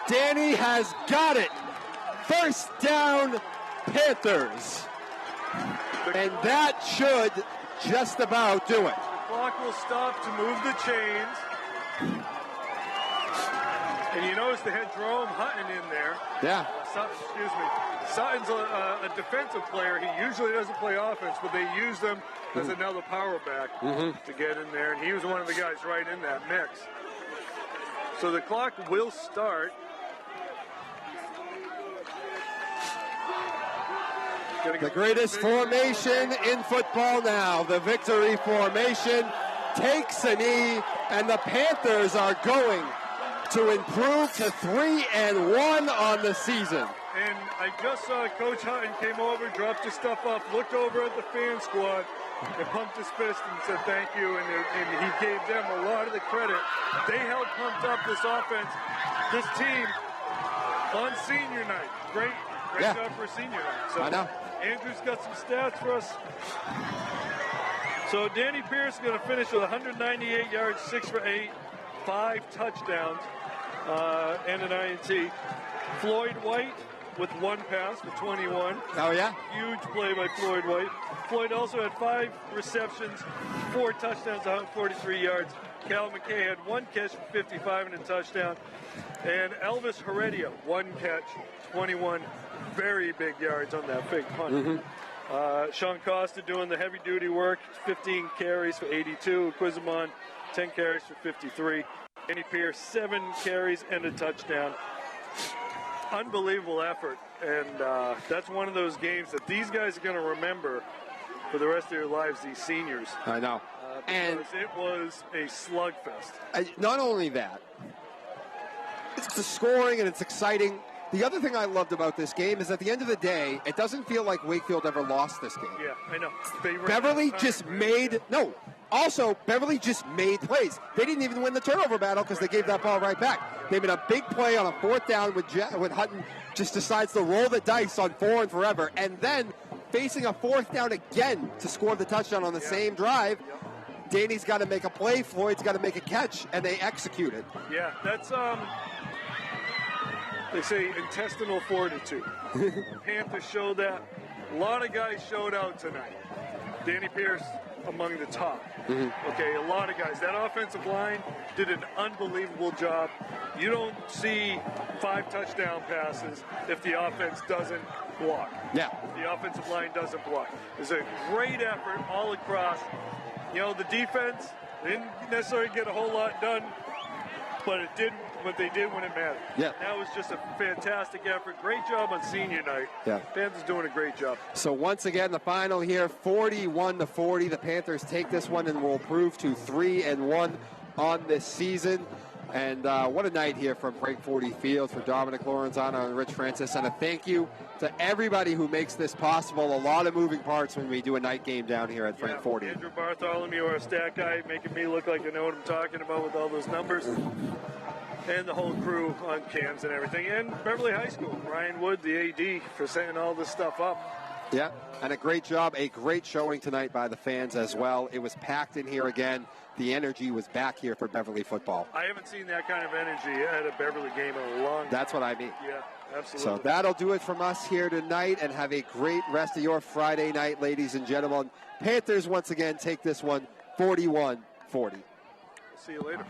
Danny has got it. First down, Panthers. And that should just about do it. The clock will stop to move the chains. And you notice they had Jerome Hutton in there. Yeah. Excuse me. Sutton's a defensive player. He usually doesn't play offense, but they use him as another power back to get in there. And he was one of the guys right in that mix. So the clock will start. The greatest formation in football now. The victory formation takes a knee, and the Panthers are going to improve to 3-1 on the season. And I just saw Coach Hutton came over, dropped his stuff off, looked over at the fan squad, and pumped his fist and said thank you, and he gave them a lot of the credit. They helped pump up this offense, this team, on senior night. Great job for senior night. So I know. Andrew's got some stats for us. So Danny Pierce is going to finish with 198 yards, 6 for 8, 5 touchdowns, and an INT. Floyd White with 1 pass for 21. Oh, yeah? Huge play by Floyd White. Floyd also had 5 receptions, 4 touchdowns, 143 yards. Cal McKay had 1 catch for 55 and a touchdown. And Elvis Heredia, 1 catch, 21 very big yards on that big punt. Sean Costa doing the heavy-duty work, 15 carries for 82. Quizamon, 10 carries for 53. Danny Pierce, 7 carries and a touchdown. Unbelievable effort, and that's one of those games that these guys are going to remember for the rest of their lives, these seniors. I know. And it was a slugfest. Not only that, it's the scoring and it's exciting. The other thing I loved about this game is at the end of the day, it doesn't feel like Wakefield ever lost this game. Yeah, I know. Beverly just made Beverly just made plays. They didn't even win the turnover battle because they gave that ball right back. They made a big play on a 4th down when Hutton just decides to roll the dice on 4 and forever, and then facing a 4th down again to score the touchdown on the same drive. Danny's got to make a play, Floyd's got to make a catch, and they execute it. Yeah, that's they say intestinal fortitude. Panthers showed that. A lot of guys showed out tonight. Danny Pierce among the top. Okay, a lot of guys. That offensive line did an unbelievable job. You don't see 5 touchdown passes if the offense doesn't block. Yeah. If the offensive line doesn't block. It's a great effort all across. You know, the defense didn't necessarily get a whole lot done, but it did what they did when it mattered. Yeah. That was just a fantastic effort. Great job on senior night. Yeah. Panthers doing a great job. So once again, the final here, 41-40. The Panthers take this one and will improve to 3-1 on this season. And what a night here from Frank 40 Field for Dominic Lorenzano and Rich Francis. And a thank you to everybody who makes this possible. A lot of moving parts when we do a night game down here at Frank 40. Andrew Bartholomew, our stat guy, making me look like I know what I'm talking about with all those numbers. And the whole crew on cams and everything. And Beverly High School, Ryan Wood, the AD, for setting all this stuff up. Yeah, and a great job, a great showing tonight by the fans as well. It was packed in here again. The energy was back here for Beverly football. I haven't seen that kind of energy at a Beverly game in a long time. That's what I mean. Yeah, absolutely. So that'll do it from us here tonight, and have a great rest of your Friday night, ladies and gentlemen. Panthers once again take this one 41-40. See you later.